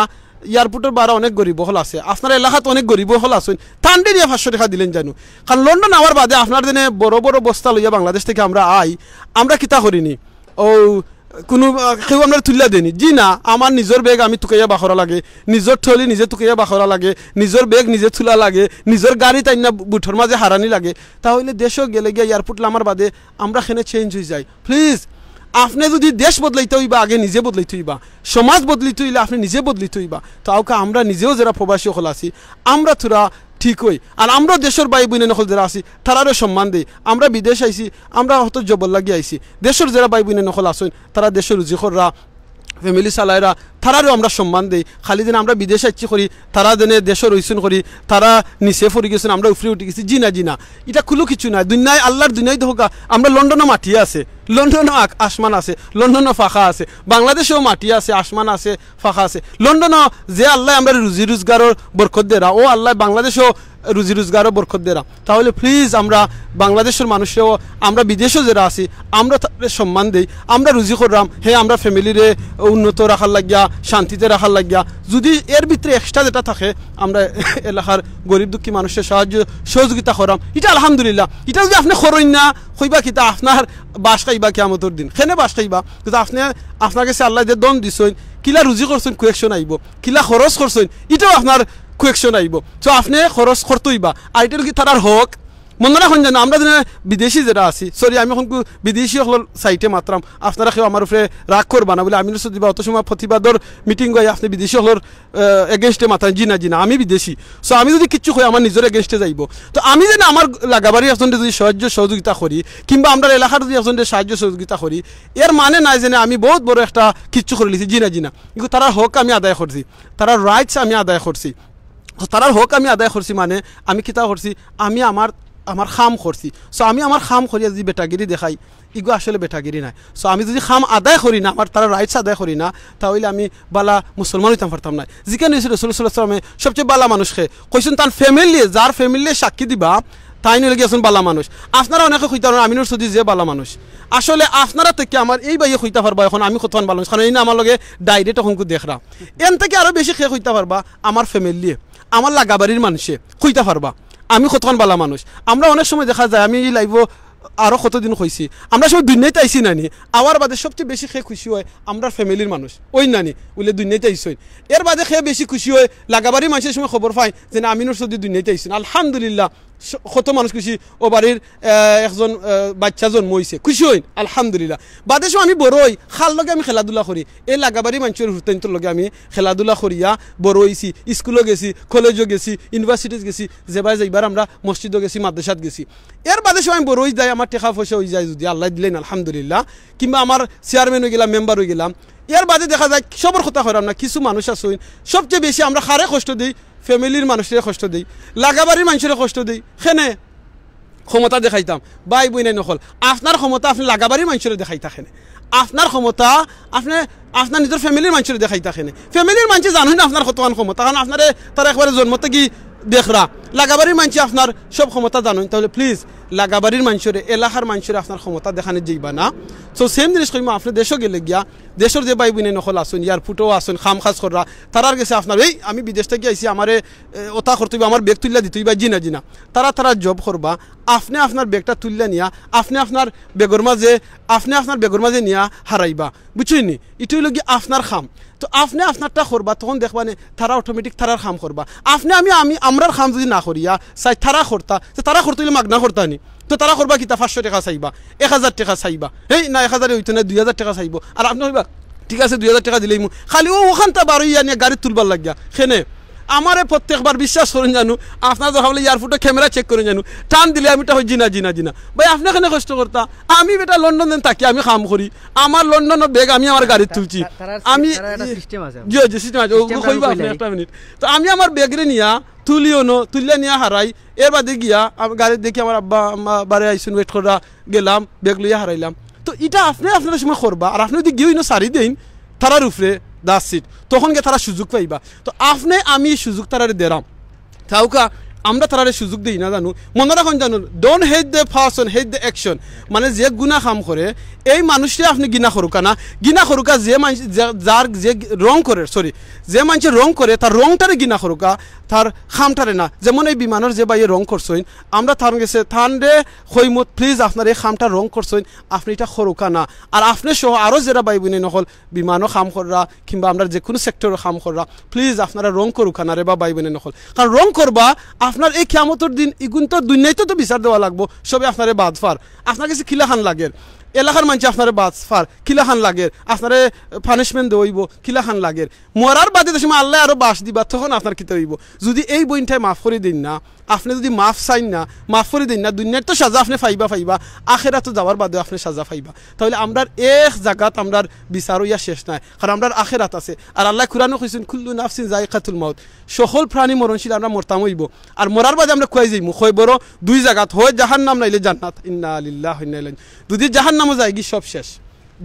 এয়ারপোর্টের বারা অনেক গরিব হল আছে আপনার এলাকাতে অনেক গরিব হল আছেন টান্ডে নিয়ে 500 টাকা দিলেন জানো কারণ লন্ডন আওয়ার বাদে আপনার দিনে বড় বড় বস্তা লইয়া বাংলাদেশ থেকে আমরা কিতা করিনি ও কোনো কেউ আমরা তুলিয়া দেনি জি না আমার নিজের ব্যাগ আমি তুকাইয়া বাখরা লাগে নিজের থলি নিজে তুকাইয়া বাখরা লাগে নিজের ব্যাগ নিজে তুলা লাগে নিজের গাড়ি তাই না বুঠোর মাঝে হারানি লাগে তাহলে দেশও গেলে গিয়ে এয়ারপোর্ট আমার বাদে আমরা এখানে চেঞ্জ হয়ে যাই প্লিজ আপনি যদি দেশ বদলাইতে হইবা আগে নিজে বদলাইতে হইবা সমাজ বদলিতে হইলে আপনি নিজে বদলিতে হইবা তাওকে আমরা নিজেও যারা প্রবাসী হল আছি আমরা তোরা ঠিক হই আর আমরা দেশের ভাই বোন নকল যারা আছি তারারও সম্মান দিই আমরা বিদেশ আইছি আমরা হয়তো জবর লাগিয়ে আইছি দেশের যারা ভাই বোন নকল আসেন তারা দেশের রুজিখররা ফ্যামিলি চালাইরা তারারও আমরা সম্মান দিই খালি দিন আমরা বিদেশে ইচ্ছে করি তারা দিনে দেশের রইসন করি তারা নিচে ফরি গেছেন আমরা উফরে উঠে গেছি জি না এটা কোনো কিছু নাই দুনিয়ায় আল্লাহর দুনিয়ায় হোক আমরা লন্ডনও মাটি আছে লন্ডনও আসমান আছে লন্ডনও ফাঁকা আছে বাংলাদেশেও মাটি আছে আসমান আছে ফাঁকা আছে লন্ডনও যে আল্লাহ আমরা রুজি রোজগারের বরকত দেরা ও আল্লাহ বাংলাদেশেও রুজি রোজগারও বরকত দেরা তাহলে প্লিজ আমরা বাংলাদেশের মানুষেও আমরা বিদেশেও যারা আছি আমরা তাদের সম্মান দিই আমরা রুজি করলাম হে আমরা ফ্যামিলিরে উন্নত রাখার লাগিয়া শান্তিতে রাখার লাগিয়া যদি এর ভিতরে এক্সট্রা যেটা থাকে আমরা এলাকার গরিব দুঃখী মানুষের সহযোগিতা করাম এটা আলহামদুলিল্লাহ এটা যদি আপনি করেন না কইবা কিতা আপনার বাস খাইবা কিয়ামতের দিন খেনে বাস খাইবা কিন্তু আপনি আপনার কাছে আল্লাহ যে দম দিছেন কিলা রুজি করছেন কুয়েকশন আইব কিলা খরচ করছেন এটাও আপনার কুয়েকশন আইব তো আপনি খরচ করতেইবা আর এটা কি তার হক মনে রাখুন জানো আমরা বিদেশি যারা আছি সরি আমি এখন বিদেশি হল সাইটে মাত্রাম আপনারা কেউ আমার উপরে রাগ করবা না বলে আমি দিবা অত সময় প্রতিবাদর মিটিং হয় আপনি বিদেশি হলর এগেনস্টে মাত্রাম জি না আমি বিদেশি সো আমি যদি কিচ্ছু হয় আমার নিজের এগেনস্টে যাইব তো আমি যেন আমার লাগাবাড়ি একজনকে যদি সাহায্য সহযোগিতা করি কিংবা আমরা এলাকার যদি একজনকে সাহায্য সহযোগিতা করি এর মানে নাই যে আমি বহুত বড় একটা কিচ্ছু করে লিছি জি না কিন্তু তারা হক আমি আদায় করছি তারা রাইটস আমি আদায় করছি তারার হক আমি আদায় করছি মানে আমি কিতা করছি আমি আমার খাম করছি সো আমি আমার খাম করিয়া যদি বেটাগিরি দেখাই ইগো আসলে বেটাগিরি নাই সো আমি যদি খাম আদায় করি না আমার তারা রাইটস আদায় করি না তাহলে আমি বালা মুসলমান হইতাম পারতাম না যেখানে রসুল সাল্লাল্লাহু সবচেয়ে বালা মানুষকে কইছেন তার ফ্যামিলি যার ফ্যামিলি সাক্ষী দিবা তাই নিয়ে গিয়েছেন বালা মানুষ আপনারা অনেকে কইতে পারেন আমিনুর সদি যে বালা মানুষ আসলে আপনারা থেকে আমার এই বাইয়ে কইতে পারবা এখন আমি কতক্ষণ বালা মানুষ কারণ এই না আমার লগে ডাইরেক্ট এখন দেখরা এন থেকে আরো বেশি খেয়ে কইতে পারবা আমার ফ্যামিলি আমার লাগাবাড়ির মানুষে কইতে পারবা আমি কতক্ষণ বালা মানুষ আমরা অনেক সময় দেখা যায় আমি এই লাইভ আরও কতদিন হয়েছি আমরা সবাই দুনিয়াতে আইসি নানি আওয়ার বাদে সবচেয়ে বেশি খেয়ে খুশি হয় আমরা ফ্যামিলির মানুষ ওই নানি বলে দুনিয়াতে আইসই এর বাদে খেয়ে বেশি খুশি হয় লাগাবাড়ির মানুষের সময় খবর পাই যে না আমিনুর সদি দুনিয়াতে আইসেন আলহামদুলিল্লাহ কত মানুষ খুশি ও বাড়ির একজন বাচ্চা জন্ম হয়েছে খুশি হইন আলহামদুলিল্লাহ বাদে সময় আমি বড় হই খাল লগে আমি খেলাধুলা করি এই লাগাবাড়ি মানুষের হুতান্তর লগে আমি খেলাধুলা করিয়া বড় হয়েছি স্কুলও গেছি কলেজও গেছি ইউনিভার্সিটিজ গেছি যেবার যাইবার আমরা মসজিদও গেছি মাদ্রাসাত গেছি এর বাদে সময় আমি বড় হয়ে যাই আমার টেকা পয়সা হয়ে যায় যদি আল্লাহ দিলেন আলহামদুলিল্লাহ কিংবা আমার চেয়ারম্যান হয়ে গেলাম মেম্বার হয়ে গেলাম এর বাদে দেখা যায় সবর কথা করাম না কিছু মানুষ আসুন সবচেয়ে বেশি আমরা খারে কষ্ট দিই ফ্যামিলির মানুষের কষ্ট দিই লাগাবাড়ির মানুষের কষ্ট দিই সেনে ক্ষমতা দেখাইতাম বাই বই নাই নকল আপনার ক্ষমতা আপনি লাগাবাড়ির মানুষের দেখাই থাকেন আপনার ক্ষমতা আপনি আপনার নিজের ফ্যামিলির মানুষের দেখাই থাকেন ফ্যামিলির মানুষ জানেন না আপনার কতক্ষণ ক্ষমতা কারণ আপনার তারা একবারে জন্মতে কি দেখরা লাগাবাড়ির মানুষ আপনার সব ক্ষমতা জানেন তাহলে প্লিজ লাগাবাড়ির মানুষের এলাকার মানুষের আপনার ক্ষমতা দেখানে যাইবা না সো সেম জিনিস কইম আপনি দেশও গেলে গিয়া দেশের যে বাই বোনে নকল আসুন এয়ারপোর্টও আসুন খাম খাজ করা তারার গেছে আপনার এই আমি বিদেশ থেকে আইসি আমারে ওটা করতে হইবা আমার ব্যাগ তুললা দিতে হইবা জি না তারা জব করবা আপনি আপনার ব্যাগটা তুললা নিয়া আপনি আপনার বেগর মাঝে নিয়া হারাইবা বুঝছেন নি এটাই হলো গিয়ে আপনার খাম তো আপনি আপনারটা করবা তখন দেখবা নে তারা অটোমেটিক তারার খাম করবা আপনি আমি আমরার খাম যদি না করিয়া চাই তারা করতা তারা করতে হইলে মাগনা করতা নি তো তারা করবা কি তা 500 টাকা চাইবা 1000 টাকা চাইবা এই না 1000 হইতো না 2000 টাকা চাইব আর আপনি হইবা ঠিক আছে 2000 টাকা দিলেই খালি ওখানটা বারো ইয়া নিয়ে গাড়ি তুলবার লাগিয়া সেনে আমারে প্রত্যেকবার বিশ্বাস করুন জানু আপনারা যখন বলে এয়ারপোর্টে ক্যামেরা চেক করুন জানু টান দিলে আমি এটা জিনা জিনা জিনা ভাই আপনি এখানে কষ্ট করতা আমি বেটা লন্ডনে থাকি আমি কাম করি আমার লন্ডনের ব্যাগ আমি আমার গাড়ি তুলছি আমি জি জি সিস্টেম আছে কইবা আপনি একটা মিনিট তো আমি আমার ব্যাগরে নিয়া তুলিও নো তুললে নিয়া হারাই এর বাদে গিয়া আমি গাড়ি দেখি আমার আব্বা আম্মা বারে আইসুন ওয়েট করা গেলাম ব্যাগ লইয়া হারাইলাম তো এটা আপনি আপনার সময় করবা আর আপনি যদি গিয়েও সারি দেন তারার উপরে দাস সিট তখন গিয়ে তারা সুযোগ পাইবা তো আপনি আমি সুযোগ তারারে দেরাম তাওকা আমরা তারারে সুযোগ দিই না জানো মনে রাখুন জানো don't hate the person hate the action মানে যে গুনাহ কাম করে এই মানুষটা আপনি গিনা করুকা না গিনা করুকা যে মানুষ যার যে রং করে সরি যে মানুষ রং করে তার রংটারে গিনা করুকা তার খামটারে না যেমন এই বিমানের যে বাইরে রং করছইন আমরা তার গেছে থানরে হইমত প্লিজ আপনার এই খামটা রং করছইন আপনি এটা করুকা না আর আপনি সহ আরও যারা বাই বোনে নকল বিমানও খাম কররা কিংবা আমরা যে কোনো সেক্টরও খাম কররা প্লিজ আপনারা রং করুকা না রে বা বাই বোনে নকল কারণ রং করবা আপনার এই কিয়ামতের দিন ইগুন তো দুনিয়াতে তো বিচার দেওয়া লাগবো সবে আপনারে বাদফার আপনার কাছে কিলাখান লাগে এলাকার মানুষ আপনারে বাদফার কিলাখান লাগে আপনারে পানিশমেন্ট দেওয়াইব কিলাখান লাগে মরার বাদে সময় আল্লাহ আরও বাস দিবা তখন আপনার কিতে হইব যদি এই বইনটাই মাফ করে দিন না আপনি যদি মাফ চাইন না মাফ করে দিন না দুনিয়ার তো সাজা আপনি ফাইবা আখেরা তো যাওয়ার বাদে আপনি সাজা ফাইবা তাহলে আমরার এক জায়গাত আমরার বিচারও ইয়া শেষ নাই কারণ আমরার আখেরাত আছে আর আল্লাহ কুরআনে কইছেন কুল্লু নাফসিন যায়কাতুল মাউত সকল প্রাণী মরণশীল আমরা মরতাম হইব আর মরার বাদে আমরা কই যাইমু কই বড় দুই জায়গাত হয় জাহান্নাম নাইলে জান্নাত ইন্না লিল্লাহি ওয়া ইন্না ইলাইহি যদি জাহান্নামও যায়গি সব শেষ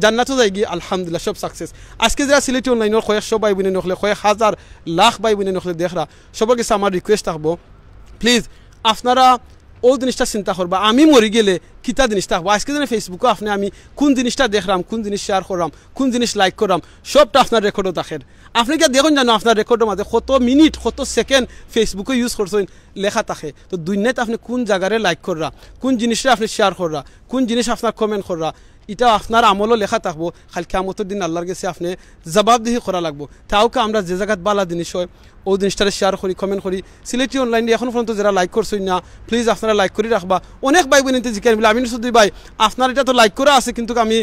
জান্নাতও যায়গি আলহামদুলিল্লাহ সব সাকসেস আজকে যারা সিলেটি অনলাইনের কয়েকশো বাই বোনে নখলে কয়েক হাজার লাখ বাই বোনে নখলে দেখরা সবার কাছে আমার রিকোয়েস্ট থাকবো প্লিজ আপনারা ও জিনিসটা চিন্তা করবা আমি মরি গেলে কিতা জিনিস থাকবো আজকে যেন ফেসবুকে আপনি আমি কোন জিনিসটা দেখলাম কোন জিনিস শেয়ার করলাম কোন জিনিস লাইক করলাম সবটা আপনার রেকর্ডও থাকেন আপনি কি দেখুন জানো আপনার রেকর্ডের মাঝে কত মিনিট কত সেকেন্ড ফেসবুকে ইউজ করছেন লেখা থাকে তো দুনিয়াতে আপনি কোন জায়গায় লাইক কররা কোন জিনিসটা আপনি শেয়ার কররা কোন জিনিস আপনার কমেন্ট কররা এটা আপনার আমলও লেখা থাকবো খালি কিয়ামতের দিন আল্লাহর কাছে আপনি জবাবদিহি করা লাগবো তাওকে আমরা যে জায়গায় বালা জিনিস হয় ও জিনিসটারে শেয়ার করি কমেন্ট করি সিলেটি অনলাইনে এখন পর্যন্ত যারা লাইক করছেন না প্লিজ আপনারা লাইক করে রাখবা অনেক ভাই বোনিতে জিজ্ঞাসা বলে আমি শুধু ভাই আপনার এটা তো লাইক করা আছে কিন্তু আমি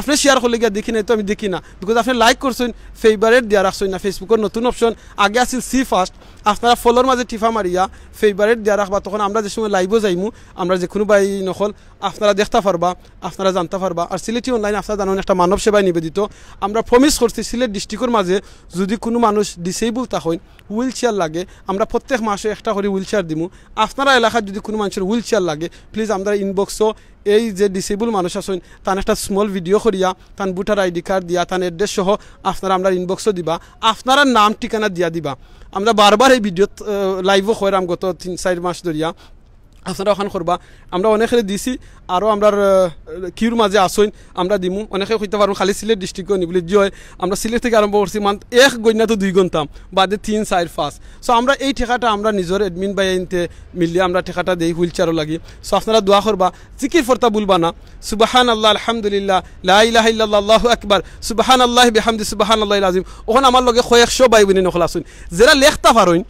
আপনি শেয়ার করলে গিয়ে দেখি নাই তো আমি দেখি না বিকজ আপনি লাইক করছেন ফেভারেট দেওয়া রাখছেন না ফেসবুকের নতুন অপশন আগে আসছিল সি ফার্স্ট আপনারা ফলোর মাঝে টিফা মারিয়া ফেভারেট দেওয়া রাখবা তখন আমরা যে সময় লাইভও যাইমু আমরা যে কোনো ভাই নকল আপনারা দেখতে পারবা আপনারা জানতে পারবা আর সিলেটি অনলাইন আপনারা জানেন একটা মানব সেবায় নিবেদিত আমরা প্রমিস করছি সিলেট ডিস্ট্রিক্টের মাঝে যদি কোনো মানুষ ডিসেবল তা হয় হুইল চেয়ার লাগে আমরা প্রত্যেক মাসে একটা করে হুইল চেয়ার দিমু আপনারা এলাকায় যদি কোনো মানুষের হুইল চেয়ার লাগে প্লিজ আমরা ইনবক্সও এই যে ডিসেবল মানুষ আছেন তার একটা স্মল ভিডিও করিয়া তার ভোটার আইডি কার্ড দিয়া তার অ্যাড্রেস সহ আপনারা আমরা ইনবক্সও দিবা আপনারা নাম ঠিকানা দিয়া দিবা আমরা বারবার এই ভিডিও লাইভও করাম গত 3-4 মাস ধরিয়া আপনারা ওখান করবা আমরা অনেকে দিছি আরও আমরা কিউর মাঝে আসইন আমরা দিমু অনেকে কইতে পারবো খালি সিলেট ডিস্ট্রিক্টও নি বলে জয় আমরা সিলেট থেকে আরম্ভ করছি মান এক গণ্যা তো 2 ঘন্টা বাদে 3-4-5 সো আমরা এই ঠেকাটা আমরা নিজের অ্যাডমিন বাই আনতে মিলিয়ে আমরা ঠেকাটা দেই হুইল চেয়ারও লাগি সো আপনারা দোয়া করবা জিকির ফরতা বলবা না সুবহানাল্লাহ আলহামদুলিল্লাহ লা ইলাহা ইল্লাল্লাহ আল্লাহু আকবার সুবহানাল্লাহি বিহামদি সুবহানাল্লাহিল আযীম ওখানে আমার লগে কয়েকশো ভাই বোন নখলা আসুন যারা লেখতা পারেন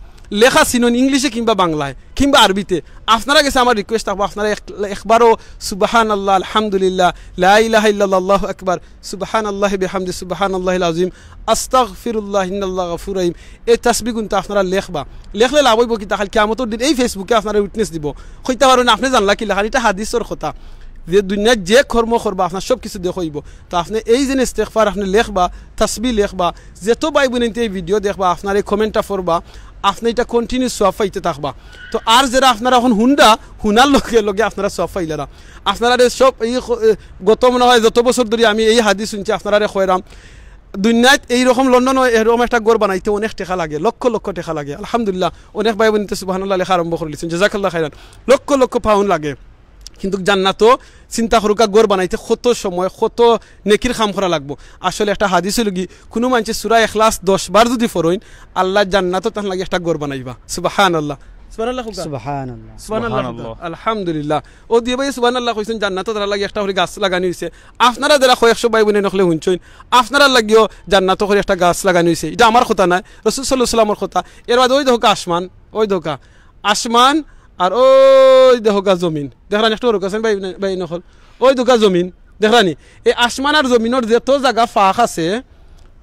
লেখা চিনুন ইংলিশে কিংবা বাংলায় কিংবা আরবিতে আপনারা কাছে আমার রিকোয়েস্ট থাকবো আপনারা একবারও সুবহানাল্লাহ আলহামদুলিল্লাহ লা ইলাহা ইল্লাল্লাহ আল্লাহু আকবার সুবহানাল্লাহি বিহামদি সুবহানাল্লাহিল আযীম আস্তাগফিরুল্লাহ ইন্নাল্লাহু গফুরুর রহিম এই তাসবিহ গুনটা আপনারা লেখলে লাভ হইব কি তা খালি কিয়ামতের দিন এই ফেসবুকে আপনারা উইটনেস দিব কইতে পারেন আপনি জানলা কি লেখা এটা হাদিসের কথা যে দুনিয়া যে কর্ম করবা আপনার সব কিছু দেখাইব তো আপনি এই যে ইস্তেগফার আপনি লেখবা তাসবিহ লেখবা যেত ভাই বোন এই ভিডিও দেখবা আপনার এই কমেন্টটা পড়বা আপনি এটা কন্টিনিউ সওয়াব পাইতে থাকবা তো আর যারা আপনারা এখন হুনার লগে আপনারা সওয়াব পাইলারা আপনারা সব এই গত মনে হয় যত বছর ধরে আমি এই হাদিস শুনছি আপনারা কইরাম দুনিয়াত এইরকম লন্ডন এরকম একটা গড় বানাইতে অনেক টাকা লাগে লক্ষ লক্ষ টাকা লাগে আলহামদুলিল্লাহ অনেক ভাই বোন সুবহানাল্লাহ লেখা আরম্ভ করে দিয়েছেন জাযাকাল্লাহ খাইরান লক্ষ লক্ষ পাউন্ড লাগে কিন্তু জান্নাতও চিন্তা করুকা গড় বানাইতে কত সময় কত নেকির কাম করা লাগবো আসলে একটা হাদিস লগি কোনো মানুষের সূরা ইখলাস 10 বার যদি পড়েন আল্লাহ জান্নাতও তার লাগে একটা গড় বানাইবা সুবহানাল্লাহ সুবহানাল্লাহ সুবহানাল্লাহ সুবহানাল্লাহ আলহামদুলিল্লাহ ও দিয়ে ভাই সুবহানাল্লাহ কইছেন জান্নাতও তার লাগে একটা করে গাছ লাগানো হইছে আপনারা যারা কয়েকশো ভাই বোনে নখলে হুনছইন আপনারা লাগিও জান্নাতও করে একটা গাছ লাগানো হইছে এটা আমার কথা না রাসূল সাল্লাল্লাহু আলাইহি ওয়াসাল্লামের কথা এর বাদ ওই দেখো আসমান ওই দেখো আসমান আর ওই দেখো জমিন দেখরানি একটা রুক আছেন ভাই নকল ওই দেখো জমিন দেখরানি এই আসমান আর জমিনের যত জায়গা ফাঁক আছে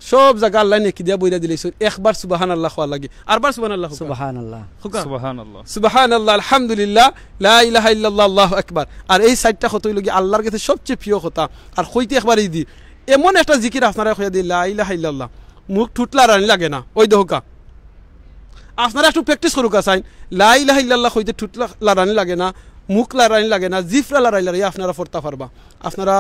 সব জায়গা আল্লাহ নেকি দিয়া বইরা দিলেছেন একবার সুবহানাল্লাহ হওয়া লাগে আরবার সুবহানাল্লাহ সুবহানাল্লাহ সুবহানাল্লাহ সুবহানাল্লাহ আলহামদুলিল্লাহ লা ইলাহা ইল্লাল্লাহ আল্লাহু আকবার আর এই সাইডটা কত হইল কি আল্লাহর কাছে সবচেয়ে প্রিয় কথা আর কইতে একবারই দি এমন একটা জিকির আপনারা কইয়া দি লা ইলাহা ইল্লাল্লাহ মুখ ঠুটলা রানি লাগে না ওই দেখোকা আপনারা একটু প্র্যাকটিস করুক আসাইন লা ইলাহা ইল্লাল্লাহ কইতে ঠুটলা লারানি লাগে না মুখ লারানি লাগে না জিফরা লারাই আপনারা ফরতা পারবা আপনারা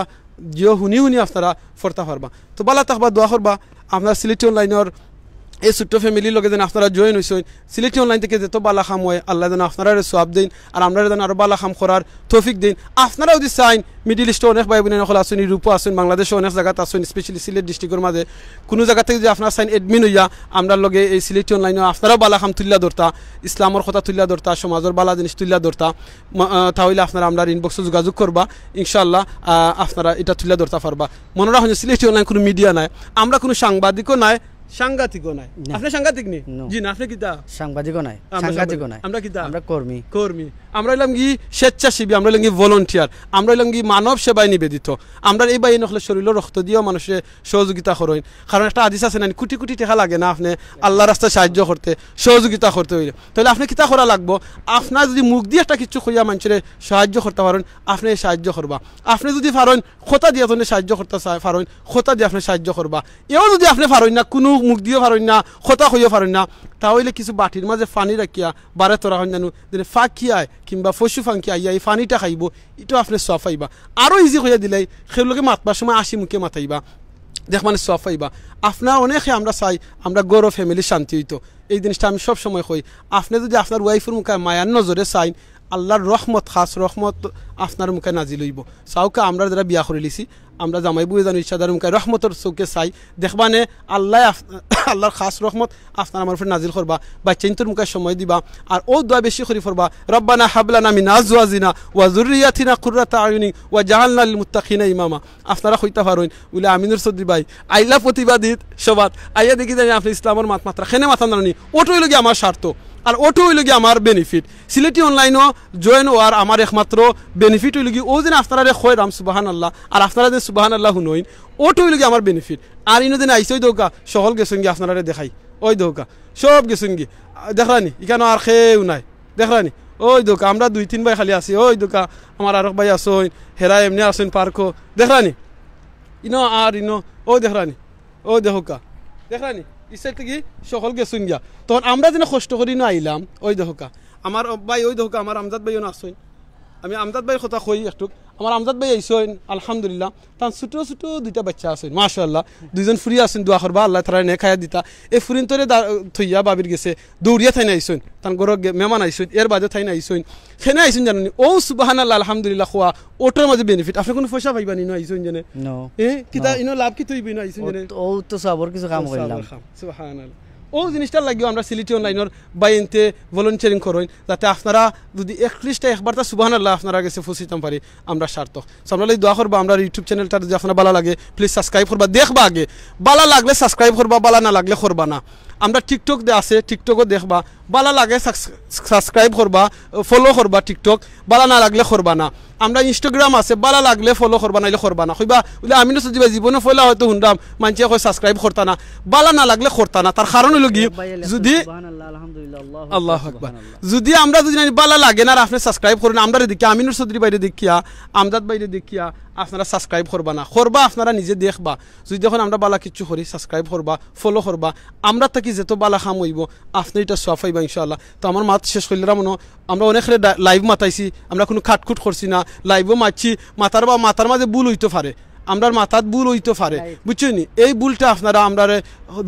জিও হুনি হুনি আপনারা ফরতা পারবা তো বালা তাকবা দোয়া করবা আপনার সিলেটি অনলাইনের এই ছোট্ট ফ্যামিলির লগে যেন আপনারা জয়েন হয়েছেন সিলেটি অনলাইন থেকে যেত বালা খাম হয় আল্লাহ যেন আপনারা সোয়াব দিন আর আমরা যেন আরও বালা খাম করার তৌফিক দিন আপনারাও যদি চাইন মিডিল ইস্টে অনেক ভাই বোন সকল আসেন ইউরোপও আসেন বাংলাদেশে অনেক জায়গাতে আসেন স্পেশালি সিলেট ডিস্ট্রিক্টের মাঝে কোনো জায়গা থেকে যদি আপনার চাইন এডমিন হইয়া আমরা লগে এই সিলেটি অনলাইনে আপনারাও বালা খাম তুলিয়া ধরতা ইসলামের কথা তুলিয়া ধরতা সমাজের বালা জিনিস তুলিয়া ধরতা তাহলে আপনারা আমরা ইনবক্সে যোগাযোগ করবা ইনশাআল্লাহ আপনারা এটা তুলিয়া ধরতে পারবা মনে রাখুন সিলেটি অনলাইন কোনো মিডিয়া নাই আমরা কোনো সাংবাদিকও নাই সাংঘাতিকও নাই আপনি সাংঘাতিক নেই জি না আপনি কিতা সাংবাদিকও নাই সাংঘাতিকও নাই আমরা কিতা আমরা কর্মী আমরা হইলাম কি স্বেচ্ছাসেবী আমরা হইলাম কি ভলান্টিয়ার আমরা হইলাম কি মানব সেবায় নিবেদিত আমরা এই বাই নখলে শরীর রক্ত দিয়েও মানুষের সহযোগিতা করেন কারণ একটা আদিস আছে না কোটি কোটি টাকা লাগে না আপনি আল্লাহ রাস্তায় সাহায্য করতে সহযোগিতা করতে হইলে তাহলে আপনি কিতা করা লাগবো আপনার যদি মুখ দিয়ে একটা কিছু কইয়া মানুষের সাহায্য করতে পারেন আপনি সাহায্য করবা আপনি যদি পারেন খোতা দিয়ে আপনি সাহায্য করতে পারেন খোতা দিয়ে আপনি সাহায্য করবা এও যদি আপনি পারেন না কোনো মুখ দিয়ে পারেন না খোতা হইয়া পারেন না তাহলে কিছু বাটির মাঝে পানি রাখিয়া বারে তোরা হন জানো যে ফাঁকিয়ায় কিংবা পশু ফাঁকি আইয়া এই পানিটা খাইব এটাও আপনি সফ পাইবা আরও ইজি হইয়া দিলে সেগুলোকে মাতবার সময় আসি মুখে মাতাইবা দেখ মানে সফ পাইবা আপনার অনেকে আমরা চাই আমরা গৌরব ফ্যামিলির শান্তি হইতো এই জিনিসটা আমি সব সময় কই আপনি যদি আপনার ওয়াইফের মুখে মায়ার নজরে চাইন আল্লাহর রহমত খাস রহমত আপনার মুখে নাজিল হইব চাউকা আমরা যারা বিয়া করে লিছি আমরা জামাই বুয়ে জানো ইচ্ছাদার মুখে রহমতর চৌকে চাই দেখবানে আল্লাহর খাস রহমত আপনার আমার উপরে নাজিল করবা বা চিন্তর মুখে সময় দিবা আর ও দোয়া বেশি করি করবা রব্বানা হাবলানা মিন আজওয়াজিনা ওয়া যুররিয়াতিনা কুররাতা আয়ুনি ওয়া জাআলনা লিল মুত্তাকিনা ইমামা আপনারা কইতা পারেন বলে আমিনুর চৌধুরী ভাই আইলা প্রতিবাদিত সবাত আইয়া দেখি জানি আপনি ইসলামের মাত্রা খেনে মাথা নানি ওটোই লগে আমার স্বার্থ আর ওটো হইল গিয়ে আমার বেনিফিট সিলেটি অনলাইনও জয়েন হওয়ার আমার একমাত্র বেনিফিট হইল গিয়ে ও যেন আপনারা খয়রাম সুবাহান আল্লাহ আর আপনারা যে সুবাহান আল্লাহ হুনইন ওটো হইল গিয়ে আমার বেনিফিট আর ইনো দিন আইসই দৌকা সকল গেছেন গিয়ে আপনারা দেখাই ওই দৌকা সব গেছেন গিয়ে দেখলানি এখানে আর খেয়েও নাই দেখলানি ওই দোকা আমরা 2-3 ভাই খালি আছি ওই দোকা আমার আরেক ভাই আসইন হেরা এমনি আসেন পার্কও দেখলানি ইনো আর ইনো ও দেখলানি ও দেখোকা দেখলানি ইচ্ছা থেকে সকল গেছুন গিয়া তখন আমরা যেন কষ্ট করি না আইলাম ওই দেখোকা আমার ভাই ওই দেখোকা আমার আমজাদ ভাইও না আসইন আমি আমজাদ ভাইয়ের কথা কই একটু আমার আমজাদ ভাই আইসইন আলহামদুলিল্লাহ তার ছোটো ছোটো 2টা বাচ্চা আছেন মাশাআল্লাহ 2জন ফুরি আছেন দোয়া করবা আল্লাহ তাআলা নে খায়া দিতা এই ফুরিন তোরে থইয়া বাবির গেছে দৌড়িয়া থাই না আইসইন তার গর মেহমান আইসইন এর বাদে থাই না আইসইন খেনে আইসইন জানেন ও সুবহানাল্লাহ আলহামদুলিল্লাহ খোয়া ওটার মাঝে বেনিফিট আপনি কোনো পয়সা পাইবানি না আইসইন জানে কিতা ইনো লাভ কি তুইবি না আইসইন জানে ও তো সবর কিছু কাম কইলাম সুবহানাল্লাহ ও জিনিসটা লাগিও আমরা সিলেটি অনলাইনের বাইনতে ভলান্টিয়ারিং করেন যাতে আপনারা যদি একলিস্টে একবারটা সুবহানাল্লাহ আপনারা কাছে পৌঁছিতাম পারি আমরা সার্থক সো আমরা দোয়া করবো আমরা ইউটিউব চ্যানেলটা যদি আপনার ভালো লাগে প্লিজ সাবস্ক্রাইব করবা দেখবা আগে ভালো লাগলে সাবস্ক্রাইব করবা ভালো না লাগলে করবা না আমরা টিকটক আছে টিকটকও দেখবা ভালো লাগে সাবস্ক্রাইব করবা ফলো করবা টিকটক ভালো না লাগলে করবা না আমরা ইনস্টাগ্রাম আছে ভালো লাগলে ফলো করবা নাইলে করবা না কইবা বলে আমি না সজিবা জীবনে ফলো হয়তো হুনরাম মানছে কই সাবস্ক্রাইব করতা না ভালো না লাগলে করতা না তার কারণ হলো কি যদি আল্লাহু আকবার যদি আমরা যদি ভালো লাগে না আর আপনি সাবস্ক্রাইব করেন আমরা দেখি আমিনুর চৌধুরী বাইরে দেখিয়া আমজাদ বাইরে দেখিয়া আপনারা সাবস্ক্রাইব করবা না করবা আপনারা নিজে দেখবা যদি যখন আমরা বালা কিছু করি সাবস্ক্রাইব করবা ফলো করবা আমরা থাকি যেত বালা খাম হইব আপনি এটা সোয়া পাইবা ইনশাআল্লাহ তো আমার মাত শেষ করলে মনে আমরা অনেক লাইভ মাতাইছি আমরা কোনো খাটখুট করছি না লাইভও মারছি মাথার মাঝে ভুল হইতে পারে আমরার মাথাত ভুল হইতে পারে বুঝছেন এই ভুলটা আপনারা আমরা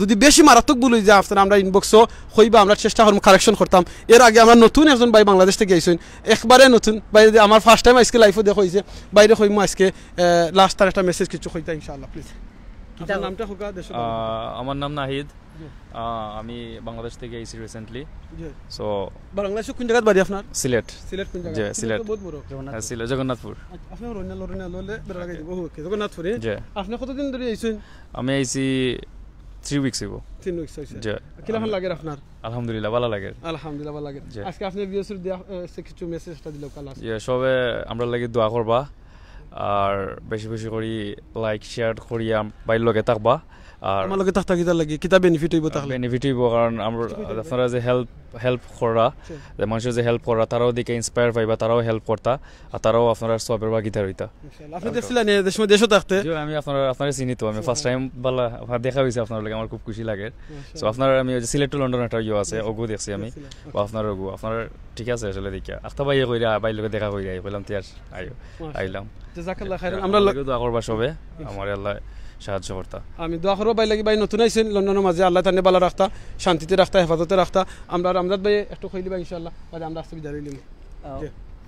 যদি বেশি মারাত্মক ভুল হয়ে যায় আপনারা আমরা ইনবক্সও হইবা আমরা চেষ্টা করব কারেকশন করতাম এর আগে আমরা নতুন একজন ভাই বাংলাদেশ থেকে আইছেন একবারে নতুন ভাই আমার ফার্স্ট টাইম আজকে লাইভও দেখা হয়েছে বাইরে হইম আজকে লাস্ট তার একটা মেসেজ কিছু হইতা ইনশাআল্লাহ প্লিজ আপনার নামটা হোকা দেশ আমার নাম নাহিদ আমি বাংলাদেশ থেকে আইছি রিসেন্টলি সো বাংলাদেশে কোন জায়গায় বাড়ি আপনার সিলেট কোন জায়গা জি সিলেট বহুত বড় সিলেট জগন্নাথপুর আপনি রোনা ললে বেরা লাগাই দিব ওকে জগন্নাথপুরে জি আপনি কতদিন ধরে আইছেন আমি আইছি 3 উইকস আগে 3 উইকস হইছে জি কিরকম লাগে আপনার আলহামদুলিল্লাহ ভালো লাগে আলহামদুলিল্লাহ ভালো লাগে আজকে আপনি ভিউয়ার্স দিয়া কিছু মেসেজটা দিলো কাল আছে সবে আমরা লাগি দোয়া করবা আর বেশি বেশি করে লাইক শেয়ার করিয়া বাইর লগে থাকবা আর আমার লগে থাকতা কিতা লাগে কিতা বেনিফিট হইব তাহলে বেনিফিট হইব কারণ আমরা আপনারা যে হেল্প করা যে মানুষের যে হেল্প করা তারাও দিকে ইন্সপায়ার পাইবা তারাও হেল্প করতা আর তারাও আপনারা সবের ভাগিদার হইতা আপনি দেখছিলেন দেশে থাকতে আমি আপনারা চিনি তো আমি ফার্স্ট টাইম বালা দেখা হয়েছে আপনার লাগে আমার খুব খুশি লাগে সো আপনার আমি সিলেট টু লন্ডন একটা ইয়ে আছে ওগু দেখছি আমি বা আপনার ওগু আপনার ঠিক আছে আসলে দেখিয়া আখতা বাইয়ে কইরা বাইর লগে দেখা কইরা কইলাম তিয়ার আইলাম জাযাকাল্লাহ খাইরান আমরা দোয়া করবা সবে আমার আল্লাহ সাহায্য করতা আমি দোয়া করব ভাই লাগি ভাই নতুন আইছেন লন্ডনের মাঝে আল্লাহ তানে ভালো রাখতা শান্তিতে রাখতা হেফাজতে রাখতা আমরা আমজাদ ভাই একটু কইলি ভাই ইনশাআল্লাহ বাদে আমরা আসতে বিদায় লইলাম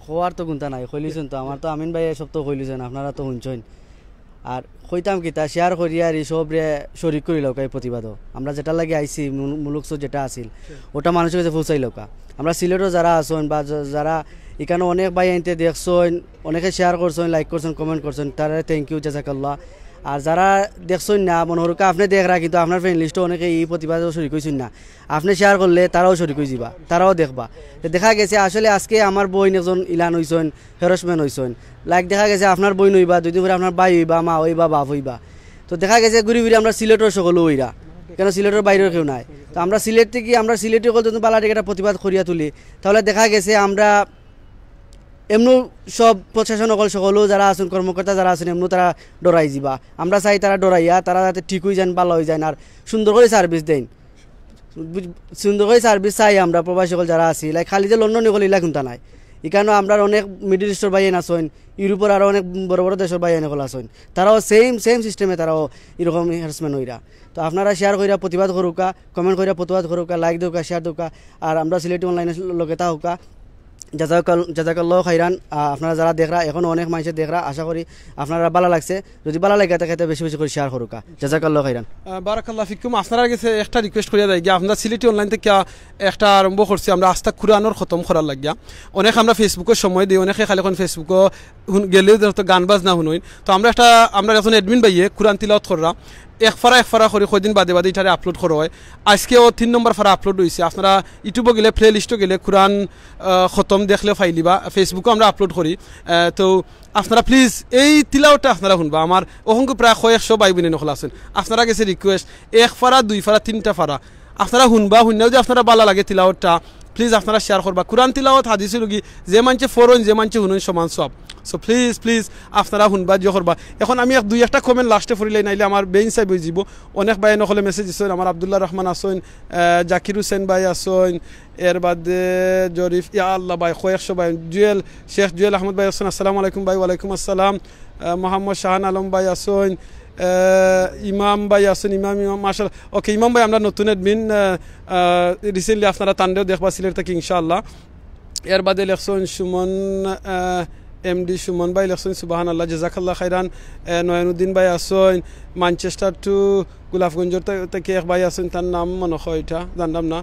খোয়ার তো গুনতা নাই কইলিছেন তো আমার তো আমিন ভাই সব তো কইলিছেন আপনারা তো শুনছেন আর কইতাম কিতা শেয়ার করিয়া আর সব রে শরিক করি লৌকা এই প্রতিবাদও আমরা যেটা লাগে আইছি মুলুক যেটা আছিল ওটা মানুষের কাছে পৌঁছাই লৌকা আমরা সিলেটও যারা আসুন বা যারা এখানে অনেক ভাই আনতে দেখছেন অনেকে শেয়ার করছেন লাইক করছেন কমেন্ট করছেন তারা থ্যাংক ইউ জাযাকাল্লাহ আর যারা দেখছেন না মনে হরকা আপনি দেখরা কিন্তু আপনার ফ্রেন্ড লিস্টও অনেকে এই প্রতিবাদও শরিক হইছেন না আপনি শেয়ার করলে তারাও শরিক হয়ে যাবা তারাও দেখবা দেখা গেছে আসলে আজকে আমার বইন একজন ইলান হইছেন হেরসম্যান হইছেন লাইক দেখা গেছে আপনার বইন হইবা দুই দিন পরে আপনার ভাই হইবা মা হইবা বাপ হইবা তো দেখা গেছে ঘুরি ঘুরি আমরা সিলেটের সকল হইরা কেন সিলেটের বাইরেও কেউ নাই তো আমরা সিলেট থেকে আমরা সিলেটে কল যদি বালাটিকে একটা প্রতিবাদ করিয়া তুলি তাহলে দেখা গেছে আমরা এমনও সব প্রশাসন সকলেও যারা আছেন কর্মকর্তা যারা আছেন এমনও তারা ডরাই যাবা আমরা চাই তারা ডরাইয়া তারা যাতে ঠিক হয়ে যান ভালো হয়ে যান আর সুন্দর করে সার্ভিস দেন সুন্দর করে সার্ভিস চাই আমরা প্রবাসী সকল যারা আছি লাইক খালি যে লন্ডন সকল ইলা কোনটা নাই এখানেও আমরা অনেক মিডল ইস্টের বাইন আছেন ইউরোপের আরও অনেক বড় বড় দেশের বাইন সকল আছেন তারাও সেম সিস্টেমে তারাও এরকম হ্যারাসমেন্ট হইরা তো আপনারা শেয়ার করিয়া প্রতিবাদ করুকা কমেন্ট করিয়া প্রতিবাদ করুকা লাইক দেউকা শেয়ার দেউকা আর আমরা সিলেটি অনলাইনের লগে থাকুকা জাযাকাল্লাহ খাইরান আপনারা যারা দেখরা এখন অনেক মানুষের দেখরা আশা করি আপনারা ভালো লাগছে যদি ভালো লাগে তাকে বেশি বেশি করে শেয়ার করুকা জাযাকাল্লাহ খাইরান বারাকাল্লাহ ফিকুম আপনারা কাছে একটা রিকোয়েস্ট করিয়া দেয় আপনারা সিলেটি অনলাইন থেকে একটা আরম্ভ করছি আমরা আস্তা কুরআনের খতম করার লাগিয়া অনেক আমরা ফেসবুকে সময় দিই অনেকে খালি এখন ফেসবুকে গেলেও তো গান বাজনা শুনুন তো আমরা এখন অ্যাডমিন বাইয়ে কুরআন তিলাওয়াত কররা এক ফারা করে কদিন বাদে এটারে আপলোড করা হয় আজকেও 3 নম্বর ফারা আপলোড হয়েছে আপনারা ইউটিউবে গেলে প্লে লিস্টে গেলে কুরআন খতম দেখলে ফাইলিবা ফেসবুকে আমরা আপলোড করি তো আপনারা প্লিজ এই তিলাওয়াতটা আপনারা শুনবা আমার অসংখ্য প্রায় 100 ভাই বোনে নকল আছেন আপনারা কাছে রিকোয়েস্ট এক ফারা 2 ফারা 3টা ফারা আপনারা শুনবা শুনলেও যে আপনারা ভালো লাগে তিলাওয়াতটা প্লিজ আপনারা শেয়ার করবা কুরআন তিলাওয়াত হাদিসে লগি যে মানছে ফরন যে মানছে শুনুন সমান সব সো প্লিজ আপনারা শুনবা যে করবা এখন আমি এক দুই একটা কমেন্ট লাস্টে ফুরিলাই নাইলে আমার বেইন সাইব হয়ে যাব অনেক ভাই নকলে মেসেজ দিছেন আমার আব্দুল্লাহ রহমান আসেন জাকির হোসেন ভাই আসেন এর বাদে জরিফ ইয়া আল্লাহ ভাই 100 ভাই জুয়েল শেখ জুয়েল আহমদ ভাই আসেন আসসালামু আলাইকুম ভাই ওয়ালাইকুম আসসালাম মোহাম্মদ শাহান আলম ভাই আসেন ইমাম ভাই আসেন ইমাম মাশাআল্লাহ ওকে ইমাম ভাই আমরা নতুন অ্যাডমিন রিসেন্টলি আপনারা তান্ডেও দেখবা সিলেট থেকে ইনশাআল্লাহ এর বাদে লেখছেন সুমন এমডি সুমন ভাই লেখছেন সুবহানাল্লাহ জাযাকাল্লাহ খাইরান নয়নুদ্দিন ভাই আসেন ম্যানচেস্টার টু গোলাপগঞ্জ থেকে এক ভাই আছেন তার নাম মনে হয় এটা জানলাম না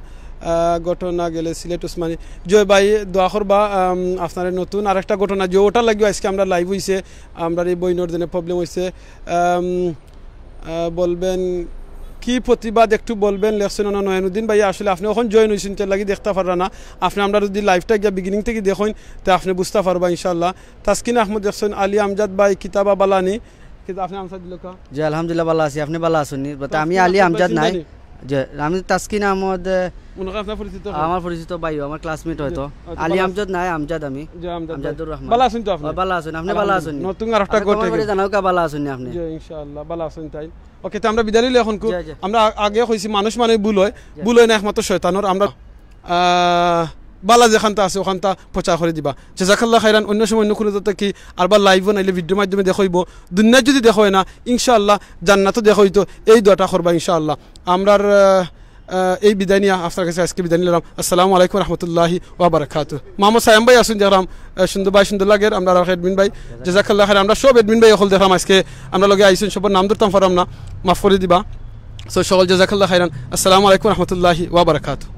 ঘটনা গেলে সিলেট উসমানী জয় ভাই দোয়া করবা আপনার নতুন আরেকটা ঘটনা যে ওটা লাগবে আজকে আমরা লাইভ হইছে আমরা এই বইনোর জন্য প্রবলেম হইছে বলবেন কি প্রতিবাদ একটু বলবেন লেখছেন নয়নুদ্দিন ভাই আসলে আপনি এখন জয়েন হয়েছেন তার লাগি দেখতে পাররা না আপনি আমরা যদি লাইভটা গিয়ে বিগিনিং থেকে দেখেন তো আপনি বুঝতে পারবা ইনশাআল্লাহ তাসকিন আহমদ দেখছেন আলী আমজাদ ভাই কিতাবা বালানি কিন্তু আপনি আমজাদ দিল কা জি আলহামদুলিল্লাহ ভালো আছি আপনি ভালো আছেন আমি আলী আমজাদ নাই যে আমি তাসকিন আহমদ আমার পরিচিত ভাই আমার ক্লাসমেট হয়তো আলী আমজাদ নাই আমজাদ আমি আমজাদুর রহমান ভালো আছেন তো আপনি ভালো আছেন আপনি ভালো আছেন নতুন আরেকটা ঘটে জানাও কা ভালো আছেন আপনি জি ইনশাআল্লাহ ভালো আছেন তাই ওকে তো আমরা বিদায় লইলে এখন আমরা আগে কইছি মানুষ মানে ভুল হয় না একমাত্র শয়তানের আমরা বালা যেখানটা আছে ওখানটা প্রচার করে দিবা জাযাকাল্লাহ খাইরান অন্য সময় অন্য কোনো যাতে কি আরবার লাইভও নাইলে ভিডিওর মাধ্যমে দেখাইব দুনিয়া যদি দেখা হয় না ইনশাআল্লাহ জান্নাতও দেখা হইতো এই দোয়াটা করবা ইনশাআল্লাহ আমরার এই বিদায় নিয়ে আপনার কাছে আজকে বিদায় নিলাম আসসালামু আলাইকুম রহমতুল্লাহি ওয়া বারাকাতুহু মোহাম্মদ সায়াম ভাই আসুন দেখলাম সুন্দর ভাই সুন্দর লাগের আমরা এডমিন ভাই জাযাকাল্লাহ খাইরান আমরা সব এডমিন ভাই হল দেখলাম আজকে আমরা লগে আইসুন সবার নাম ধরতাম পারলাম না মাফ করে দিবা সো সকল জাযাকাল্লাহ খাইরান আসসালামু আলাইকুম রহমতুল্লাহি ওয়া বারাকাতুহু